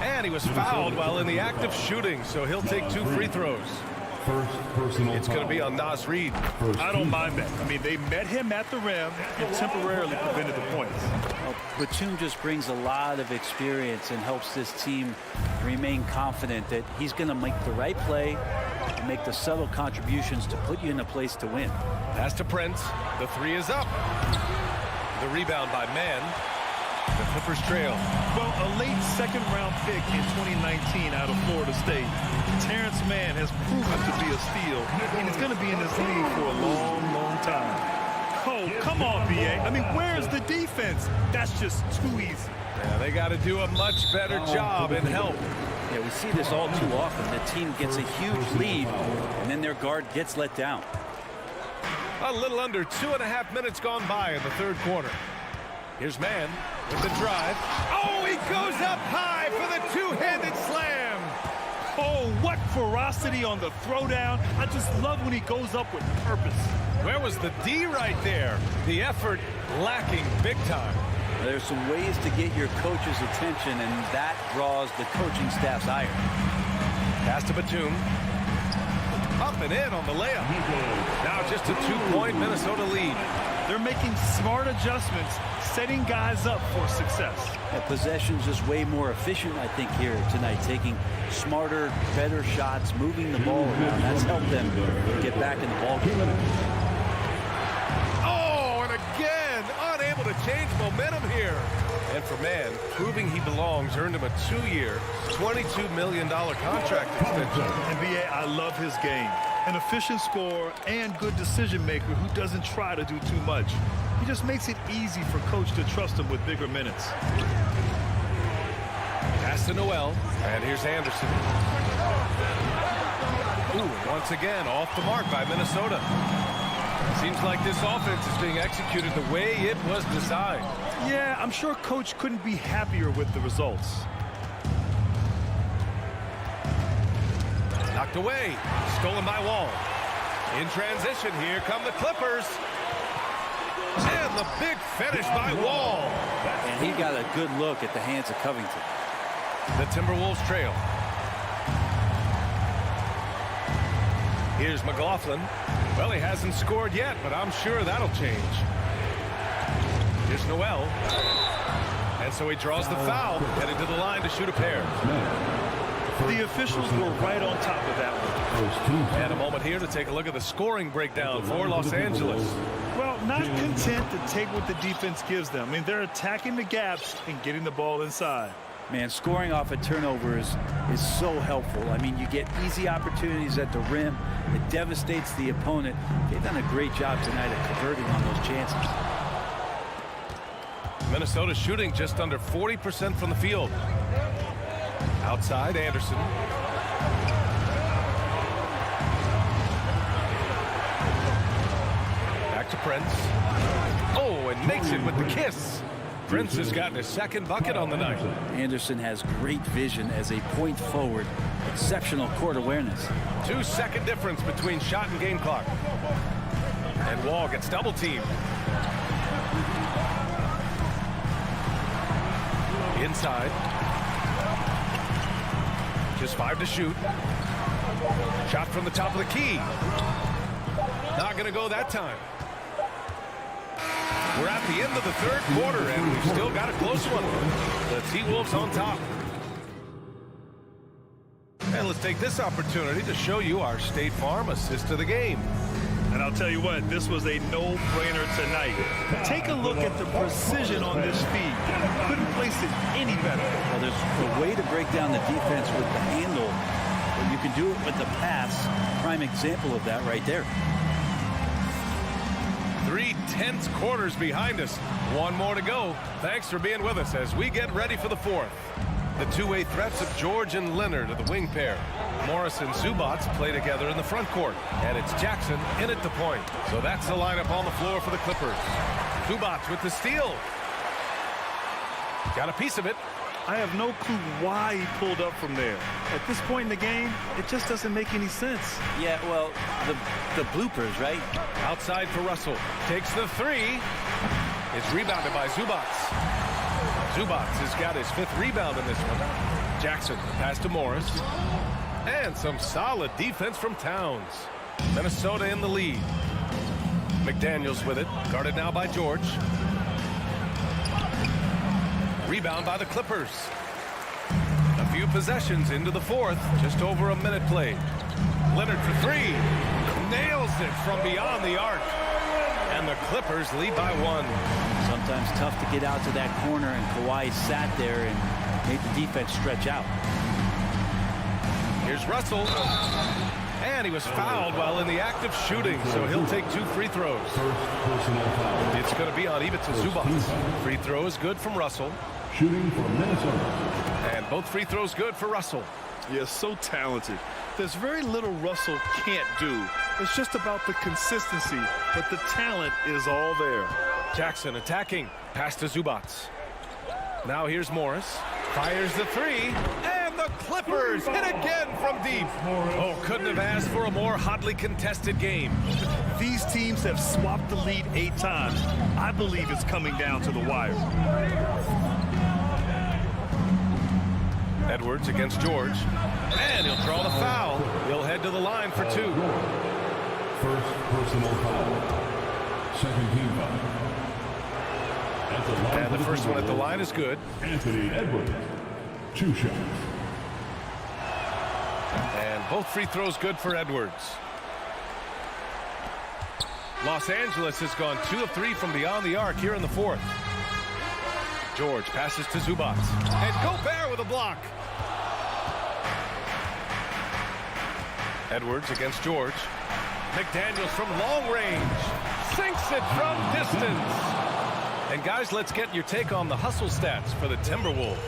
And he was fouled while in the act of shooting, so he'll take 2 free throws. It's going to be on Naz Reid. I don't mind that. I mean, they met him at the rim and temporarily prevented the points. Well, Batum just brings a lot of experience and helps this team remain confident that he's going to make the right play and make the subtle contributions to put you in a place to win. Pass to Prince. The 3 is up. The rebound by Mann. The Clippers trail. Well, a late second-round pick in 2019 out of Florida State. Terrence Mann has proven to be a steal, and he's going to be in this league for a long, long time. Oh, come on, B.A. I mean, where's the defense? That's just too easy. Yeah, they got to do a much better job and help. Yeah, we see this all too often. The team gets a huge lead, and then their guard gets let down. A little under 2.5 minutes gone by in the third quarter. Here's Mann with the drive. Oh, he goes up high for the two-handed slam. Oh, what ferocity on the throwdown. I just love when he goes up with purpose. Where was the D right there? The effort lacking big time. There's some ways to get your coach's attention, and that draws the coaching staff's ire. Pass to Batum. Up and in on the layup. Now just a 2-point Minnesota lead. They're making smart adjustments, setting guys up for success. That possession's just way more efficient, I think, here tonight. Taking smarter, better shots, moving the ball around. That's helped them get back in the ball game. Oh, and again, unable to change momentum here. And for Mann, proving he belongs, earned him a 2-year, $22 million contract extension. And B.A., I love his game. An efficient scorer and good decision maker who doesn't try to do too much. He just makes it easy for coach to trust him with bigger minutes. Pass to Noel, and here's Anderson. Ooh, once again, off the mark by Minnesota. Seems like this offense is being executed the way it was designed. Yeah, I'm sure coach couldn't be happier with the results. Knocked away. Stolen by Wall. In transition, here come the Clippers. And the big finish by Wall. And he got a good look at the hands of Covington. The Timberwolves trail. Here's McLaughlin. Well, he hasn't scored yet, but I'm sure that'll change. Here's Noel. And so he draws the foul, headed to the line to shoot a pair. The officials were right on top of that one. And a moment here to take a look at the scoring breakdown for Los Angeles. Well, not content to take what the defense gives them. I mean, they're attacking the gaps and getting the ball inside. Man, scoring off of turnovers is so helpful. I mean, you get easy opportunities at the rim. It devastates the opponent. They've done a great job tonight at converting on those chances. Minnesota shooting just under 40% from the field. Outside, Anderson. Back to Prince. Oh, and makes it with the kiss. Prince has gotten his second bucket on the night. Anderson has great vision as a point forward. Exceptional court awareness. 2-second difference between shot and game clock. And Wall gets double teamed. Inside. Just 5 to shoot. Shot from the top of the key. Not going to go that time. We're at the end of the third quarter, and we've still got a close one. The T-Wolves on top. And let's take this opportunity to show you our State Farm assist of the game. And I'll tell you what, this was a no-brainer tonight. Take a look at the precision on this feed. Couldn't place it any better. Well, there's a way to break down the defense with the handle, but you can do it with the pass. Prime example of that right there. 3 tense quarters behind us. One more to go. Thanks for being with us as we get ready for the fourth. The two-way threats of George and Leonard are the wing pair. Morris and Zubats play together in the front court. And it's Jackson in at the point. So that's the lineup on the floor for the Clippers. Zubats with the steal. Got a piece of it. I have no clue why he pulled up from there. At this point in the game, it just doesn't make any sense. Yeah, well, the bloopers, right? Outside for Russell. Takes the three. It's rebounded by Zubats. Zubats has got his 5th rebound in this one. Jackson, pass to Morris. And some solid defense from Towns. Minnesota in the lead. McDaniels with it. Guarded now by George. Rebound by the Clippers. A few possessions into the fourth. Just over a minute played. Leonard for 3. Nails it from beyond the arc. And the Clippers lead by 1. Sometimes tough to get out to that corner, and Kawhi sat there and made the defense stretch out. Here's Russell. And he was fouled while in the act of shooting, so he'll take 2 free throws. It's going to be on Ivica Zubats. Free throw is good from Russell. Shooting for Minnesota. And both free throws good for Russell. Yeah, so talented. There's very little Russell can't do. It's just about the consistency, but the talent is all there. Jackson attacking. Pass to Zubats. Now here's Morris. Fires the 3. And the Clippers hit again from deep. Oh, couldn't have asked for a more hotly contested game. These teams have swapped the lead 8 times. I believe it's coming down to the wire. Edwards against George. And he'll draw the foul. He'll head to the line for 2. First personal foul. Second team foul. And the first one at the line is good. Anthony Edwards. 2 shots. And both free throws good for Edwards. Los Angeles has gone 2 of 3 from beyond the arc here in the fourth. George passes to Zubats. And Gobert with a block. Edwards against George. McDaniels from long range. Sinks it from distance. And guys, let's get your take on the hustle stats for the Timberwolves.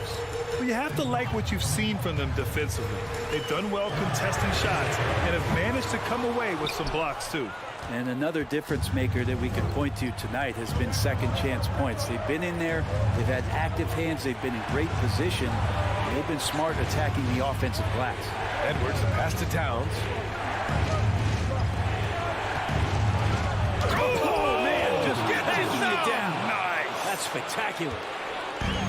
Well, you have to like what you've seen from them defensively. They've done well contesting shots and have managed to come away with some blocks too. And another difference maker that we could point to tonight has been second chance points. They've been in there, they've had active hands, they've been in great position, and they've been smart attacking the offensive glass. Edwards, the pass to Towns. Oh man, just getting it down. Nice. That's spectacular.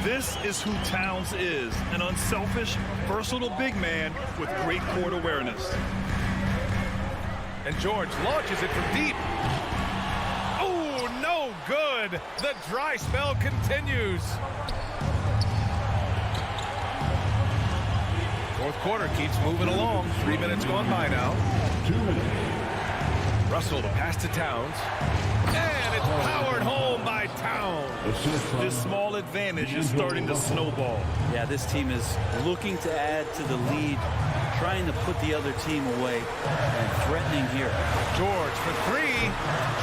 This is who Towns is, an unselfish, versatile big man with great court awareness. And George launches it from deep. Oh, no good. The dry spell continues. Fourth quarter keeps moving along. 3 minutes gone by now. 2 minutes. Russell, the pass to Towns. And it's powered home by Towns. This small advantage is starting to snowball. Yeah, this team is looking to add to the lead, trying to put the other team away, and threatening here. George for 3.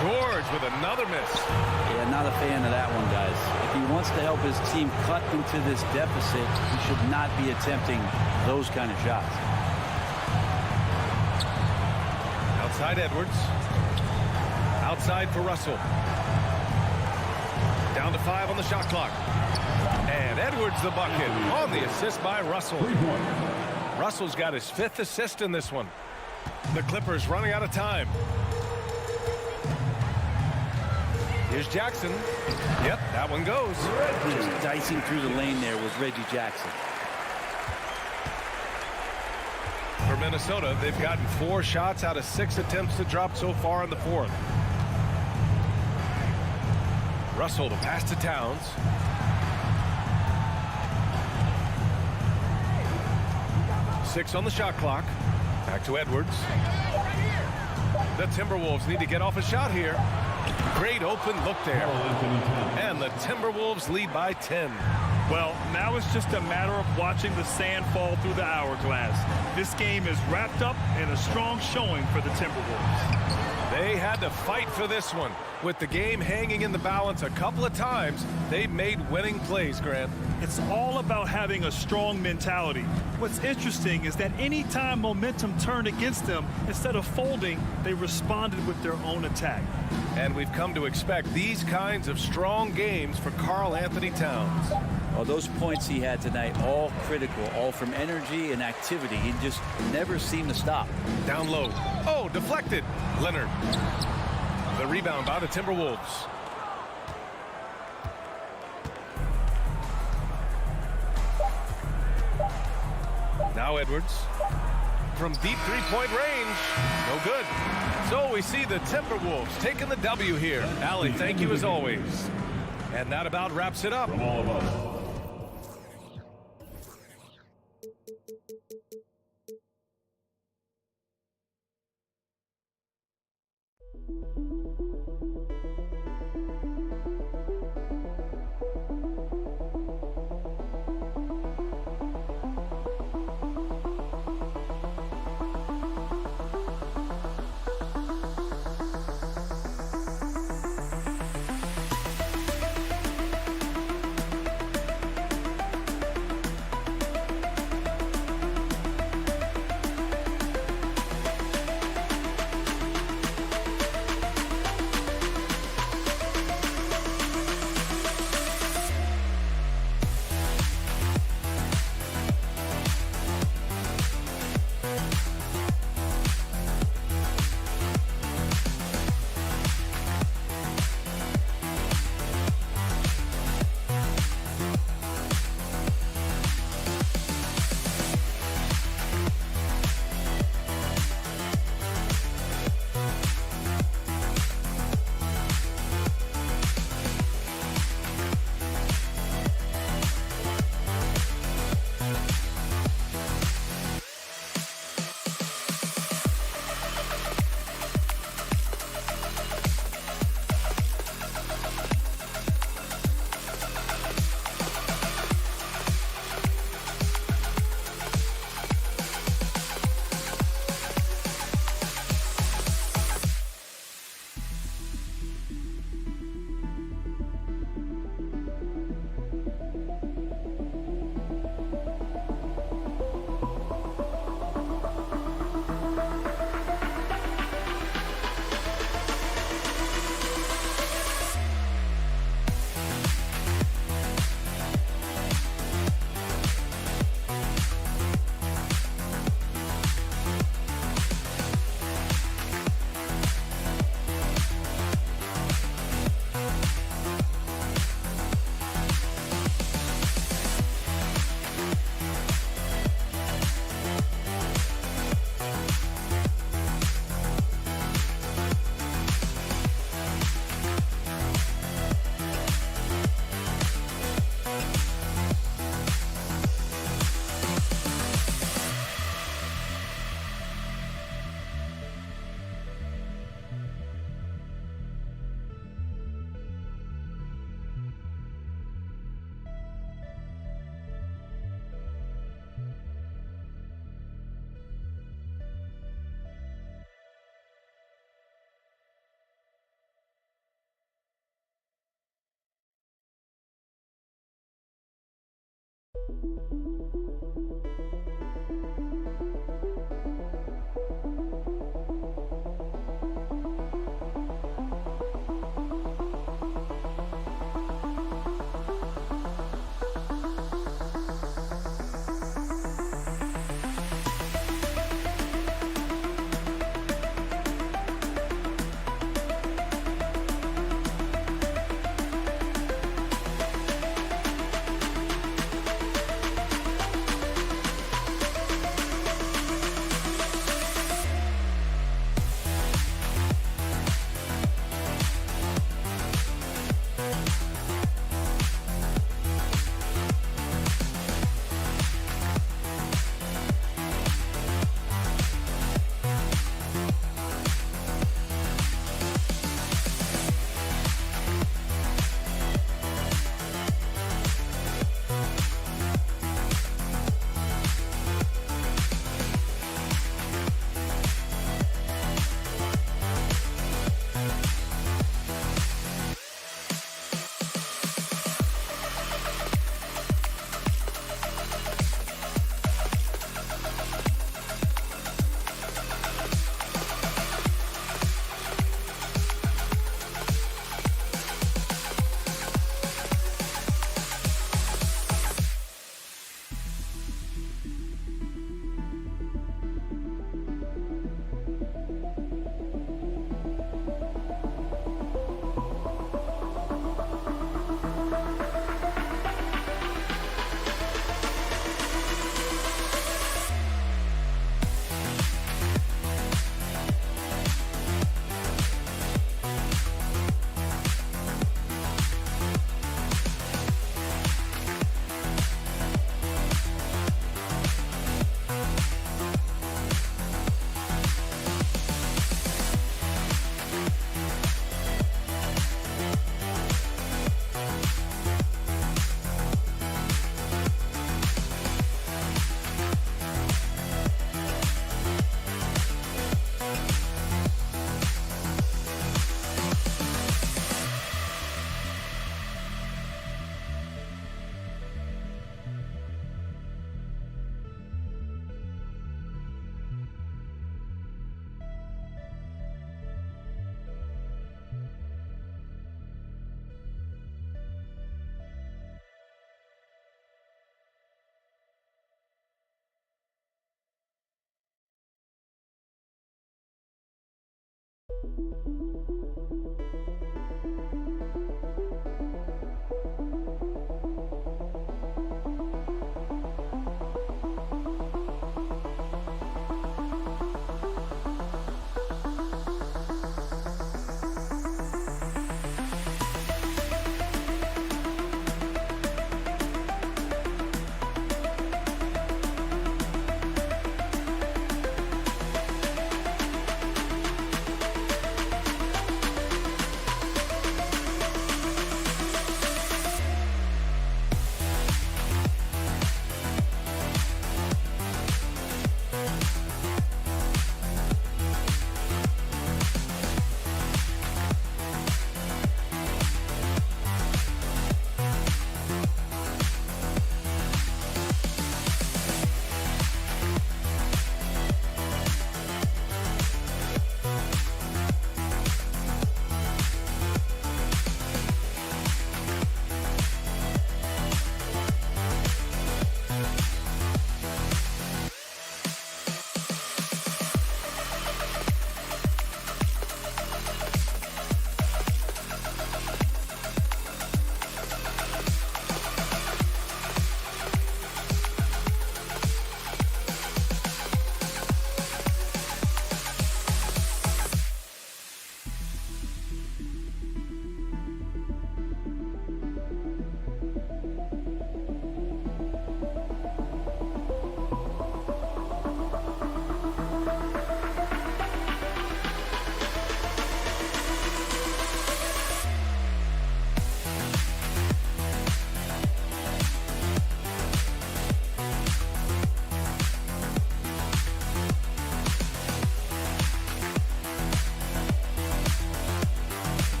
George with another miss. Yeah, not a fan of that one, guys. If he wants to help his team cut into this deficit, he should not be attempting those kind of shots. Outside Edwards. Outside for Russell. Down to 5 on the shot clock. And Edwards the bucket on the assist by Russell. Russell's got his 5th assist in this one. The Clippers running out of time. Here's Jackson. Yep, that one goes. Just dicing through the lane there was Reggie Jackson. For Minnesota. They've gotten 4 shots out of 6 attempts to drop so far in the 4th. Russell to pass to Towns. Six on the shot clock. Back to Edwards. The Timberwolves need to get off a shot here. Great open look there. And the Timberwolves lead by 10. Well, now it's just a matter of watching the sand fall through the hourglass. This game is wrapped up in a strong showing for the Timberwolves. They had to fight for this one. With the game hanging in the balance a couple of times, they've made winning plays, Grant. It's all about having a strong mentality. What's interesting is that anytime momentum turned against them, instead of folding, they responded with their own attack. And we've come to expect these kinds of strong games for Karl Anthony Towns. Well, those points he had tonight, all critical, all from energy and activity. He just never seemed to stop. Down low. Oh, deflected. Leonard. The rebound by the Timberwolves. Now Edwards. From deep three-point range. No good. So we see the Timberwolves taking the W here. Allie, thank you as always. And that about wraps it up. From all of us.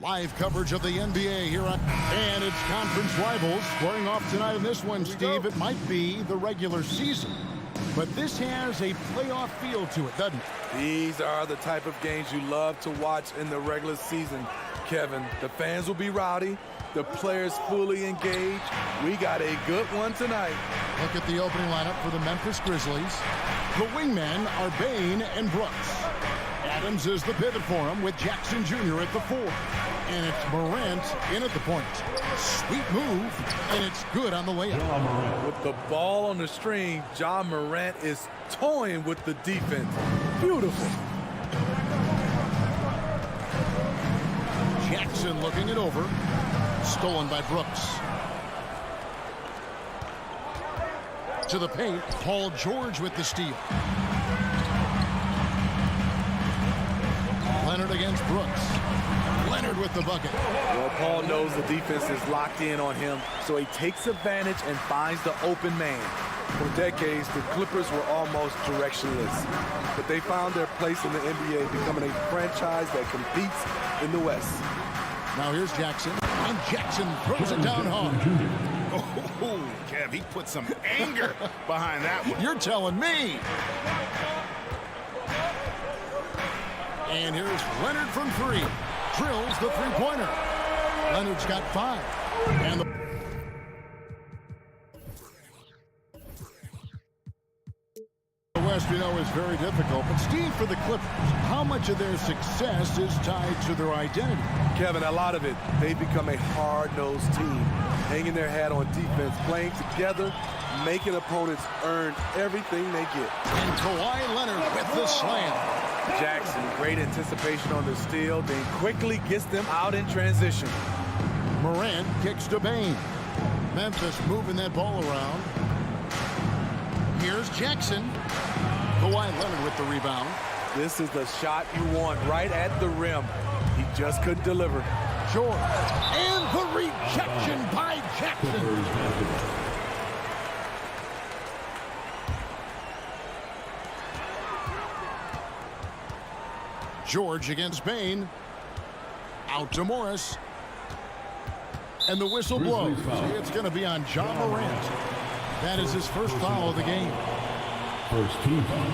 Live coverage of the NBA here on, and it's conference rivals squaring off tonight in this one, Steve. It might be the regular season, but this has a playoff feel to it, doesn't it? These are the type of games you love to watch in the regular season, Kevin. The fans will be rowdy, the players fully engaged. We got a good one tonight. Look at the opening lineup for the Memphis Grizzlies. The wingmen are Bane and Brooks. Adams is the pivot for him with Jackson Jr. at the 4. And it's Morant in at the point. Sweet move, and it's good on the way up. With the ball on the string, Ja Morant is toying with the defense. Beautiful. Jackson looking it over. Stolen by Brooks. To the paint, Paul George with the steal. Leonard against Brooks. Leonard with the bucket. Well, Paul knows the defense is locked in on him, so he takes advantage and finds the open man. For decades, the Clippers were almost directionless, but they found their place in the NBA, becoming a franchise that competes in the West. Now here's Jackson, and Jackson throws it down hard. Oh, Kev, he put some anger behind that one. You're telling me. And here's Leonard from 3. Drills the three-pointer. Leonard's got 5. And the West, we know, is very difficult. But, Steve, for the Clippers, how much of their success is tied to their identity? Kevin, a lot of it. They've become a hard-nosed team, hanging their hat on defense, playing together, making opponents earn everything they get. And Kawhi Leonard with the slam. Jackson, great anticipation on the steal, then quickly gets them out in transition. Morant kicks to Bane. Memphis moving that ball around. Here's Jackson. Kawhi Leonard with the rebound. This is the shot you want right at the rim. He just couldn't deliver. George. And the rejection by Jackson. George against Bane. Out to Morris. And the whistle blows. It's going to be on Ja Morant. That is his first foul of the game. First team foul.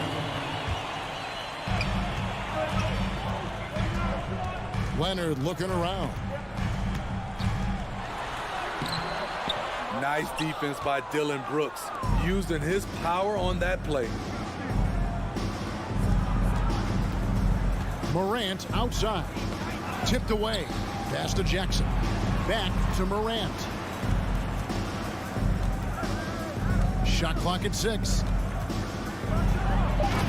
Leonard looking around. Nice defense by Dillon Brooks, using his power on that play. Morant outside. Tipped away. Pass to Jackson. Back to Morant. Shot clock at 6.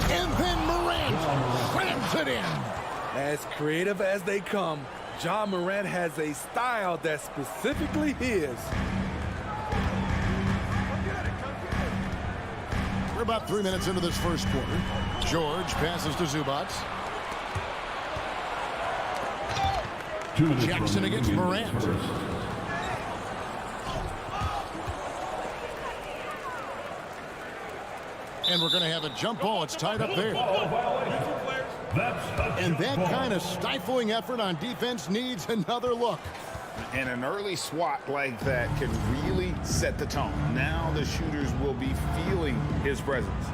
And then Morant slams it in. As creative as they come, Ja Morant has a style that's specifically his. We're about 3 minutes into this first quarter. George passes to Zubats. Jackson against Morant. And we're going to have a jump ball. It's tied up there. And that kind of stifling effort on defense needs another look. And an early swat like that can really set the tone. Now the shooters will be feeling his presence.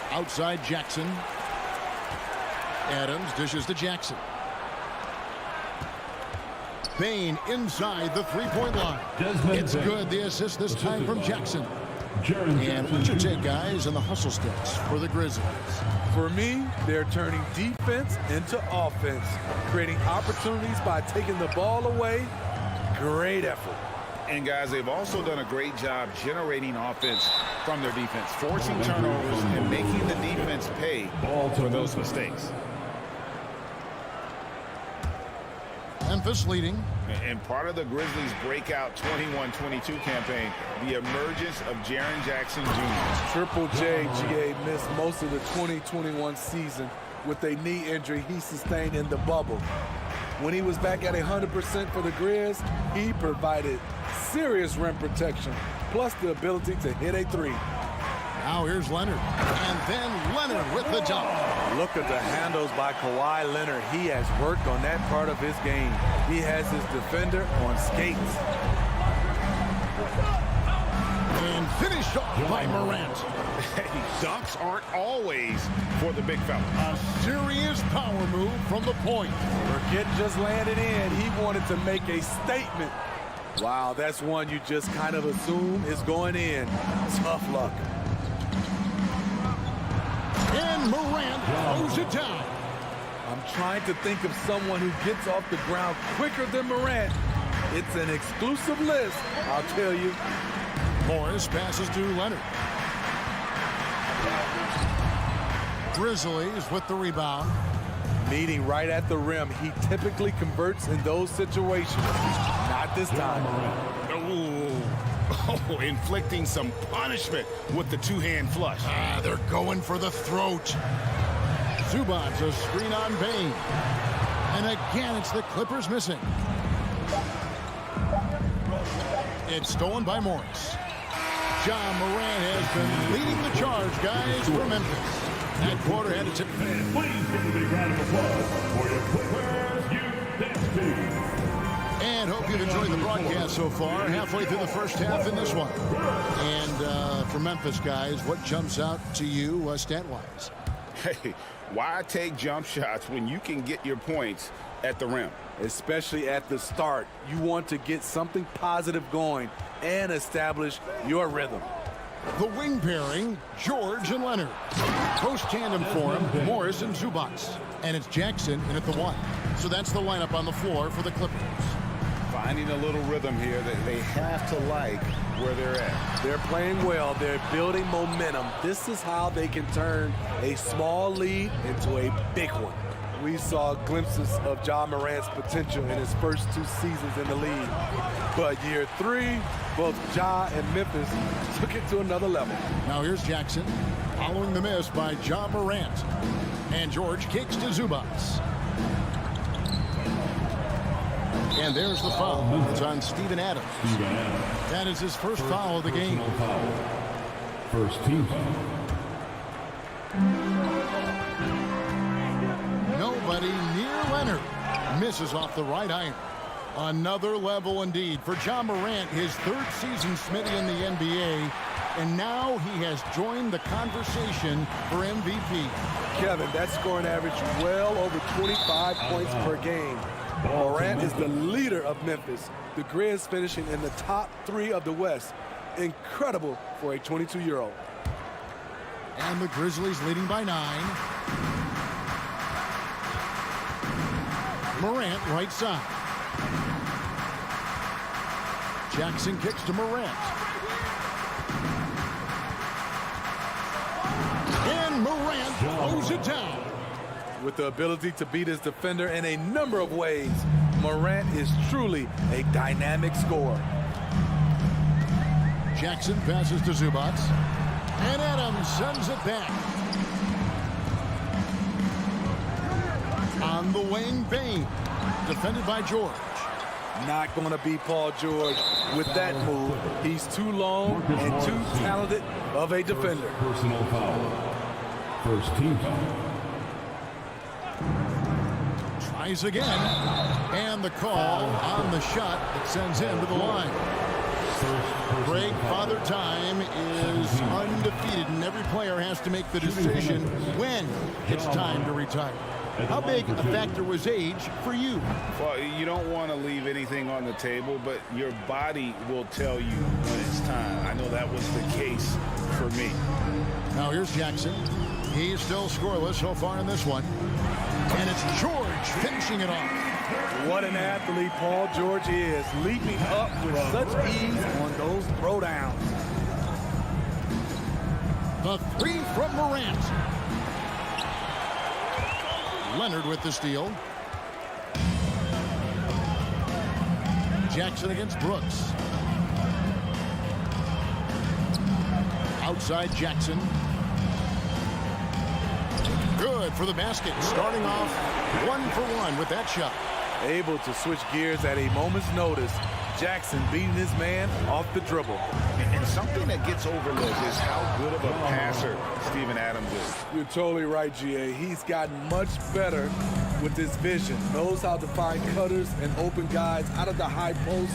Outside Jackson. Adams dishes to Jackson. Bane inside the three-point line. It's good. The assist this time from Jackson. And what's your take, guys, on the hustle steps for the Grizzlies? For me, they're turning defense into offense, creating opportunities by taking the ball away. Great effort. And, guys, they've also done a great job generating offense from their defense, forcing turnovers and making the defense pay for those mistakes. Memphis leading. And part of the Grizzlies' breakout 21-22 campaign, the emergence of Jaren Jackson Jr. Triple J, GA, missed most of the 2021 season with a knee injury he sustained in the bubble. When he was back at 100% for the Grizz, he provided serious rim protection, plus the ability to hit a three. Now here's Leonard, and then Leonard with the dunk. Look at the handles by Kawhi Leonard. He has worked on that part of his game. He has his defender on skates. And finished off by Morant. Hey, dunks aren't always for the big fella. A serious power move from the point. Forget just landed in. He wanted to make a statement. Wow, that's one you just kind of assume is going in. Tough luck. And Morant throws it down. I'm trying to think of someone who gets off the ground quicker than Morant. It's an exclusive list, I'll tell you. Morris passes to Leonard. Grizzlies with the rebound. Meeting right at the rim. He typically converts in those situations. Not this time. Oh, inflicting some punishment with the two-hand flush. They're going for the throat. Zubac's a screen on Bain. And again, it's the Clippers missing. It's stolen by Morris. John Morant has been leading the charge, guys, for Memphis. That quarter had a tip. Please give a big round of applause for your Clippers youth dance team. And hope you've enjoyed the broadcast so far. Halfway through the first half in this one. And for Memphis, guys, what jumps out to you stat-wise? Hey, why take jump shots when you can get your points at the rim? Especially at the start. You want to get something positive going and establish your rhythm. The wing pairing, George and Leonard. Post tandem for him, Morris and Zubac's. And it's Jackson in at the one. So that's the lineup on the floor for the Clippers. Finding a little rhythm here that they have to like where they're at. They're playing well. They're building momentum. This is how they can turn a small lead into a big one. We saw glimpses of Ja Morant's potential in his first 2 seasons in the league. But year 3, both Ja and Memphis took it to another level. Now here's Jackson, following the miss by Ja Morant. And George kicks to Zubac's. And there's the foul. It's on Steven Adams. That is his first foul of the game. First team foul. Nobody near Leonard. Misses off the right iron. Another level indeed for Ja Morant, his 3rd season Smitty in the NBA. And now he has joined the conversation for MVP. Kevin, that scoring average well over 25 points per game. Morant is the leader of Memphis. The Grizz finishing in the top 3 of the West. Incredible for a 22-year-old. And the Grizzlies leading by 9. Morant right side. Jackson kicks to Morant. And Morant throws it down. With the ability to beat his defender in a number of ways, Morant is truly a dynamic scorer. Jackson passes to Zubac's. And Adams sends it back. On the wing, Bain. Defended by George. Not going to be Paul George with that move. He's too long and too talented of a defender. Personal foul. First team foul. Tries again. And the call on the shot that sends him to the line. Greg, Father Time is undefeated, and every player has to make the decision when it's time to retire. How big a factor was age for you? Well, you don't want to leave anything on the table, but your body will tell you when it's time. I know that was the case for me. Now here's Jackson. He's still scoreless so far in this one. And it's George finishing it off. What an athlete Paul George is, leaping up with such ease on those throwdowns. The 3 from Morant. Leonard with the steal. Jackson against Brooks. Outside Jackson. Good for the basket. Starting off 1 for 1 with that shot. Able to switch gears at a moment's notice. Jackson beating his man off the dribble. And something that gets overlooked is how good of a passer Steven Adams is. You're totally right, GA. He's gotten much better with his vision. Knows how to find cutters and open guys out of the high post.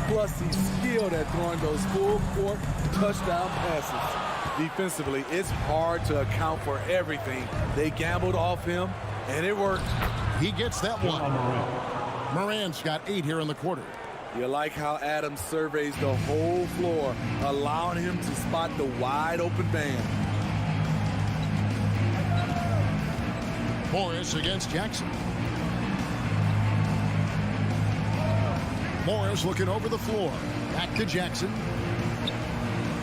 Plus, he's skilled at throwing those full-court touchdown passes. Defensively, it's hard to account for everything. They gambled off him, and it worked. He gets that one. Morant's got 8 here in the quarter. You like how Adams surveys the whole floor, allowing him to spot the wide-open man. Morris against Jackson. Morris looking over the floor. Back to Jackson.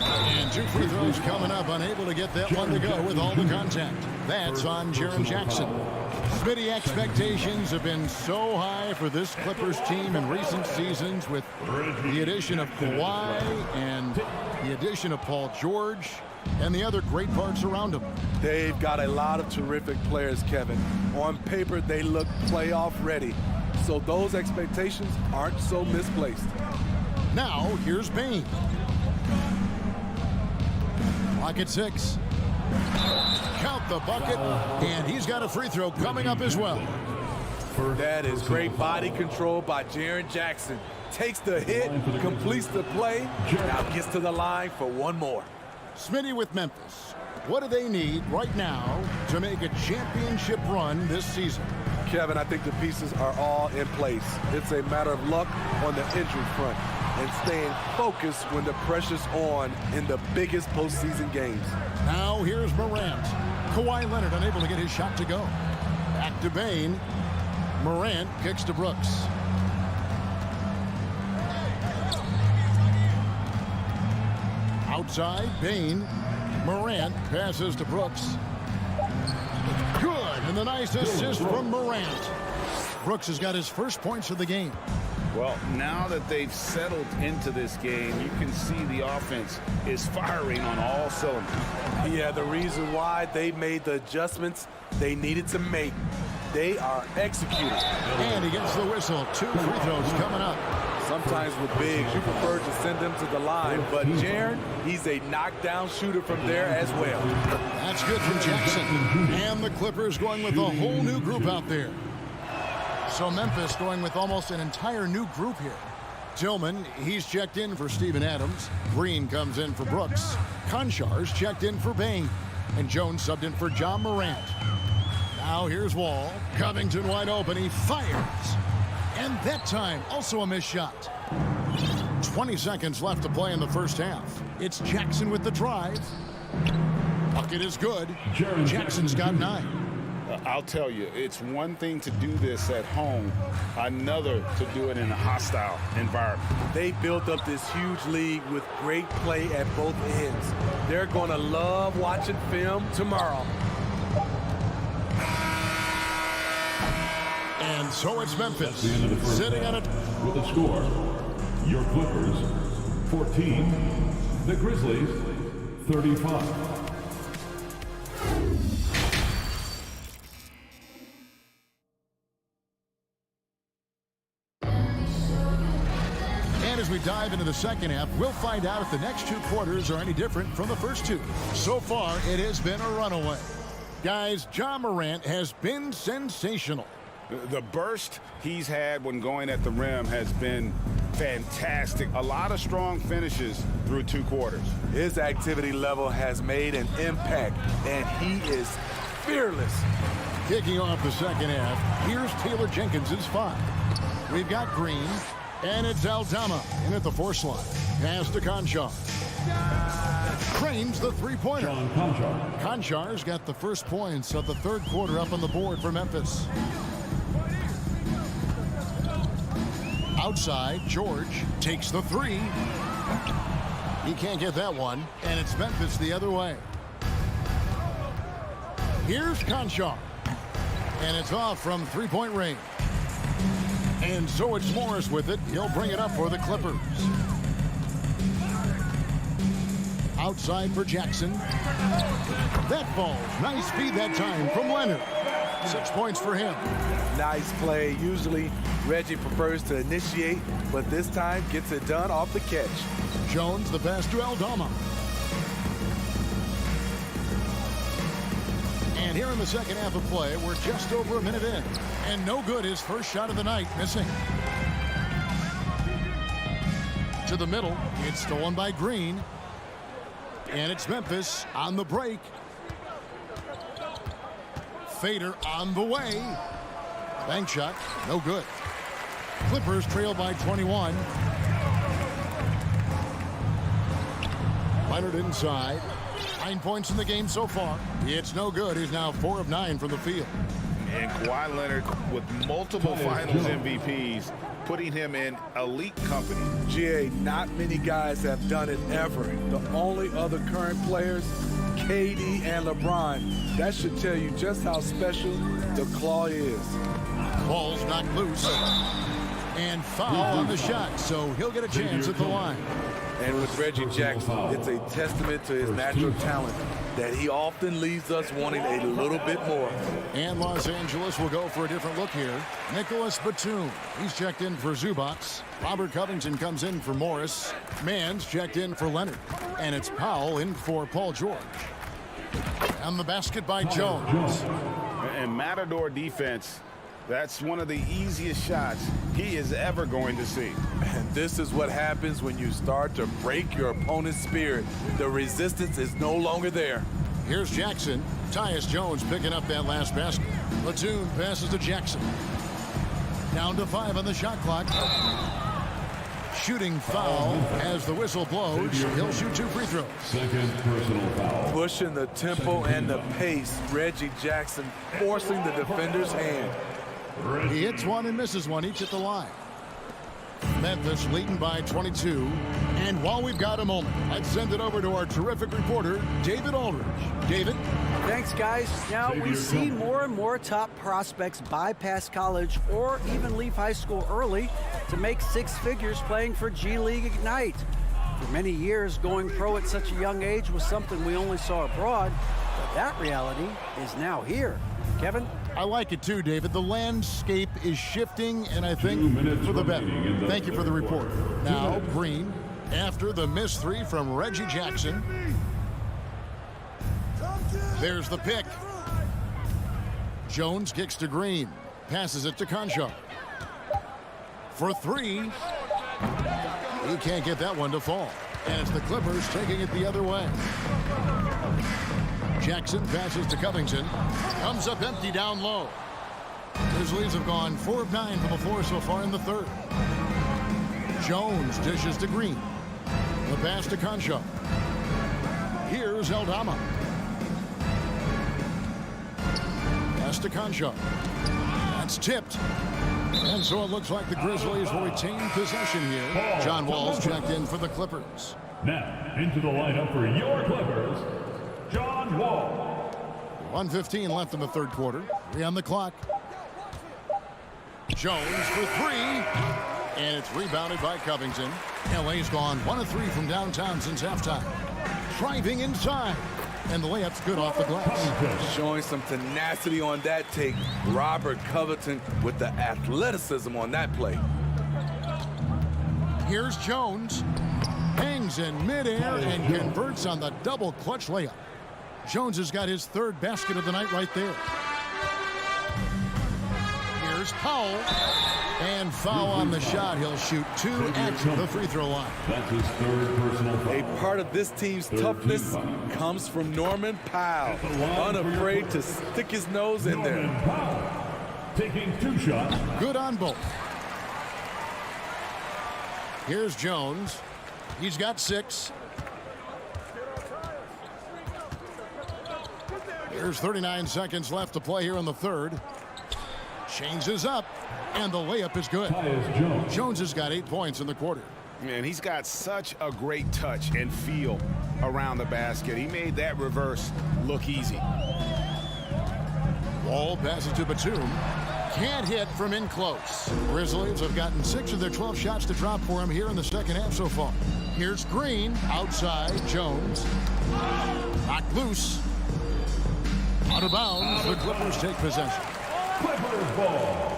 And 2 free throws coming up. Unable to get that one to go with all the contact. That's on Jaren Jackson. Smitty, expectations have been so high for this Clippers team in recent seasons with the addition of Kawhi and the addition of Paul George and the other great parts around him. They've got a lot of terrific players, Kevin. On paper, they look playoff ready. So those expectations aren't so misplaced. Now, here's Bain. Clock at 6. Count the bucket, and he's got a free throw coming up as well. That is great body control by Jaren Jackson. Takes the hit, completes the play, now gets to the line for one more. Smitty with Memphis. What do they need right now to make a championship run this season? Kevin, I think the pieces are all in place. It's a matter of luck on the injury front and staying focused when the pressure's on in the biggest postseason games. Now here's Morant. Kawhi Leonard unable to get his shot to go. Back to Bain. Morant kicks to Brooks. Outside, Bain. Morant passes to Brooks. Good, and the nice assist from Morant. Brooks has got his first points of the game. Well, now that they've settled into this game, you can see the offense is firing on all cylinders. Yeah, the reason why they made the adjustments they needed to make. They are executing. And he gets the whistle. 2 free throws coming up. Sometimes with bigs, you prefer to send them to the line, but Jaren, he's a knockdown shooter from there as well. That's good from Jackson. And the Clippers going with a whole new group out there. So Memphis going with almost an entire new group here. Tillman, he's checked in for Steven Adams. Green comes in for Brooks. Konchar's checked in for Bain. And Jones subbed in for John Morant. Now here's Wall. Covington wide open. He fires. And that time, also a missed shot. 20 seconds left to play in the first half. It's Jackson with the drive. Bucket is good. Jackson's got 9. I'll tell you, it's one thing to do this at home, another to do it in a hostile environment. They built up this huge league with great play at both ends. They're going to love watching film tomorrow. And so it's Memphis sitting on it with the score. Your Clippers 14, the Grizzlies 35. And as we dive into the second half, we'll find out if the next 2 quarters are any different from the first 2. So far, it has been a runaway. Guys, John Morant has been sensational. The burst he's had when going at the rim has been fantastic. A lot of strong finishes through 2 quarters. His activity level has made an impact, and he is fearless. Kicking off the second half, here's Taylor Jenkins' 5. We've got Green, and it's Aldama in at the force line. Pass to Konchar. Cranes the 3-pointer. Konchar's got the first points of the 3rd quarter up on the board for Memphis. Outside, George takes the 3. He can't get that one, and it's Memphis the other way. Here's Konchar, and it's off from 3-point range. And so it's Morris with it. He'll bring it up for the Clippers. Outside for Jackson. That falls. Nice feed that time from Leonard. 6 points for him. Nice play. Usually Reggie prefers to initiate, but this time gets it done off the catch. Jones, the pass to Aldama. And here in the second half of play, we're just over a minute in. And no good, his first shot of the night, missing. To the middle, it's stolen by Green. And it's Memphis on the break. Fader on the way. Bank shot, no good. Clippers trail by 21. Leonard inside. 9 points in the game so far. It's no good. He's now 4 of 9 from the field. And Kawhi Leonard with multiple finals MVPs, putting him in elite company. GA, not many guys have done it ever. The only other current players, KD and LeBron. That should tell you just how special the Claw is. Ball's knocked loose. And foul on the shot, so he'll get a chance at the line. And with Reggie Jackson, it's a testament to his natural talent that he often leaves us wanting a little bit more. And Los Angeles will go for a different look here. Nicholas Batum, he's checked in for Zubac. Robert Covington comes in for Morris. Mann's checked in for Leonard. And it's Powell in for Paul George. And the basket by Jones. And Matador defense, that's one of the easiest shots he is ever going to see. And this is what happens when you start to break your opponent's spirit. The resistance is no longer there. Here's Jackson. Tyus Jones picking up that last basket. Platoon passes to Jackson. Down to 5 on the shot clock. Shooting foul as the whistle blows. He'll shoot 2 free throws. Second personal foul. Pushing the tempo and the pace. Reggie Jackson forcing the defender's hand. He hits one and misses one, each at the line. Memphis leading by 22. And while we've got a moment, let's send it over to our terrific reporter, David Aldridge. David? Thanks, guys. Now, we see more and more top prospects bypass college or even leave high school early to make 6 figures playing for G League Ignite. For many years, going pro at such a young age was something we only saw abroad, but that reality is now here. Kevin? I like it too, David. The landscape is shifting, and I think for the better. Thank you for the report. Now, Green, after the missed 3 from Reggie Jackson. There's the pick. Jones kicks to Green. Passes it to Concho. For 3. He can't get that one to fall. And it's the Clippers taking it the other way. Jackson passes to Covington. Comes up empty down low. Grizzlies have gone 4 of 9 from the floor so far in the third. Jones dishes to Green. The pass to Concho. Here's Aldama. Pass to Concho. That's tipped. And so it looks like the Grizzlies will retain possession here. John Wall's checked in for the Clippers. Now, into the lineup for your Clippers, John Wall. 1:15 left in the third quarter. 3 on the clock. Jones for 3. And it's rebounded by Covington. LA's gone 1 of 3 from downtown since halftime. Driving inside. And the layup's good off the glass. Showing some tenacity on that take. Robert Covington with the athleticism on that play. Here's Jones. Hangs in midair and converts on the double clutch layup. Jones has got his 3rd basket of the night right there. Here's Powell. And foul on the shot. He'll shoot 2 at the free throw line. That's his 3rd personal foul. A part of this team's toughness comes from Norman Powell. Unafraid to stick his nose in there. Taking 2 shots. Good on both. Here's Jones. He's got 6. There's 39 seconds left to play here in the third. Changes up, and the layup is good. Jones has got 8 points in the quarter. Man, he's got such a great touch and feel around the basket. He made that reverse look easy. Wall passes to Batum. Can't hit from in close. Grizzlies have gotten 6 of their 12 shots to drop for him here in the second half so far. Here's Green, outside, Jones. Knocked loose. Out of bounds, the Clippers take possession. Clippers ball.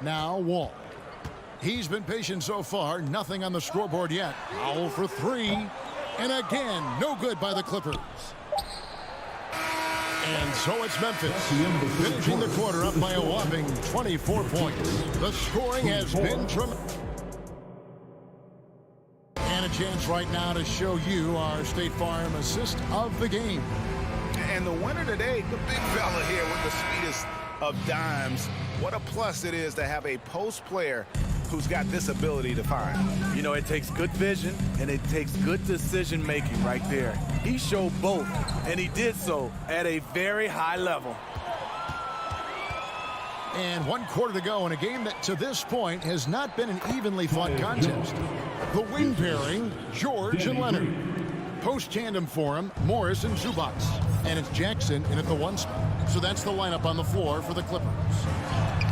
Now Wall. He's been patient so far. Nothing on the scoreboard yet. Foul for 3. And again, no good by the Clippers. And so it's Memphis, finishing the quarter up by a whopping 24 points. The scoring has been tremendous. And a chance right now to show you our State Farm assist of the game. And the winner today, the big fella here with the sweetest of dimes. What a plus it is to have a post player who's got this ability to find. You know, it takes good vision and it takes good decision making right there. He showed both, and he did so at a very high level. And 1 quarter to go in a game that to this point has not been an evenly fought contest. The wing pairing, George and Leonard. Post tandem for him, Morris and Zubac. And it's Jackson in at the 1 spot. So that's the lineup on the floor for the Clippers.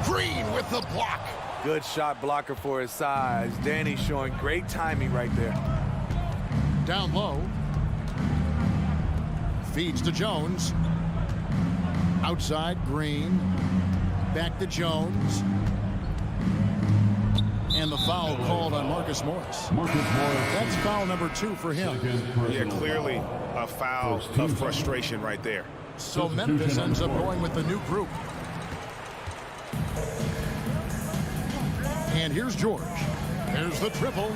Green with the block. Good shot blocker for his size. Danny showing great timing right there. Down low. Feeds to Jones. Outside, Green. Back to Jones. And the foul called on Marcus Morris. That's foul number 2 for him. Yeah, clearly a foul of frustration right there. So Memphis ends up going with the new group. And here's George. There's the triple.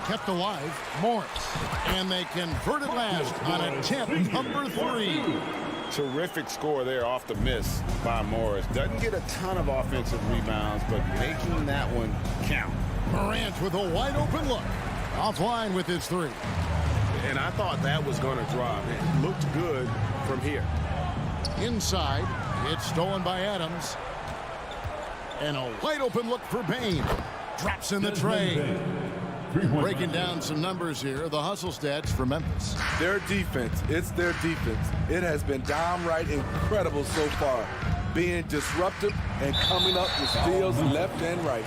Kept alive, Morris. And they convert it last on attempt number 3. Terrific score there off the miss by Morris. Doesn't get a ton of offensive rebounds, but making that one count. Morant with a wide open look. Offline with his 3. And I thought that was going to drop. It looked good from here. Inside, it's stolen by Adams. And a wide open look for Bain. Drops in the tray. Breaking down some numbers here, the hustle stats for Memphis. Their defense, it's their defense. It has been downright incredible so far. Being disruptive and coming up with steals left and right.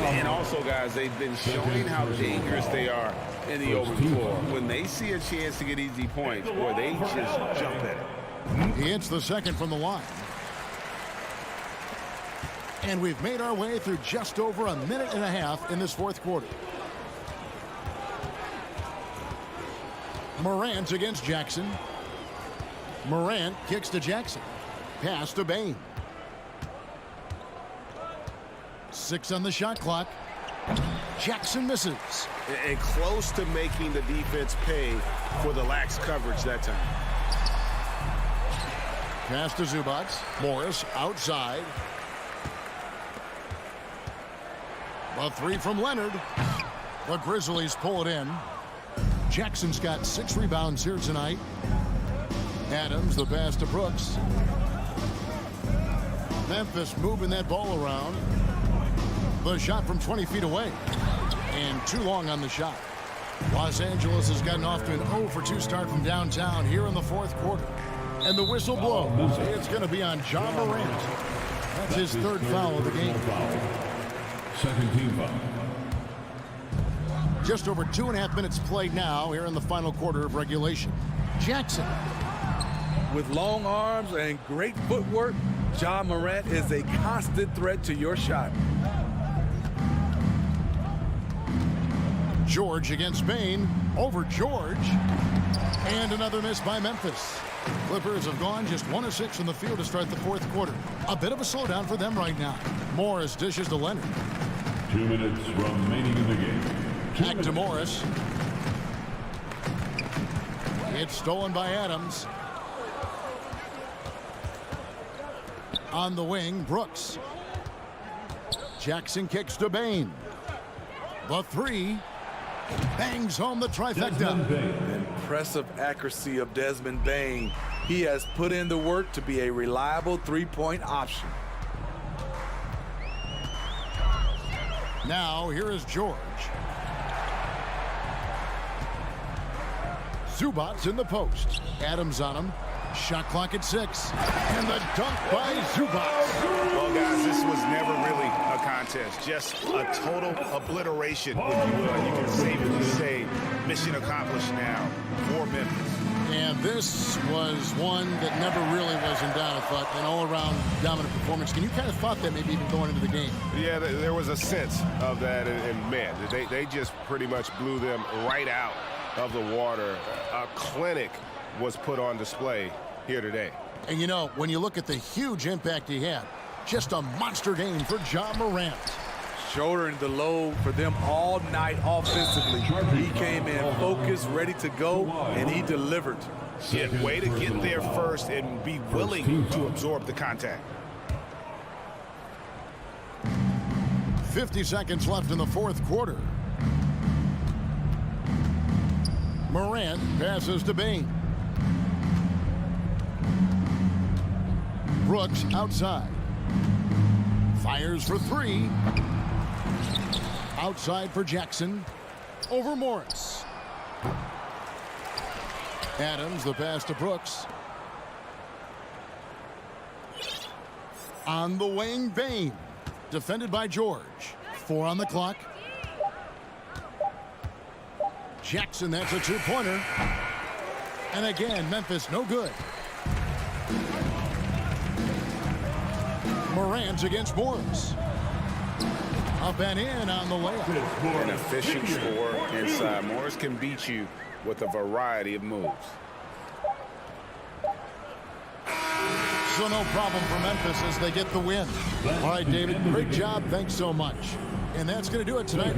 And also, guys, they've been showing how dangerous they are in the open floor. When they see a chance to get easy points, boy, they just jump at it. He hits the second from the line. And we've made our way through just over a minute and a half in this 4th quarter. Morant against Jackson. Morant kicks to Jackson. Pass to Bain. 6 on the shot clock. Jackson misses. And close to making the defense pay for the lax coverage that time. Pass to Zubac. Morris outside. A 3 from Leonard. The Grizzlies pull it in. Jackson's got 6 rebounds here tonight. Adams, the pass to Brooks. Memphis moving that ball around. The shot from 20 feet away. And too long on the shot. Los Angeles has gotten off to an 0 for 2 start from downtown here in the 4th quarter. And the whistle blows. It's going to be on Ja Morant. That's his 3rd foul of the game. Second team foul. Just over 2.5 minutes played now here in the final quarter of regulation. Jackson. With long arms and great footwork, Ja Morant is a constant threat to your shot. George against Bain. Over George. And another miss by Memphis. Clippers have gone just 1 of 6 from the field to start the 4th quarter. A bit of a slowdown for them right now. Morris dishes to Leonard. 2 minutes remaining in the game. Back to Morris. It's stolen by Adams. On the wing, Brooks. Jackson kicks to Bain. The 3. Bangs home the trifecta. Impressive accuracy of Desmond Bain. He has put in the work to be a reliable 3-point option. Now, here is George. Zubac's in the post. Adams on him. Shot clock at 6. And the dunk by Zubac. Well, guys, this was never really a contest. Just a total obliteration, if you will. You can safely say mission accomplished now for Memphis. And this was one that never really was in doubt, I thought, an all-around dominant performance. Can you kind of thought that maybe even going into the game? Yeah, there was a sense of that, and man, they just pretty much blew them right out of the water. A clinic was put on display here today. And you know, when you look at the huge impact he had, just a monster game for Ja Morant. Shouldering the load for them all night offensively. He came in focused, ready to go, and he delivered. Yeah, way to get there first and be willing to absorb the contact. 50 seconds left in the fourth quarter. Morant passes to Bain. Brooks outside. Fires for 3. Outside for Jackson. Over Morris. Adams, the pass to Brooks. On the wing, Bain. Defended by George. 4 on the clock. Jackson, that's a 2-pointer. And again, Memphis, no good. Morant against Morris. Up and in on the layup. An efficient score inside. Morris can beat you with a variety of moves. So no problem for Memphis as they get the win. All right, David, great job. Thanks so much. And that's going to do it tonight.